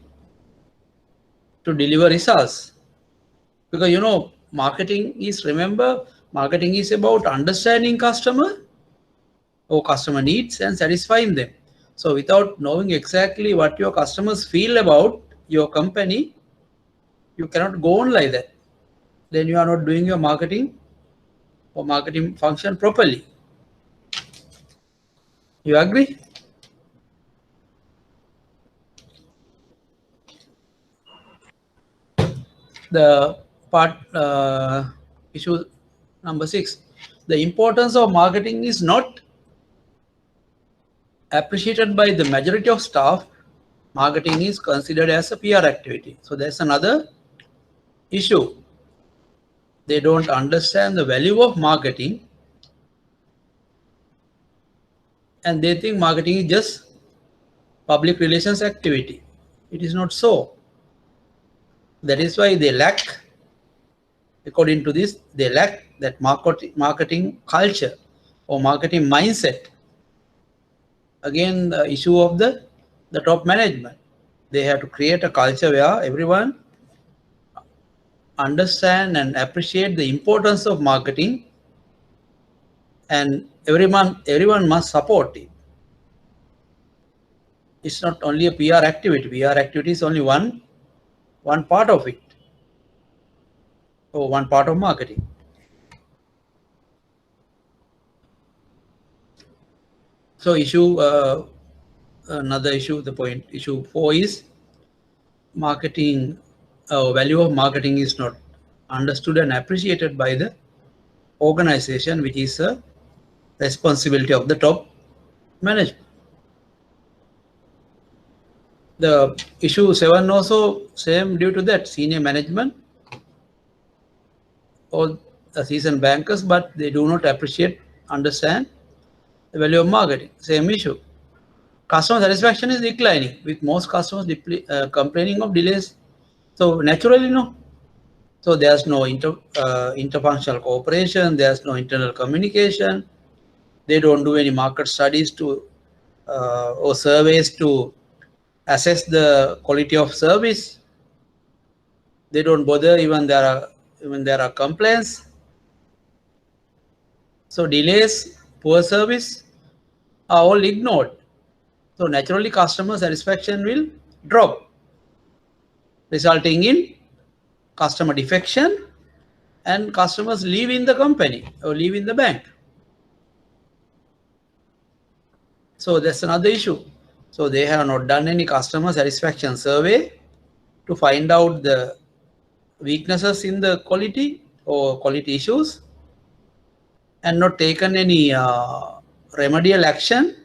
to deliver results. Because marketing is, remember, marketing is about understanding customer or customer needs and satisfying them. So without knowing exactly what your customers feel about your company, you cannot go on like that. Then you are not doing your marketing or marketing function properly. You agree? The part issue number 6. The importance of marketing is not appreciated by the majority of staff. Marketing is considered as a PR activity. So that's another issue. They don't understand the value of marketing, and they think marketing is just public relations activity. It is not so. That is why they lack, according to this, they lack that marketing culture or marketing mindset. Again, the issue of the top management. They have to create a culture where everyone understand and appreciate the importance of marketing, and everyone must support it. It's not only a PR activity. PR activity is only one part of it, or one part of marketing. So another issue, issue 4 is marketing. Value of marketing is not understood and appreciated by the organization, which is a responsibility of the top management. The issue 7 also same due to that, senior management or the seasoned bankers, but they do not understand the value of marketing. Same issue. Customer satisfaction is declining, with most customers complaining of delays. So naturally, no. So there's no interfunctional cooperation. There's no internal communication. They don't do any market studies or surveys to assess the quality of service. They don't bother even there are complaints. So delays, poor service are all ignored. So naturally customer satisfaction will drop, resulting in customer defection and customers leaving the company or leaving the bank. So that's another issue. So they have not done any customer satisfaction survey to find out the weaknesses in the quality or quality issues, and not taken any remedial action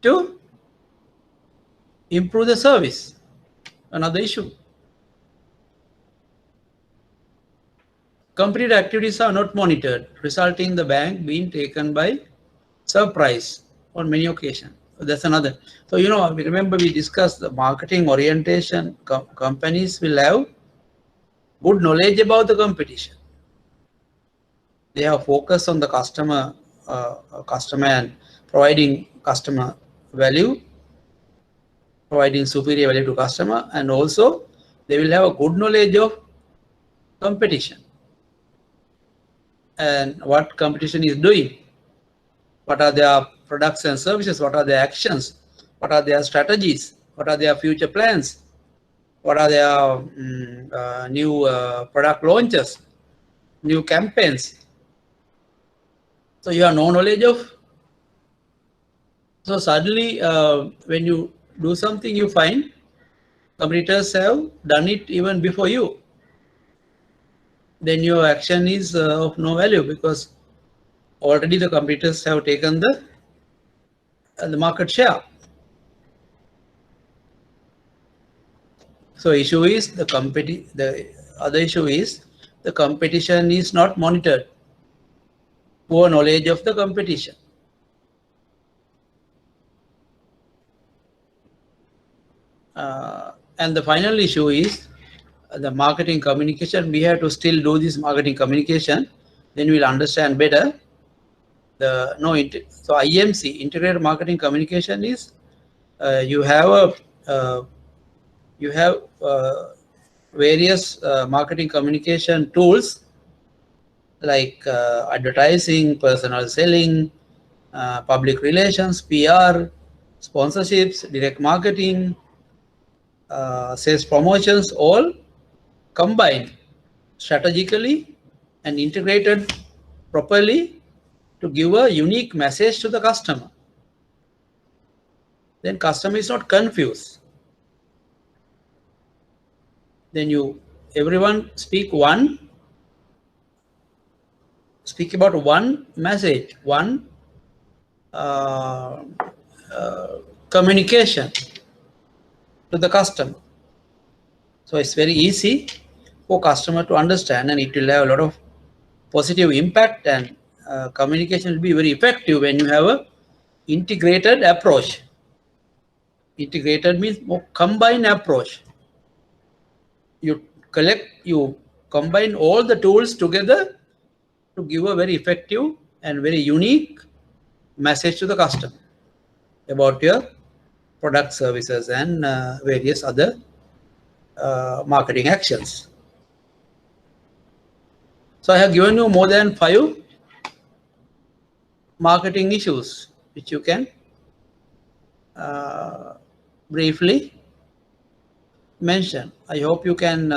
to improve the service. Another issue. Completed activities are not monitored, resulting in the bank being taken by surprise on many occasions. So that's another. So remember we discussed the marketing orientation. Companies will have good knowledge about the competition. They have focus on the customer and providing customer value, providing superior value to customer, and also they will have a good knowledge of competition and what competition is doing. What are their products and services? What are their actions? What are their strategies? What are their future plans? What are their new product launches, new campaigns? So you have no knowledge of. So suddenly, when you do something, you find competitors have done it even before you. Then your action is of no value, because already the competitors have taken the market share. So issue is the other issue is the competition is not monitored. Poor knowledge of the competition. And the final issue is the marketing communication. We have to still do this marketing communication, then we'll understand better. So IMC, integrated marketing communication, is you have various marketing communication tools like advertising, personal selling, public relations, PR, sponsorships, direct marketing, sales promotions, all combined strategically and integrated properly to give a unique message to the customer. Then customer is not confused. Then everyone speak about one message, one communication to the customer. So it's very easy for customer to understand, and it will have a lot of positive impact, and communication will be very effective when you have a integrated approach. Integrated means more combined approach. You combine all the tools together to give a very effective and very unique message to the customer about your product, services, and various other marketing actions. So I have given you more than 5 marketing issues which you can briefly mention. I hope you can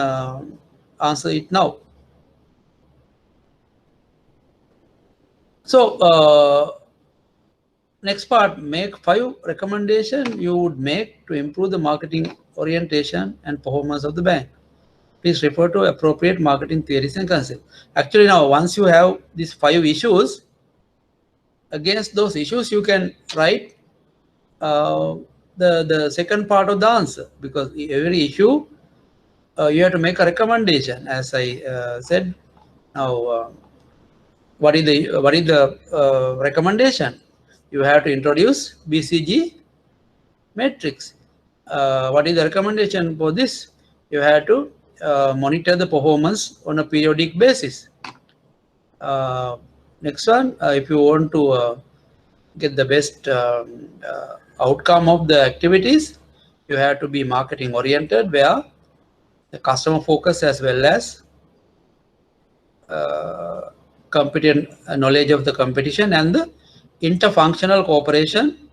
answer it now. So next part, make 5 recommendations you would make to improve the marketing orientation and performance of the bank. Please refer to appropriate marketing theories and concepts. Actually, now once you have these 5 issues, against those issues you can write the second part of the answer, because every issue you have to make a recommendation. As I said, now what is the recommendation? You have to introduce BCG matrix. What is the recommendation for this? You have to monitor the performance on a periodic basis. Next one, if you want to get the best outcome of the activities, you have to be marketing oriented, where the customer focus as well as competent knowledge of the competition and the interfunctional cooperation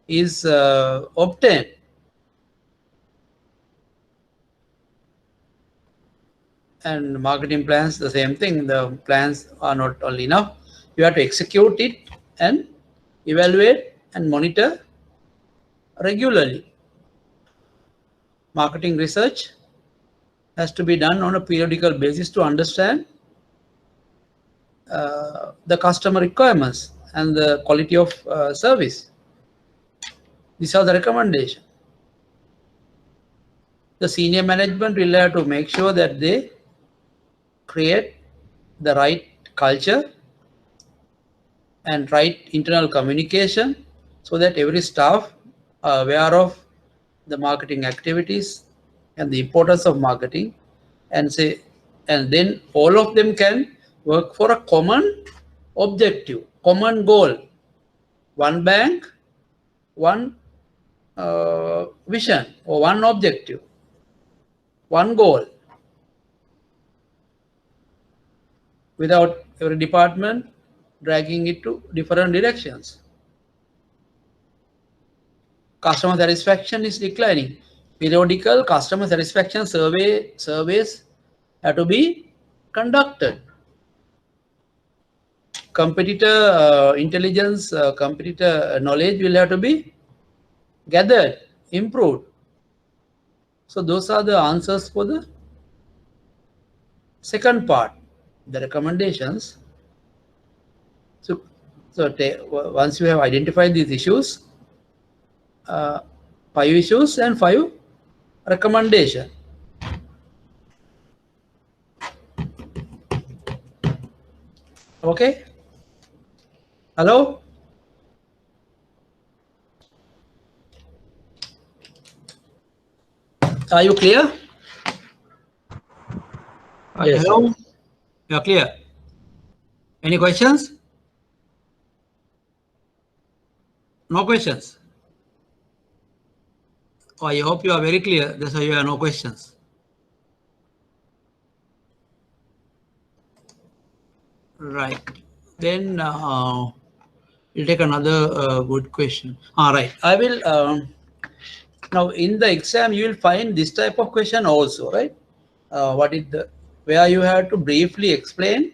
is obtained. And marketing plans, the same thing. The plans are not only enough. You have to execute it and evaluate and monitor regularly. Marketing research has to be done on a periodical basis to understand the customer requirements and the quality of service. These are the recommendations. The senior management will have to make sure that they create the right culture and right internal communication, so that every staff are aware of the marketing activities and the importance of marketing, and then all of them can work for a common objective, common goal. One bank, one vision, or one objective, one goal, without every department dragging it to different directions. Customer satisfaction is declining. Periodical customer satisfaction surveys have to be conducted. Competitor intelligence, competitor knowledge will have to be gathered, improved. So those are the answers for the second part, the recommendations. So once you have identified these issues, 5 issues and 5 recommendations. Okay. Hello. Are you clear? Yes, sir. Hello? You are clear? Any questions? No questions? Oh, I hope you are very clear. That's why you have no questions. Right. Then we'll take another good question. All right. I will now in the exam you will find this type of question also, right? What is the where you have to briefly explain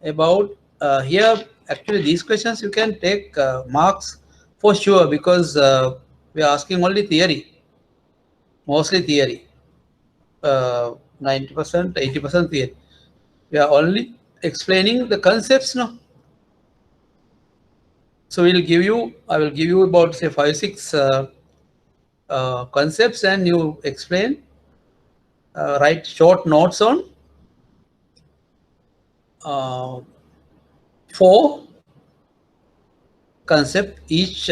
about here. Actually, these questions you can take marks for sure because we are asking only theory, mostly theory. 90%, 80% theory. We are only explaining the concepts now. So we'll give you, I will give you about say 5, 6 concepts and you explain, write short notes on 4 concept. Each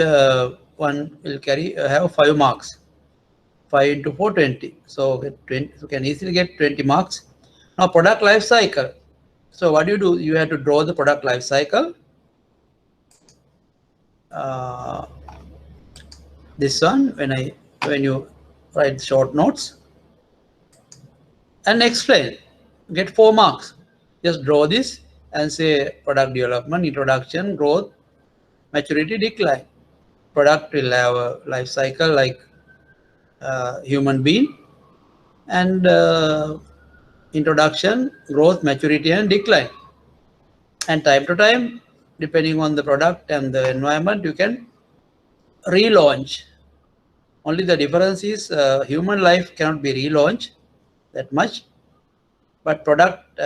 one will carry have 5 marks. 5 into 4, 20. So get 20. You can easily get 20 marks. Now product life cycle. So what do? You have to draw the product life cycle. This one when you write short notes and explain, get 4 marks. Just draw this and say product development, introduction, growth, maturity, decline. Product will have a life cycle like human being, and introduction, growth, maturity, and decline. And time to time, depending on the product and the environment, you can relaunch. Only the difference is human life cannot be relaunched that much, but product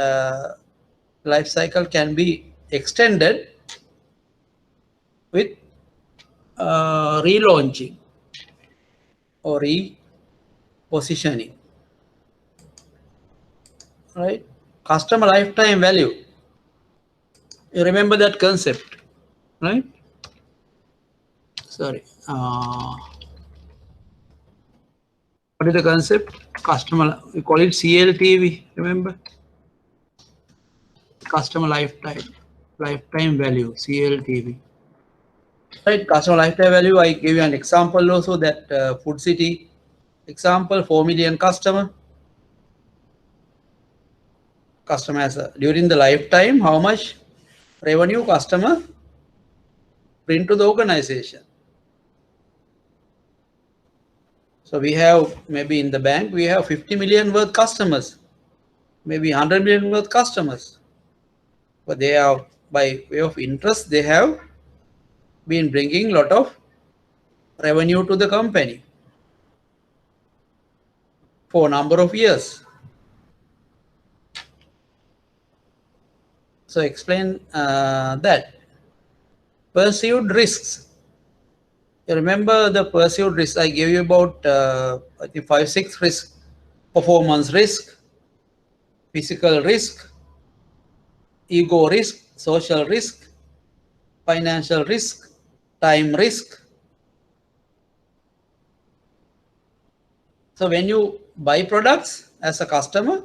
life cycle can be extended with relaunching or repositioning. Right? Customer lifetime value. You remember that concept, right? Sorry. What is the concept? Customer, we call it CLTV, remember? Customer lifetime value, CLTV. Right, customer lifetime value, I gave you an example also that Food City example, 4 million customer has during the lifetime, how much revenue customer bring to the organization. So we have maybe in the bank, we have 50 million worth customers, maybe 100 million worth customers. But they are by way of interest, they have been bringing lot of revenue to the company for a number of years. So explain that. Perceived risks. You remember the perceived risks I gave you about I think 5, 6 risks. Performance risk, physical risk, ego risk, social risk, financial risk, time risk. So when you buy products as a customer,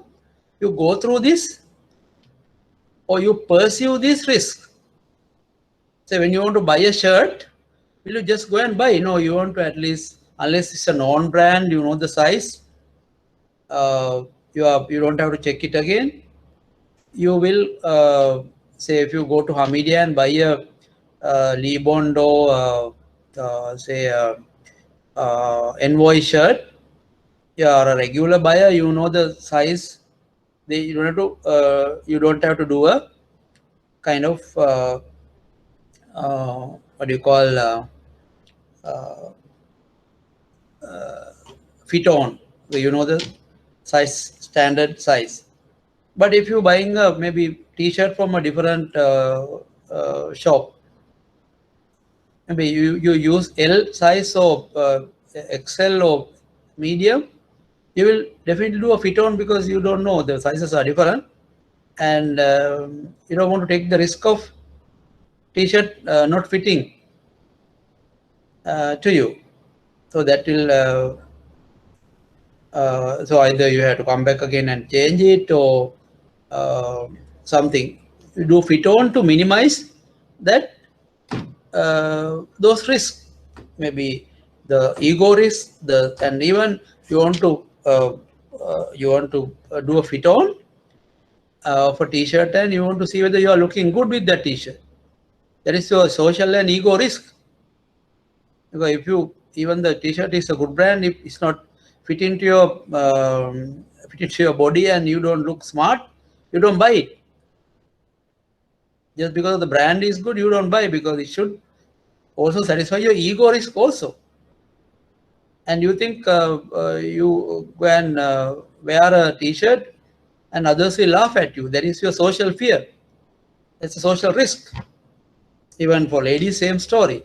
you go through this or you perceive this risk. So when you want to buy a shirt, will you just go and buy? No, you want to at least, unless it's a known brand, you know the size, you don't have to check it again. You will say if you go to Hamidia and buy a Lee Bondo, say Envoy shirt, you are a regular buyer, you know the size. You don't have to do a kind of what do you call fit on. You know the size, standard size. But if you're buying a maybe t-shirt from a different shop, maybe you use L size or XL or medium, you will definitely do a fit on because you don't know the sizes are different, and you don't want to take the risk of t-shirt not fitting to you. So that will So either you have to come back again and change it, or something. You do fit on to minimize that those risks, maybe the ego risk, and even you want to do a fit on for t-shirt, and you want to see whether you are looking good with that t-shirt. That is your social and ego risk. Because if you, even the t-shirt is a good brand, if it's not fit into your body and you don't look smart, you don't buy it. Just because the brand is good, you don't buy, because it should also satisfy your ego risk also. And you think you go and wear a t-shirt and others will laugh at you. That is your social fear. It's a social risk. Even for ladies, same story.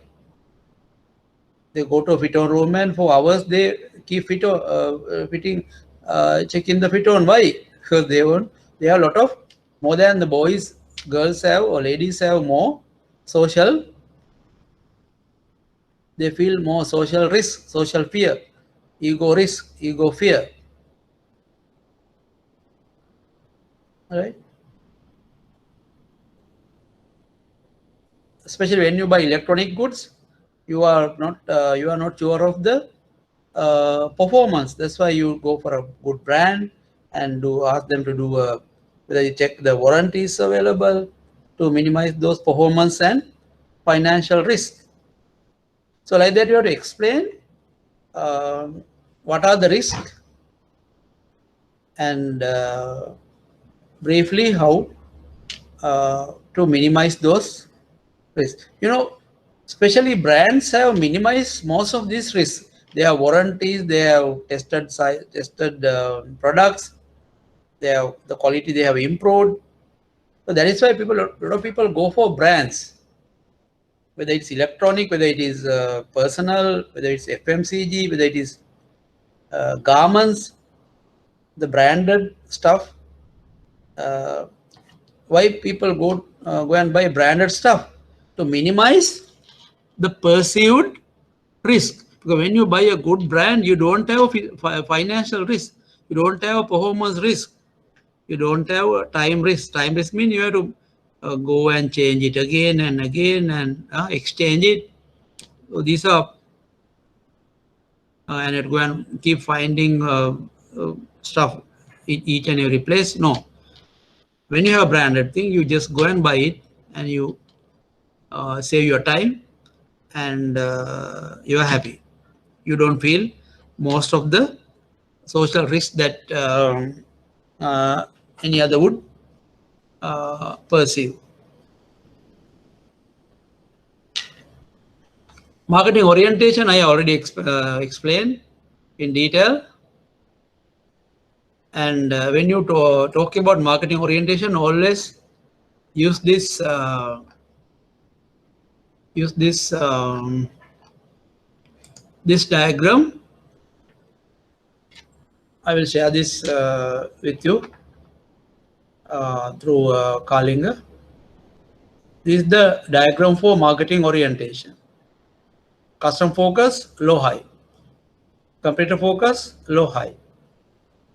They go to a fit-on room and for hours they keep checking the fit-on. Why? Because they have a lot of, more than the boys, girls have, or ladies have more social. They feel more social risk, social fear, ego risk, ego fear. All right. Especially when you buy electronic goods, you are not sure of the performance. That's why you go for a good brand and ask them to do whether you check the warranties available, to minimize those performance and financial risk. So like that, you have to explain what are the risks, and briefly how to minimize those risks. Especially brands have minimized most of these risks. They have warranties, they have tested products, they have the quality, they have improved. So that is why a lot of people go for brands, whether it's electronic, whether it is personal, whether it's FMCG, whether it is garments, the branded stuff. Why people go and buy branded stuff? To minimize the perceived risk. Because when you buy a good brand, you don't have a financial risk, you don't have a performance risk, you don't have a time risk. Time risk means you have to go and change it again and again and exchange it. So these are and it go and keep finding stuff in each and every place. No, when you have a branded thing, you just go and buy it, and you save your time, and you are happy. You don't feel most of the social risk that any other would perceive. Marketing orientation, I already explained in detail. And when you talk about marketing orientation, always use this this diagram. I will share this with you through Kalinga. This is the diagram for marketing orientation. Custom focus, low high. Competitor focus, low high.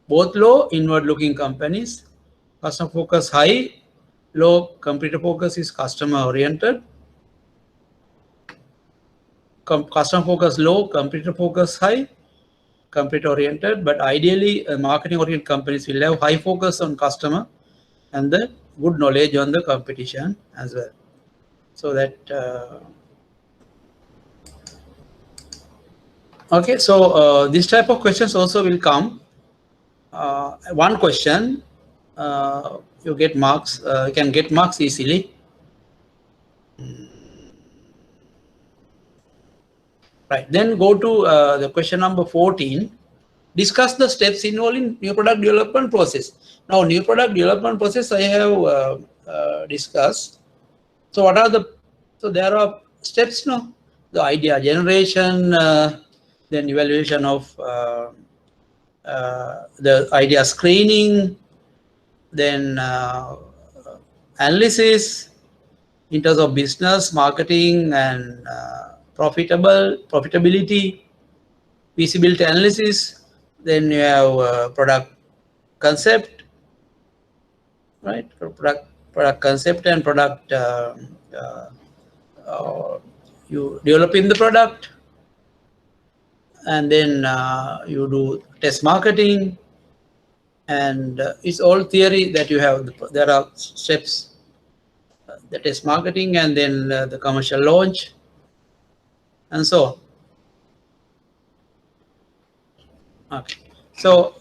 Both low, inward looking companies. Custom focus high, low. Competitor focus is customer oriented. Custom focus low, competitor focus high, competitor oriented. But ideally, marketing oriented companies will have high focus on customer and the good knowledge on the competition as well. So that okay. So this type of questions also will come. One question you get marks, can get marks easily. Right. Then go to the question number 14. Discuss the steps involved in new product development process. Now, new product development process I have discussed. So, what are there are steps, no? The idea generation, then evaluation of the idea screening, then analysis in terms of business, marketing, and profitability, feasibility analysis, Then you have product concept, right? Product concept and product you developing the product, and then you do test marketing, and it's all theory that you have. There are steps: the test marketing, and then the commercial launch, and so on. Okay, so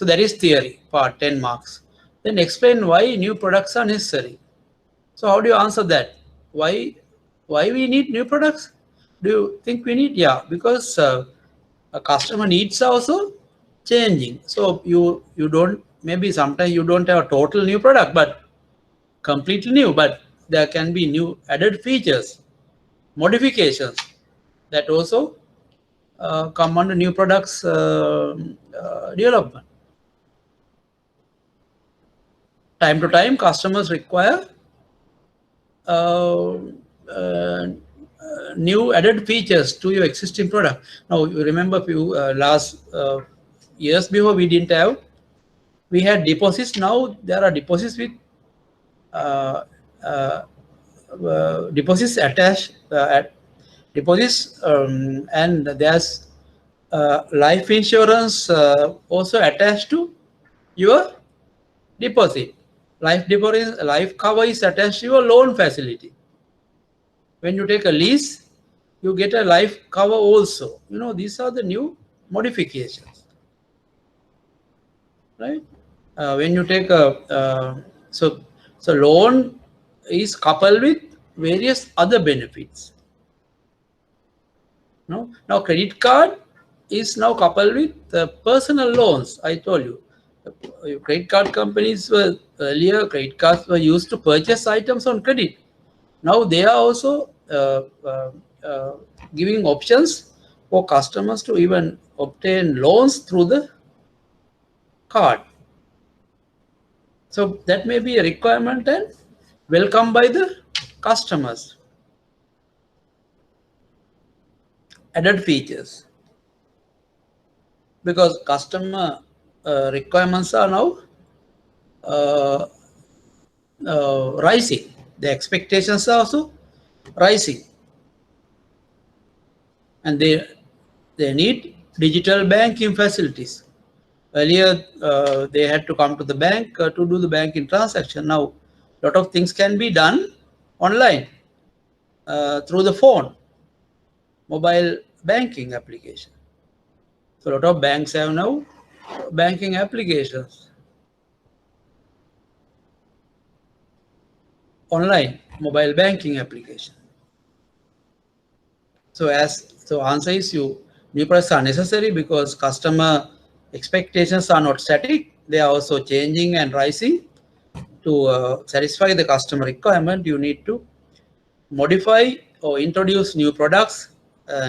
that is theory part, 10 marks. Then explain why new products are necessary. So how do you answer that? Why we need new products? Do you think we need? Yeah, because a customer needs are also changing. So you don't, maybe sometimes you don't have a total new product, but completely new, but there can be new added features, modifications that also come under new products development. Time to time, customers require uh, uh, new added features to your existing product. Now, you remember few last years before, we had deposits. Now there are deposits with uh, uh, deposits attached deposits, and there's life insurance also attached to your deposit. Life cover is attached to your loan facility. When you take a lease, you get a life cover also. These are the new modifications, right? When you take so loan is coupled with various other benefits. Now credit card is now coupled with personal loans. I told you, credit card companies were earlier, credit cards were used to purchase items on credit. Now they are also giving options for customers to even obtain loans through the card. So that may be a requirement and welcome by the customers. Added features, because customer requirements are now rising. The expectations are also rising, and they need digital banking facilities. Earlier, they had to come to the bank to do the banking transaction. Now, a lot of things can be done online through the phone, mobile banking application. So, a lot of banks have now banking applications, online mobile banking application. So, answer is new products are necessary because customer expectations are not static; they are also changing and rising. To satisfy the customer requirement, you need to modify or introduce new products,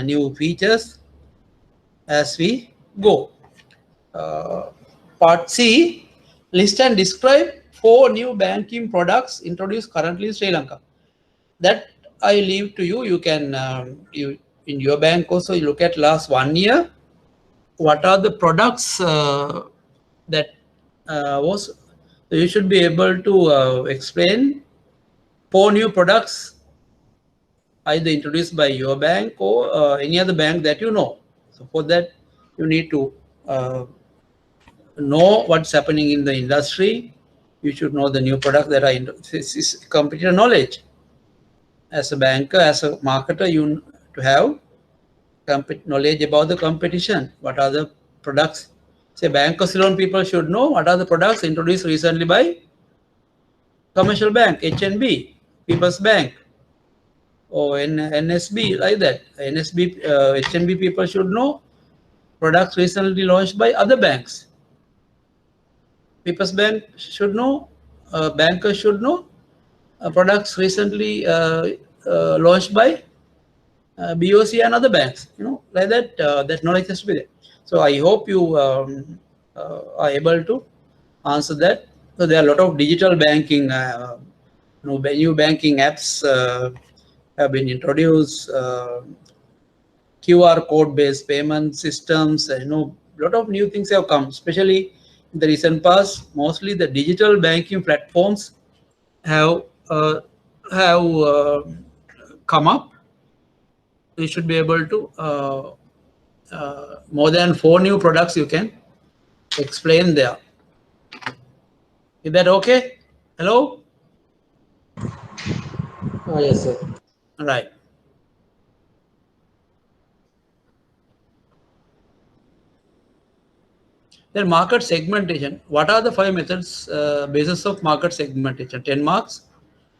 new features as we go. Part C, list and describe 4 new banking products introduced currently in Sri Lanka. That I leave to you. You can, you in your bank also, you look at last 1 year. What are the products that was, so you should be able to explain 4 new products either introduced by your bank or any other bank that you know. So for that, you need to know what's happening in the industry. You should know the new products that are in. This is competitor knowledge. As a banker, as a marketer, you to have knowledge about the competition. What are the products? Say bankers loan people should know what are the products introduced recently by commercial bank, HNB, People's Bank, or NSB, like that. NSB, HNB people should know products recently launched by other banks. People's Bank should know, bankers should know products recently launched by BOC and other banks. Like that. That knowledge has to be there. So I hope you are able to answer that. So there are a lot of digital banking, new banking apps have been introduced. QR code based payment systems, lot of new things have come, especially in the recent past. Mostly the digital banking platforms have come up. You should be able to more than 4 new products you can explain there. Is that okay? Hello? Yes, sir. Right. Then market segmentation. What are the 5 methods, basis of market segmentation? 10 marks.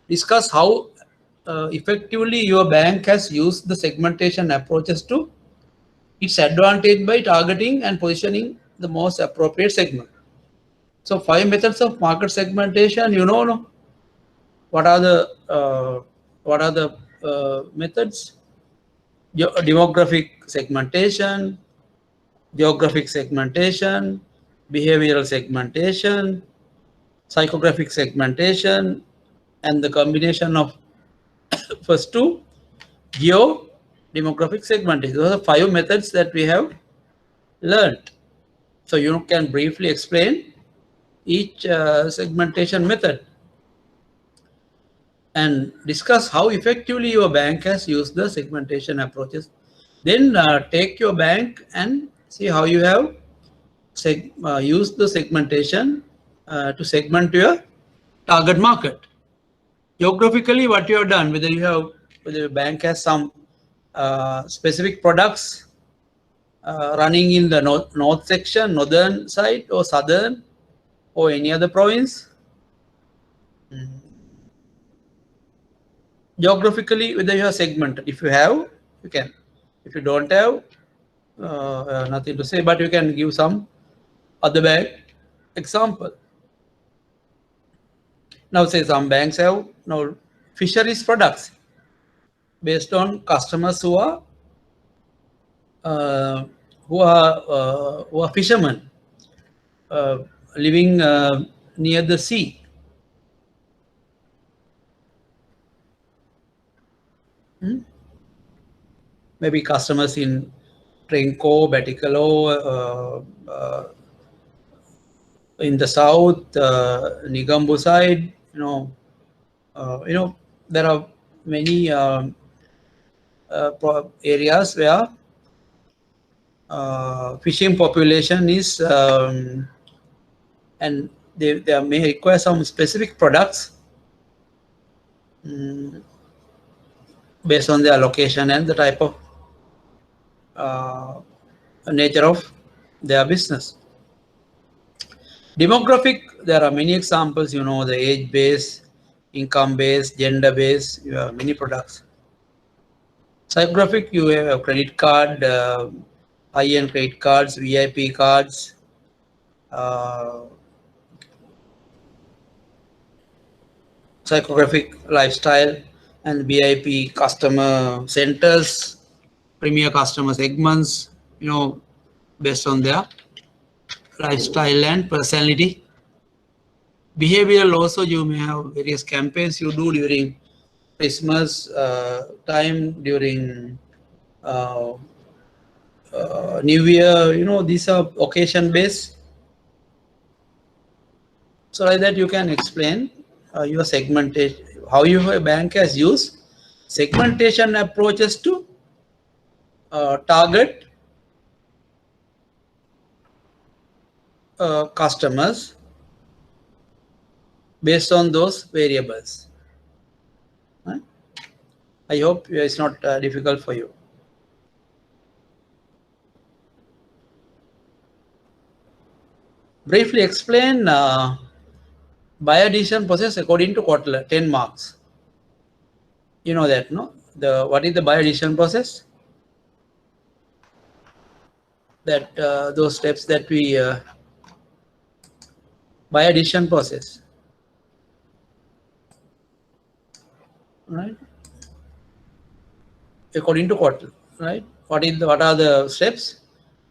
Discuss how effectively your bank has used the segmentation approaches to its advantage by targeting and positioning the most appropriate segment. So 5 methods of market segmentation, no? What are the methods? Demographic segmentation, geographic segmentation, behavioral segmentation, psychographic segmentation, and the combination of first two, geo demographic segmentation. Those are 5 methods that we have learned. So you can briefly explain each segmentation method and discuss how effectively your bank has used the segmentation approaches. Then take your bank and see how you have used the segmentation to segment your target market. Geographically, what you have done, whether your bank has some specific products running in the north section, northern side, or southern, or any other province. Geographically, whether you have segmented. If you have, you can. If you don't have, nothing to say, but you can give some other bank example. Now, say some banks have now fisheries products based on customers who are fishermen living near the sea. Maybe customers in Trenco, Batikalo, in the south, Nigambu side. There are many areas where fishing population is, and they may require some specific products based on their location and the type of nature of their business. Demographic, there are many examples, the age base, income base, gender base, you have many products. Psychographic, you have a credit card, high-end credit cards, VIP cards, psychographic lifestyle and VIP customer centers, premier customer segments, based on their lifestyle and personality. Behavioral also, you may have various campaigns you do during Christmas time, during New Year, these are occasion based. So like that you can explain your segmentation, how your bank has used segmentation approaches to target customers based on those variables. Right? I hope it's not difficult for you. Briefly explain bio-addition process according to Kotler, 10 marks. You know that, no? What is the bio-addition process? That those steps that we bio-addition process, right? According to Kotler, right? What are the steps?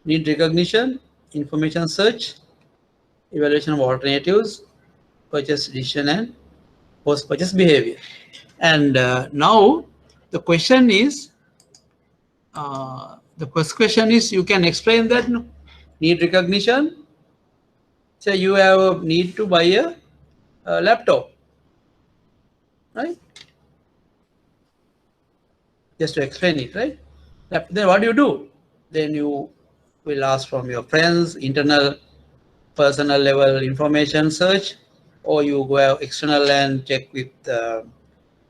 Need recognition, information search, evaluation of alternatives, purchase decision, and post-purchase behavior. And now the question is, the first question is, you can explain that, no? Need recognition. Say you have a need to buy a laptop, right? Just to explain it, right? Then what do? Then you will ask from your friends, internal, personal level information search, or you go external and check with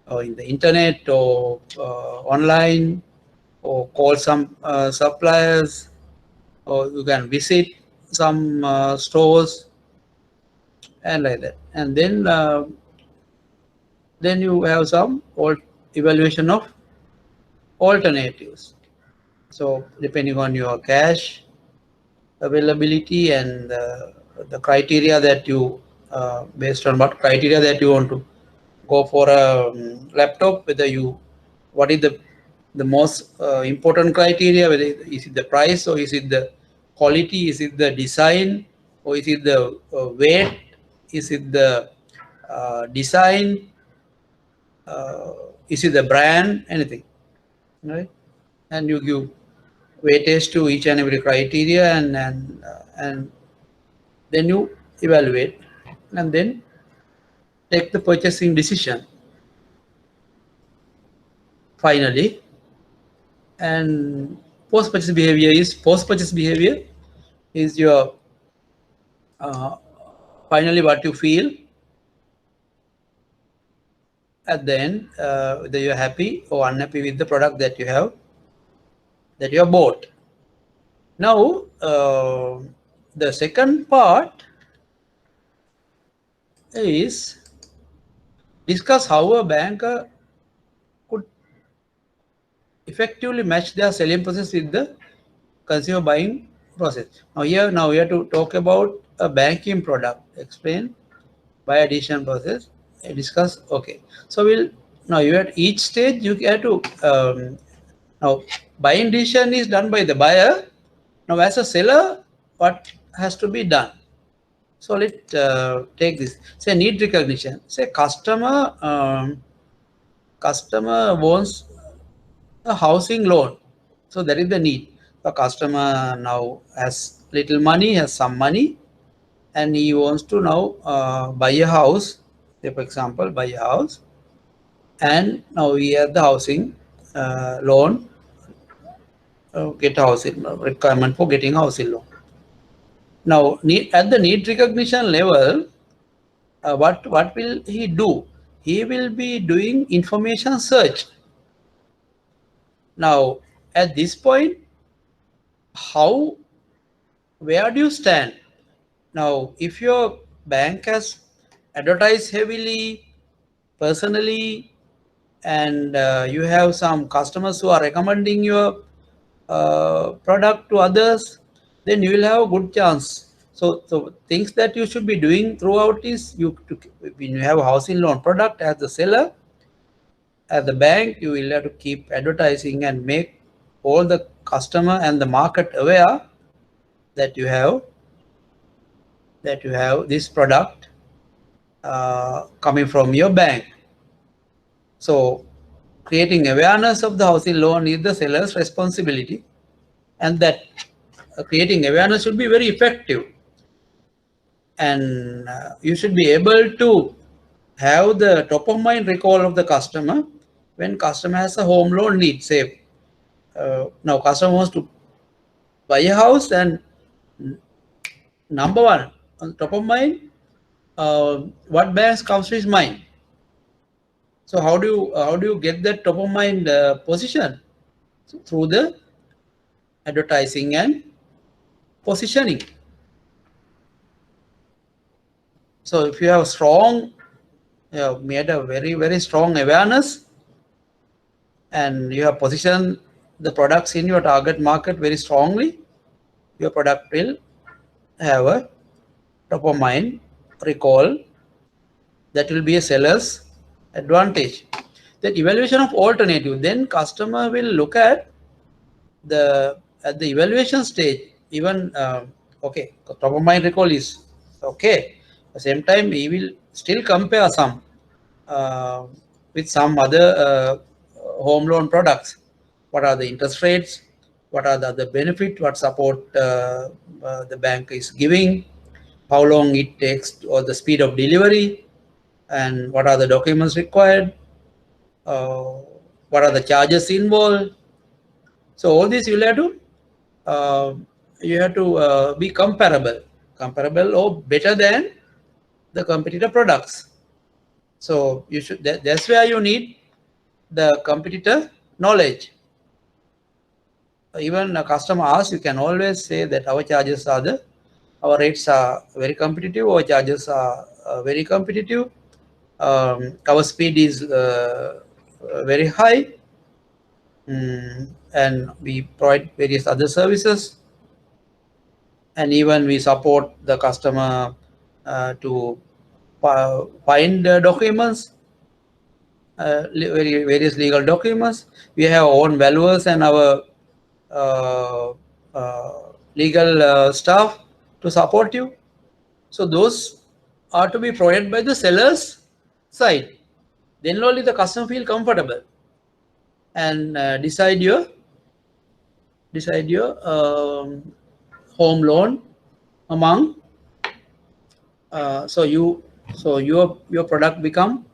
or in the internet or online, or call some suppliers, or you can visit some stores and like that. And then you have some evaluation of alternatives. So depending on your cash availability and the criteria that you based on what criteria that you want to go for a laptop, whether you what is the most important criteria, whether is it the price, or is it the quality, is it the design, or is it the weight, is it the design, is it the brand, anything, right? And you give weightage to each and every criteria, and then you evaluate and then take the purchasing decision finally. And post-purchase behavior is your finally what you feel at the end, whether you're happy or unhappy with the product that you have bought. Now the second part is discuss how a banker could effectively match their selling process with the consumer buying process. Now we have to talk about a banking product. Explain by addition process. Discuss. Okay. So now you at each stage you have to now buying decision is done by the buyer. Now as a seller, what has to be done? So let's take this. Say need recognition. Say customer wants a housing loan. So that is the need. The customer now has little money, has some money, and he wants to now buy a house. Say for example, buy a house, and now we have the housing loan, get a housing requirement for getting a housing loan. Now at the need recognition level, what will he do? He will be doing information search. Now at this point, where do you stand? Now if your bank has advertised heavily personally, and you have some customers who are recommending your product to others, then you will have a good chance. So things that you should be doing throughout is when you have a housing loan product as the seller, at the bank, you will have to keep advertising and make all the customer and the market aware that you have this product coming from your bank. So creating awareness of the housing loan is the seller's responsibility, and that creating awareness should be very effective. And you should be able to have the top of mind recall of the customer when customer has a home loan need. Say now customer wants to buy a house, and number one on top of mind, what banks comes to his mind. So how do you get that top of mind position? So through the advertising and positioning. So if you have made a very strong awareness, and you have positioned the products in your target market very strongly, your product will have a top of mind recall. That will be a seller's advantage. That evaluation of alternative, then customer will look at the evaluation stage. Even okay, top of mind recall is okay. At the same time, we will still compare some with some other home loan products. What are the interest rates? what are the other benefits, what support the bank is giving, how long it takes, or the speed of delivery, and what are the documents required, what are the charges involved. So all this you have to be comparable or better than the competitor products. So you should, that's where you need the competitor knowledge. Even a customer asks, you can always say that our rates are very competitive, our charges are very competitive, our speed is very high, and we provide various other services, and even we support the customer to find documents, various legal documents. We have our own valuers and our legal staff to support you. So those are to be provided by the seller's side. Then only the customer feel comfortable and decide your home loan among. So your product become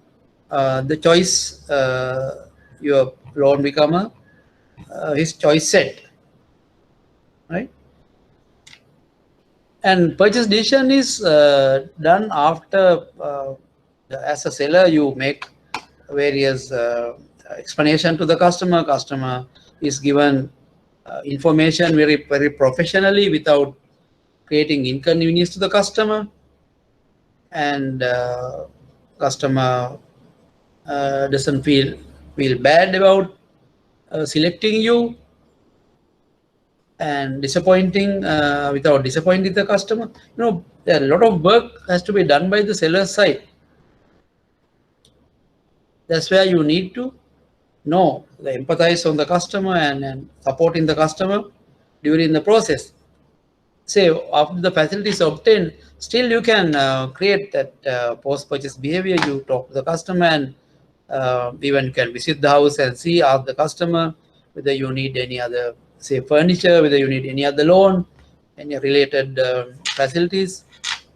the choice. Your loan become his choice set, right? And purchase decision is done after, as a seller, you make various explanation to the customer. Customer is given information very professionally without creating inconvenience to the customer, and customer doesn't feel bad about selecting you and without disappointing the customer. A lot of work has to be done by the seller side. That's where you need to know, empathize on the customer and supporting the customer during the process. Say after the facility is obtained, still you can create that post-purchase behavior. You talk to the customer, and even you can visit the house and ask the customer whether you need any other, say, furniture, whether you need any other loan, any related facilities,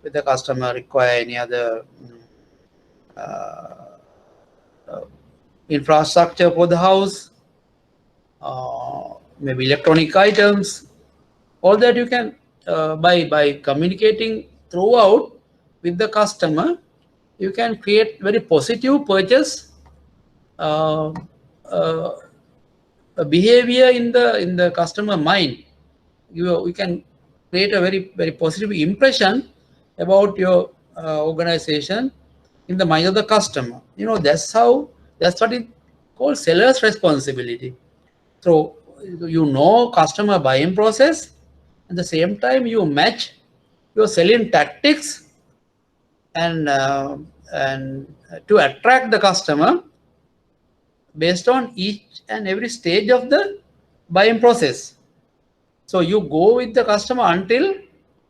whether the customer require any other infrastructure for the house, maybe electronic items. All that you can, by communicating throughout with the customer, you can create very positive purchase behavior in the customer mind. You can create a very positive impression about your organization in the mind of the customer. That's what it called seller's responsibility. So customer buying process. At the same time, you match your selling tactics and to attract the customer based on each and every stage of the buying process. So you go with the customer until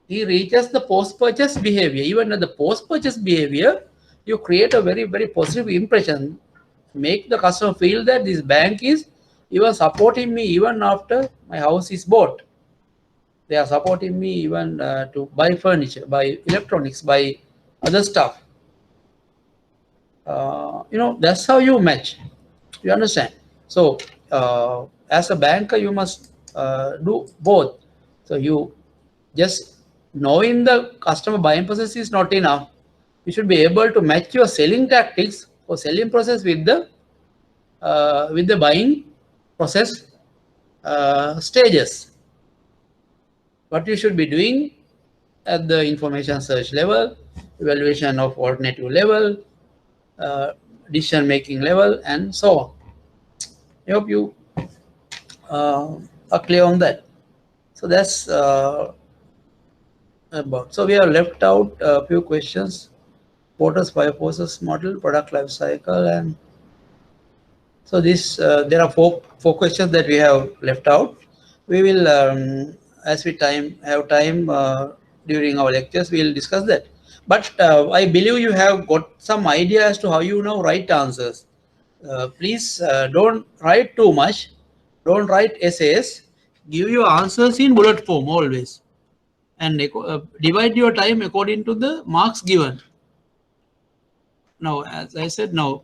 he reaches the post-purchase behavior. Even at the post-purchase behavior, you create a very positive impression. Make the customer feel that this bank is even supporting me even after my house is bought. They are supporting me even to buy furniture, buy electronics, buy other stuff. That's how you match. You understand? So as a banker, you must do both. So you just knowing the customer buying process is not enough. You should be able to match your selling tactics or selling process with the buying process stages. What you should be doing at the information search level, evaluation of alternative level, decision making level, and so on. I hope you are clear on that. So that's about. So we have left out a few questions. Porter's five forces model, product life cycle, and so this there are four questions that we have left out. We will, as we have time during our lectures, we will discuss that. But I believe you have got some idea as to how you now write answers. Please don't write too much. Don't write essays. give your answers in bullet form always, and divide your time according to the marks given. Now, as I said, now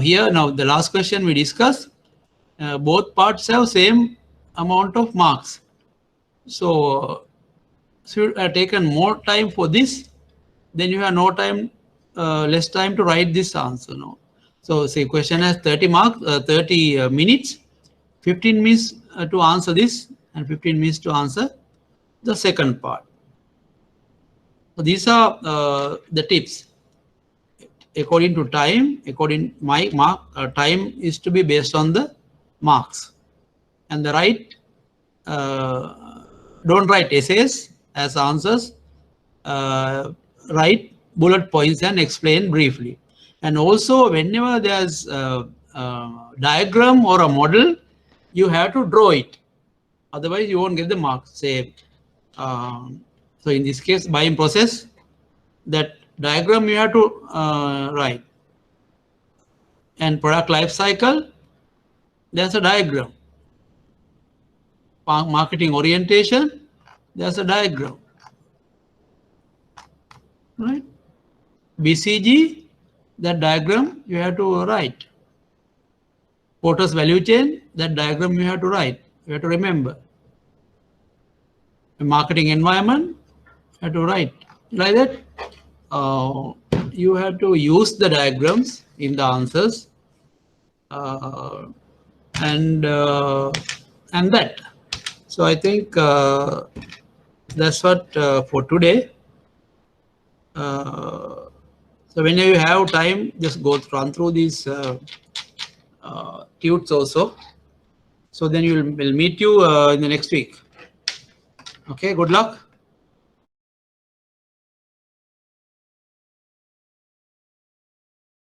here, the last question we discussed, both parts have same amount of marks. So, should have taken more time for this, then you have no time, less time to write this answer. No. So, say question has 30 marks, 30 minutes, 15 minutes to answer this, and 15 minutes to answer the second part. So these are the tips. According to time, according my mark, time is to be based on the marks, and the don't write essays as answers. Write bullet points and explain briefly. And also, whenever there's a diagram or a model, you have to draw it. Otherwise, you won't get the marks. Say, so in this case, buying process, that diagram you have to write. And product life cycle, there's a diagram. Marketing orientation, there's a diagram. Right? BCG, that diagram you have to write. Porter's value chain, that diagram you have to write. You have to remember. A marketing environment, you have to write. Like that, you have to use the diagrams in the answers, and that. So I think that's what for today. So whenever you have time, just run through these tunes also. So then we'll meet you in the next week. Okay, good luck.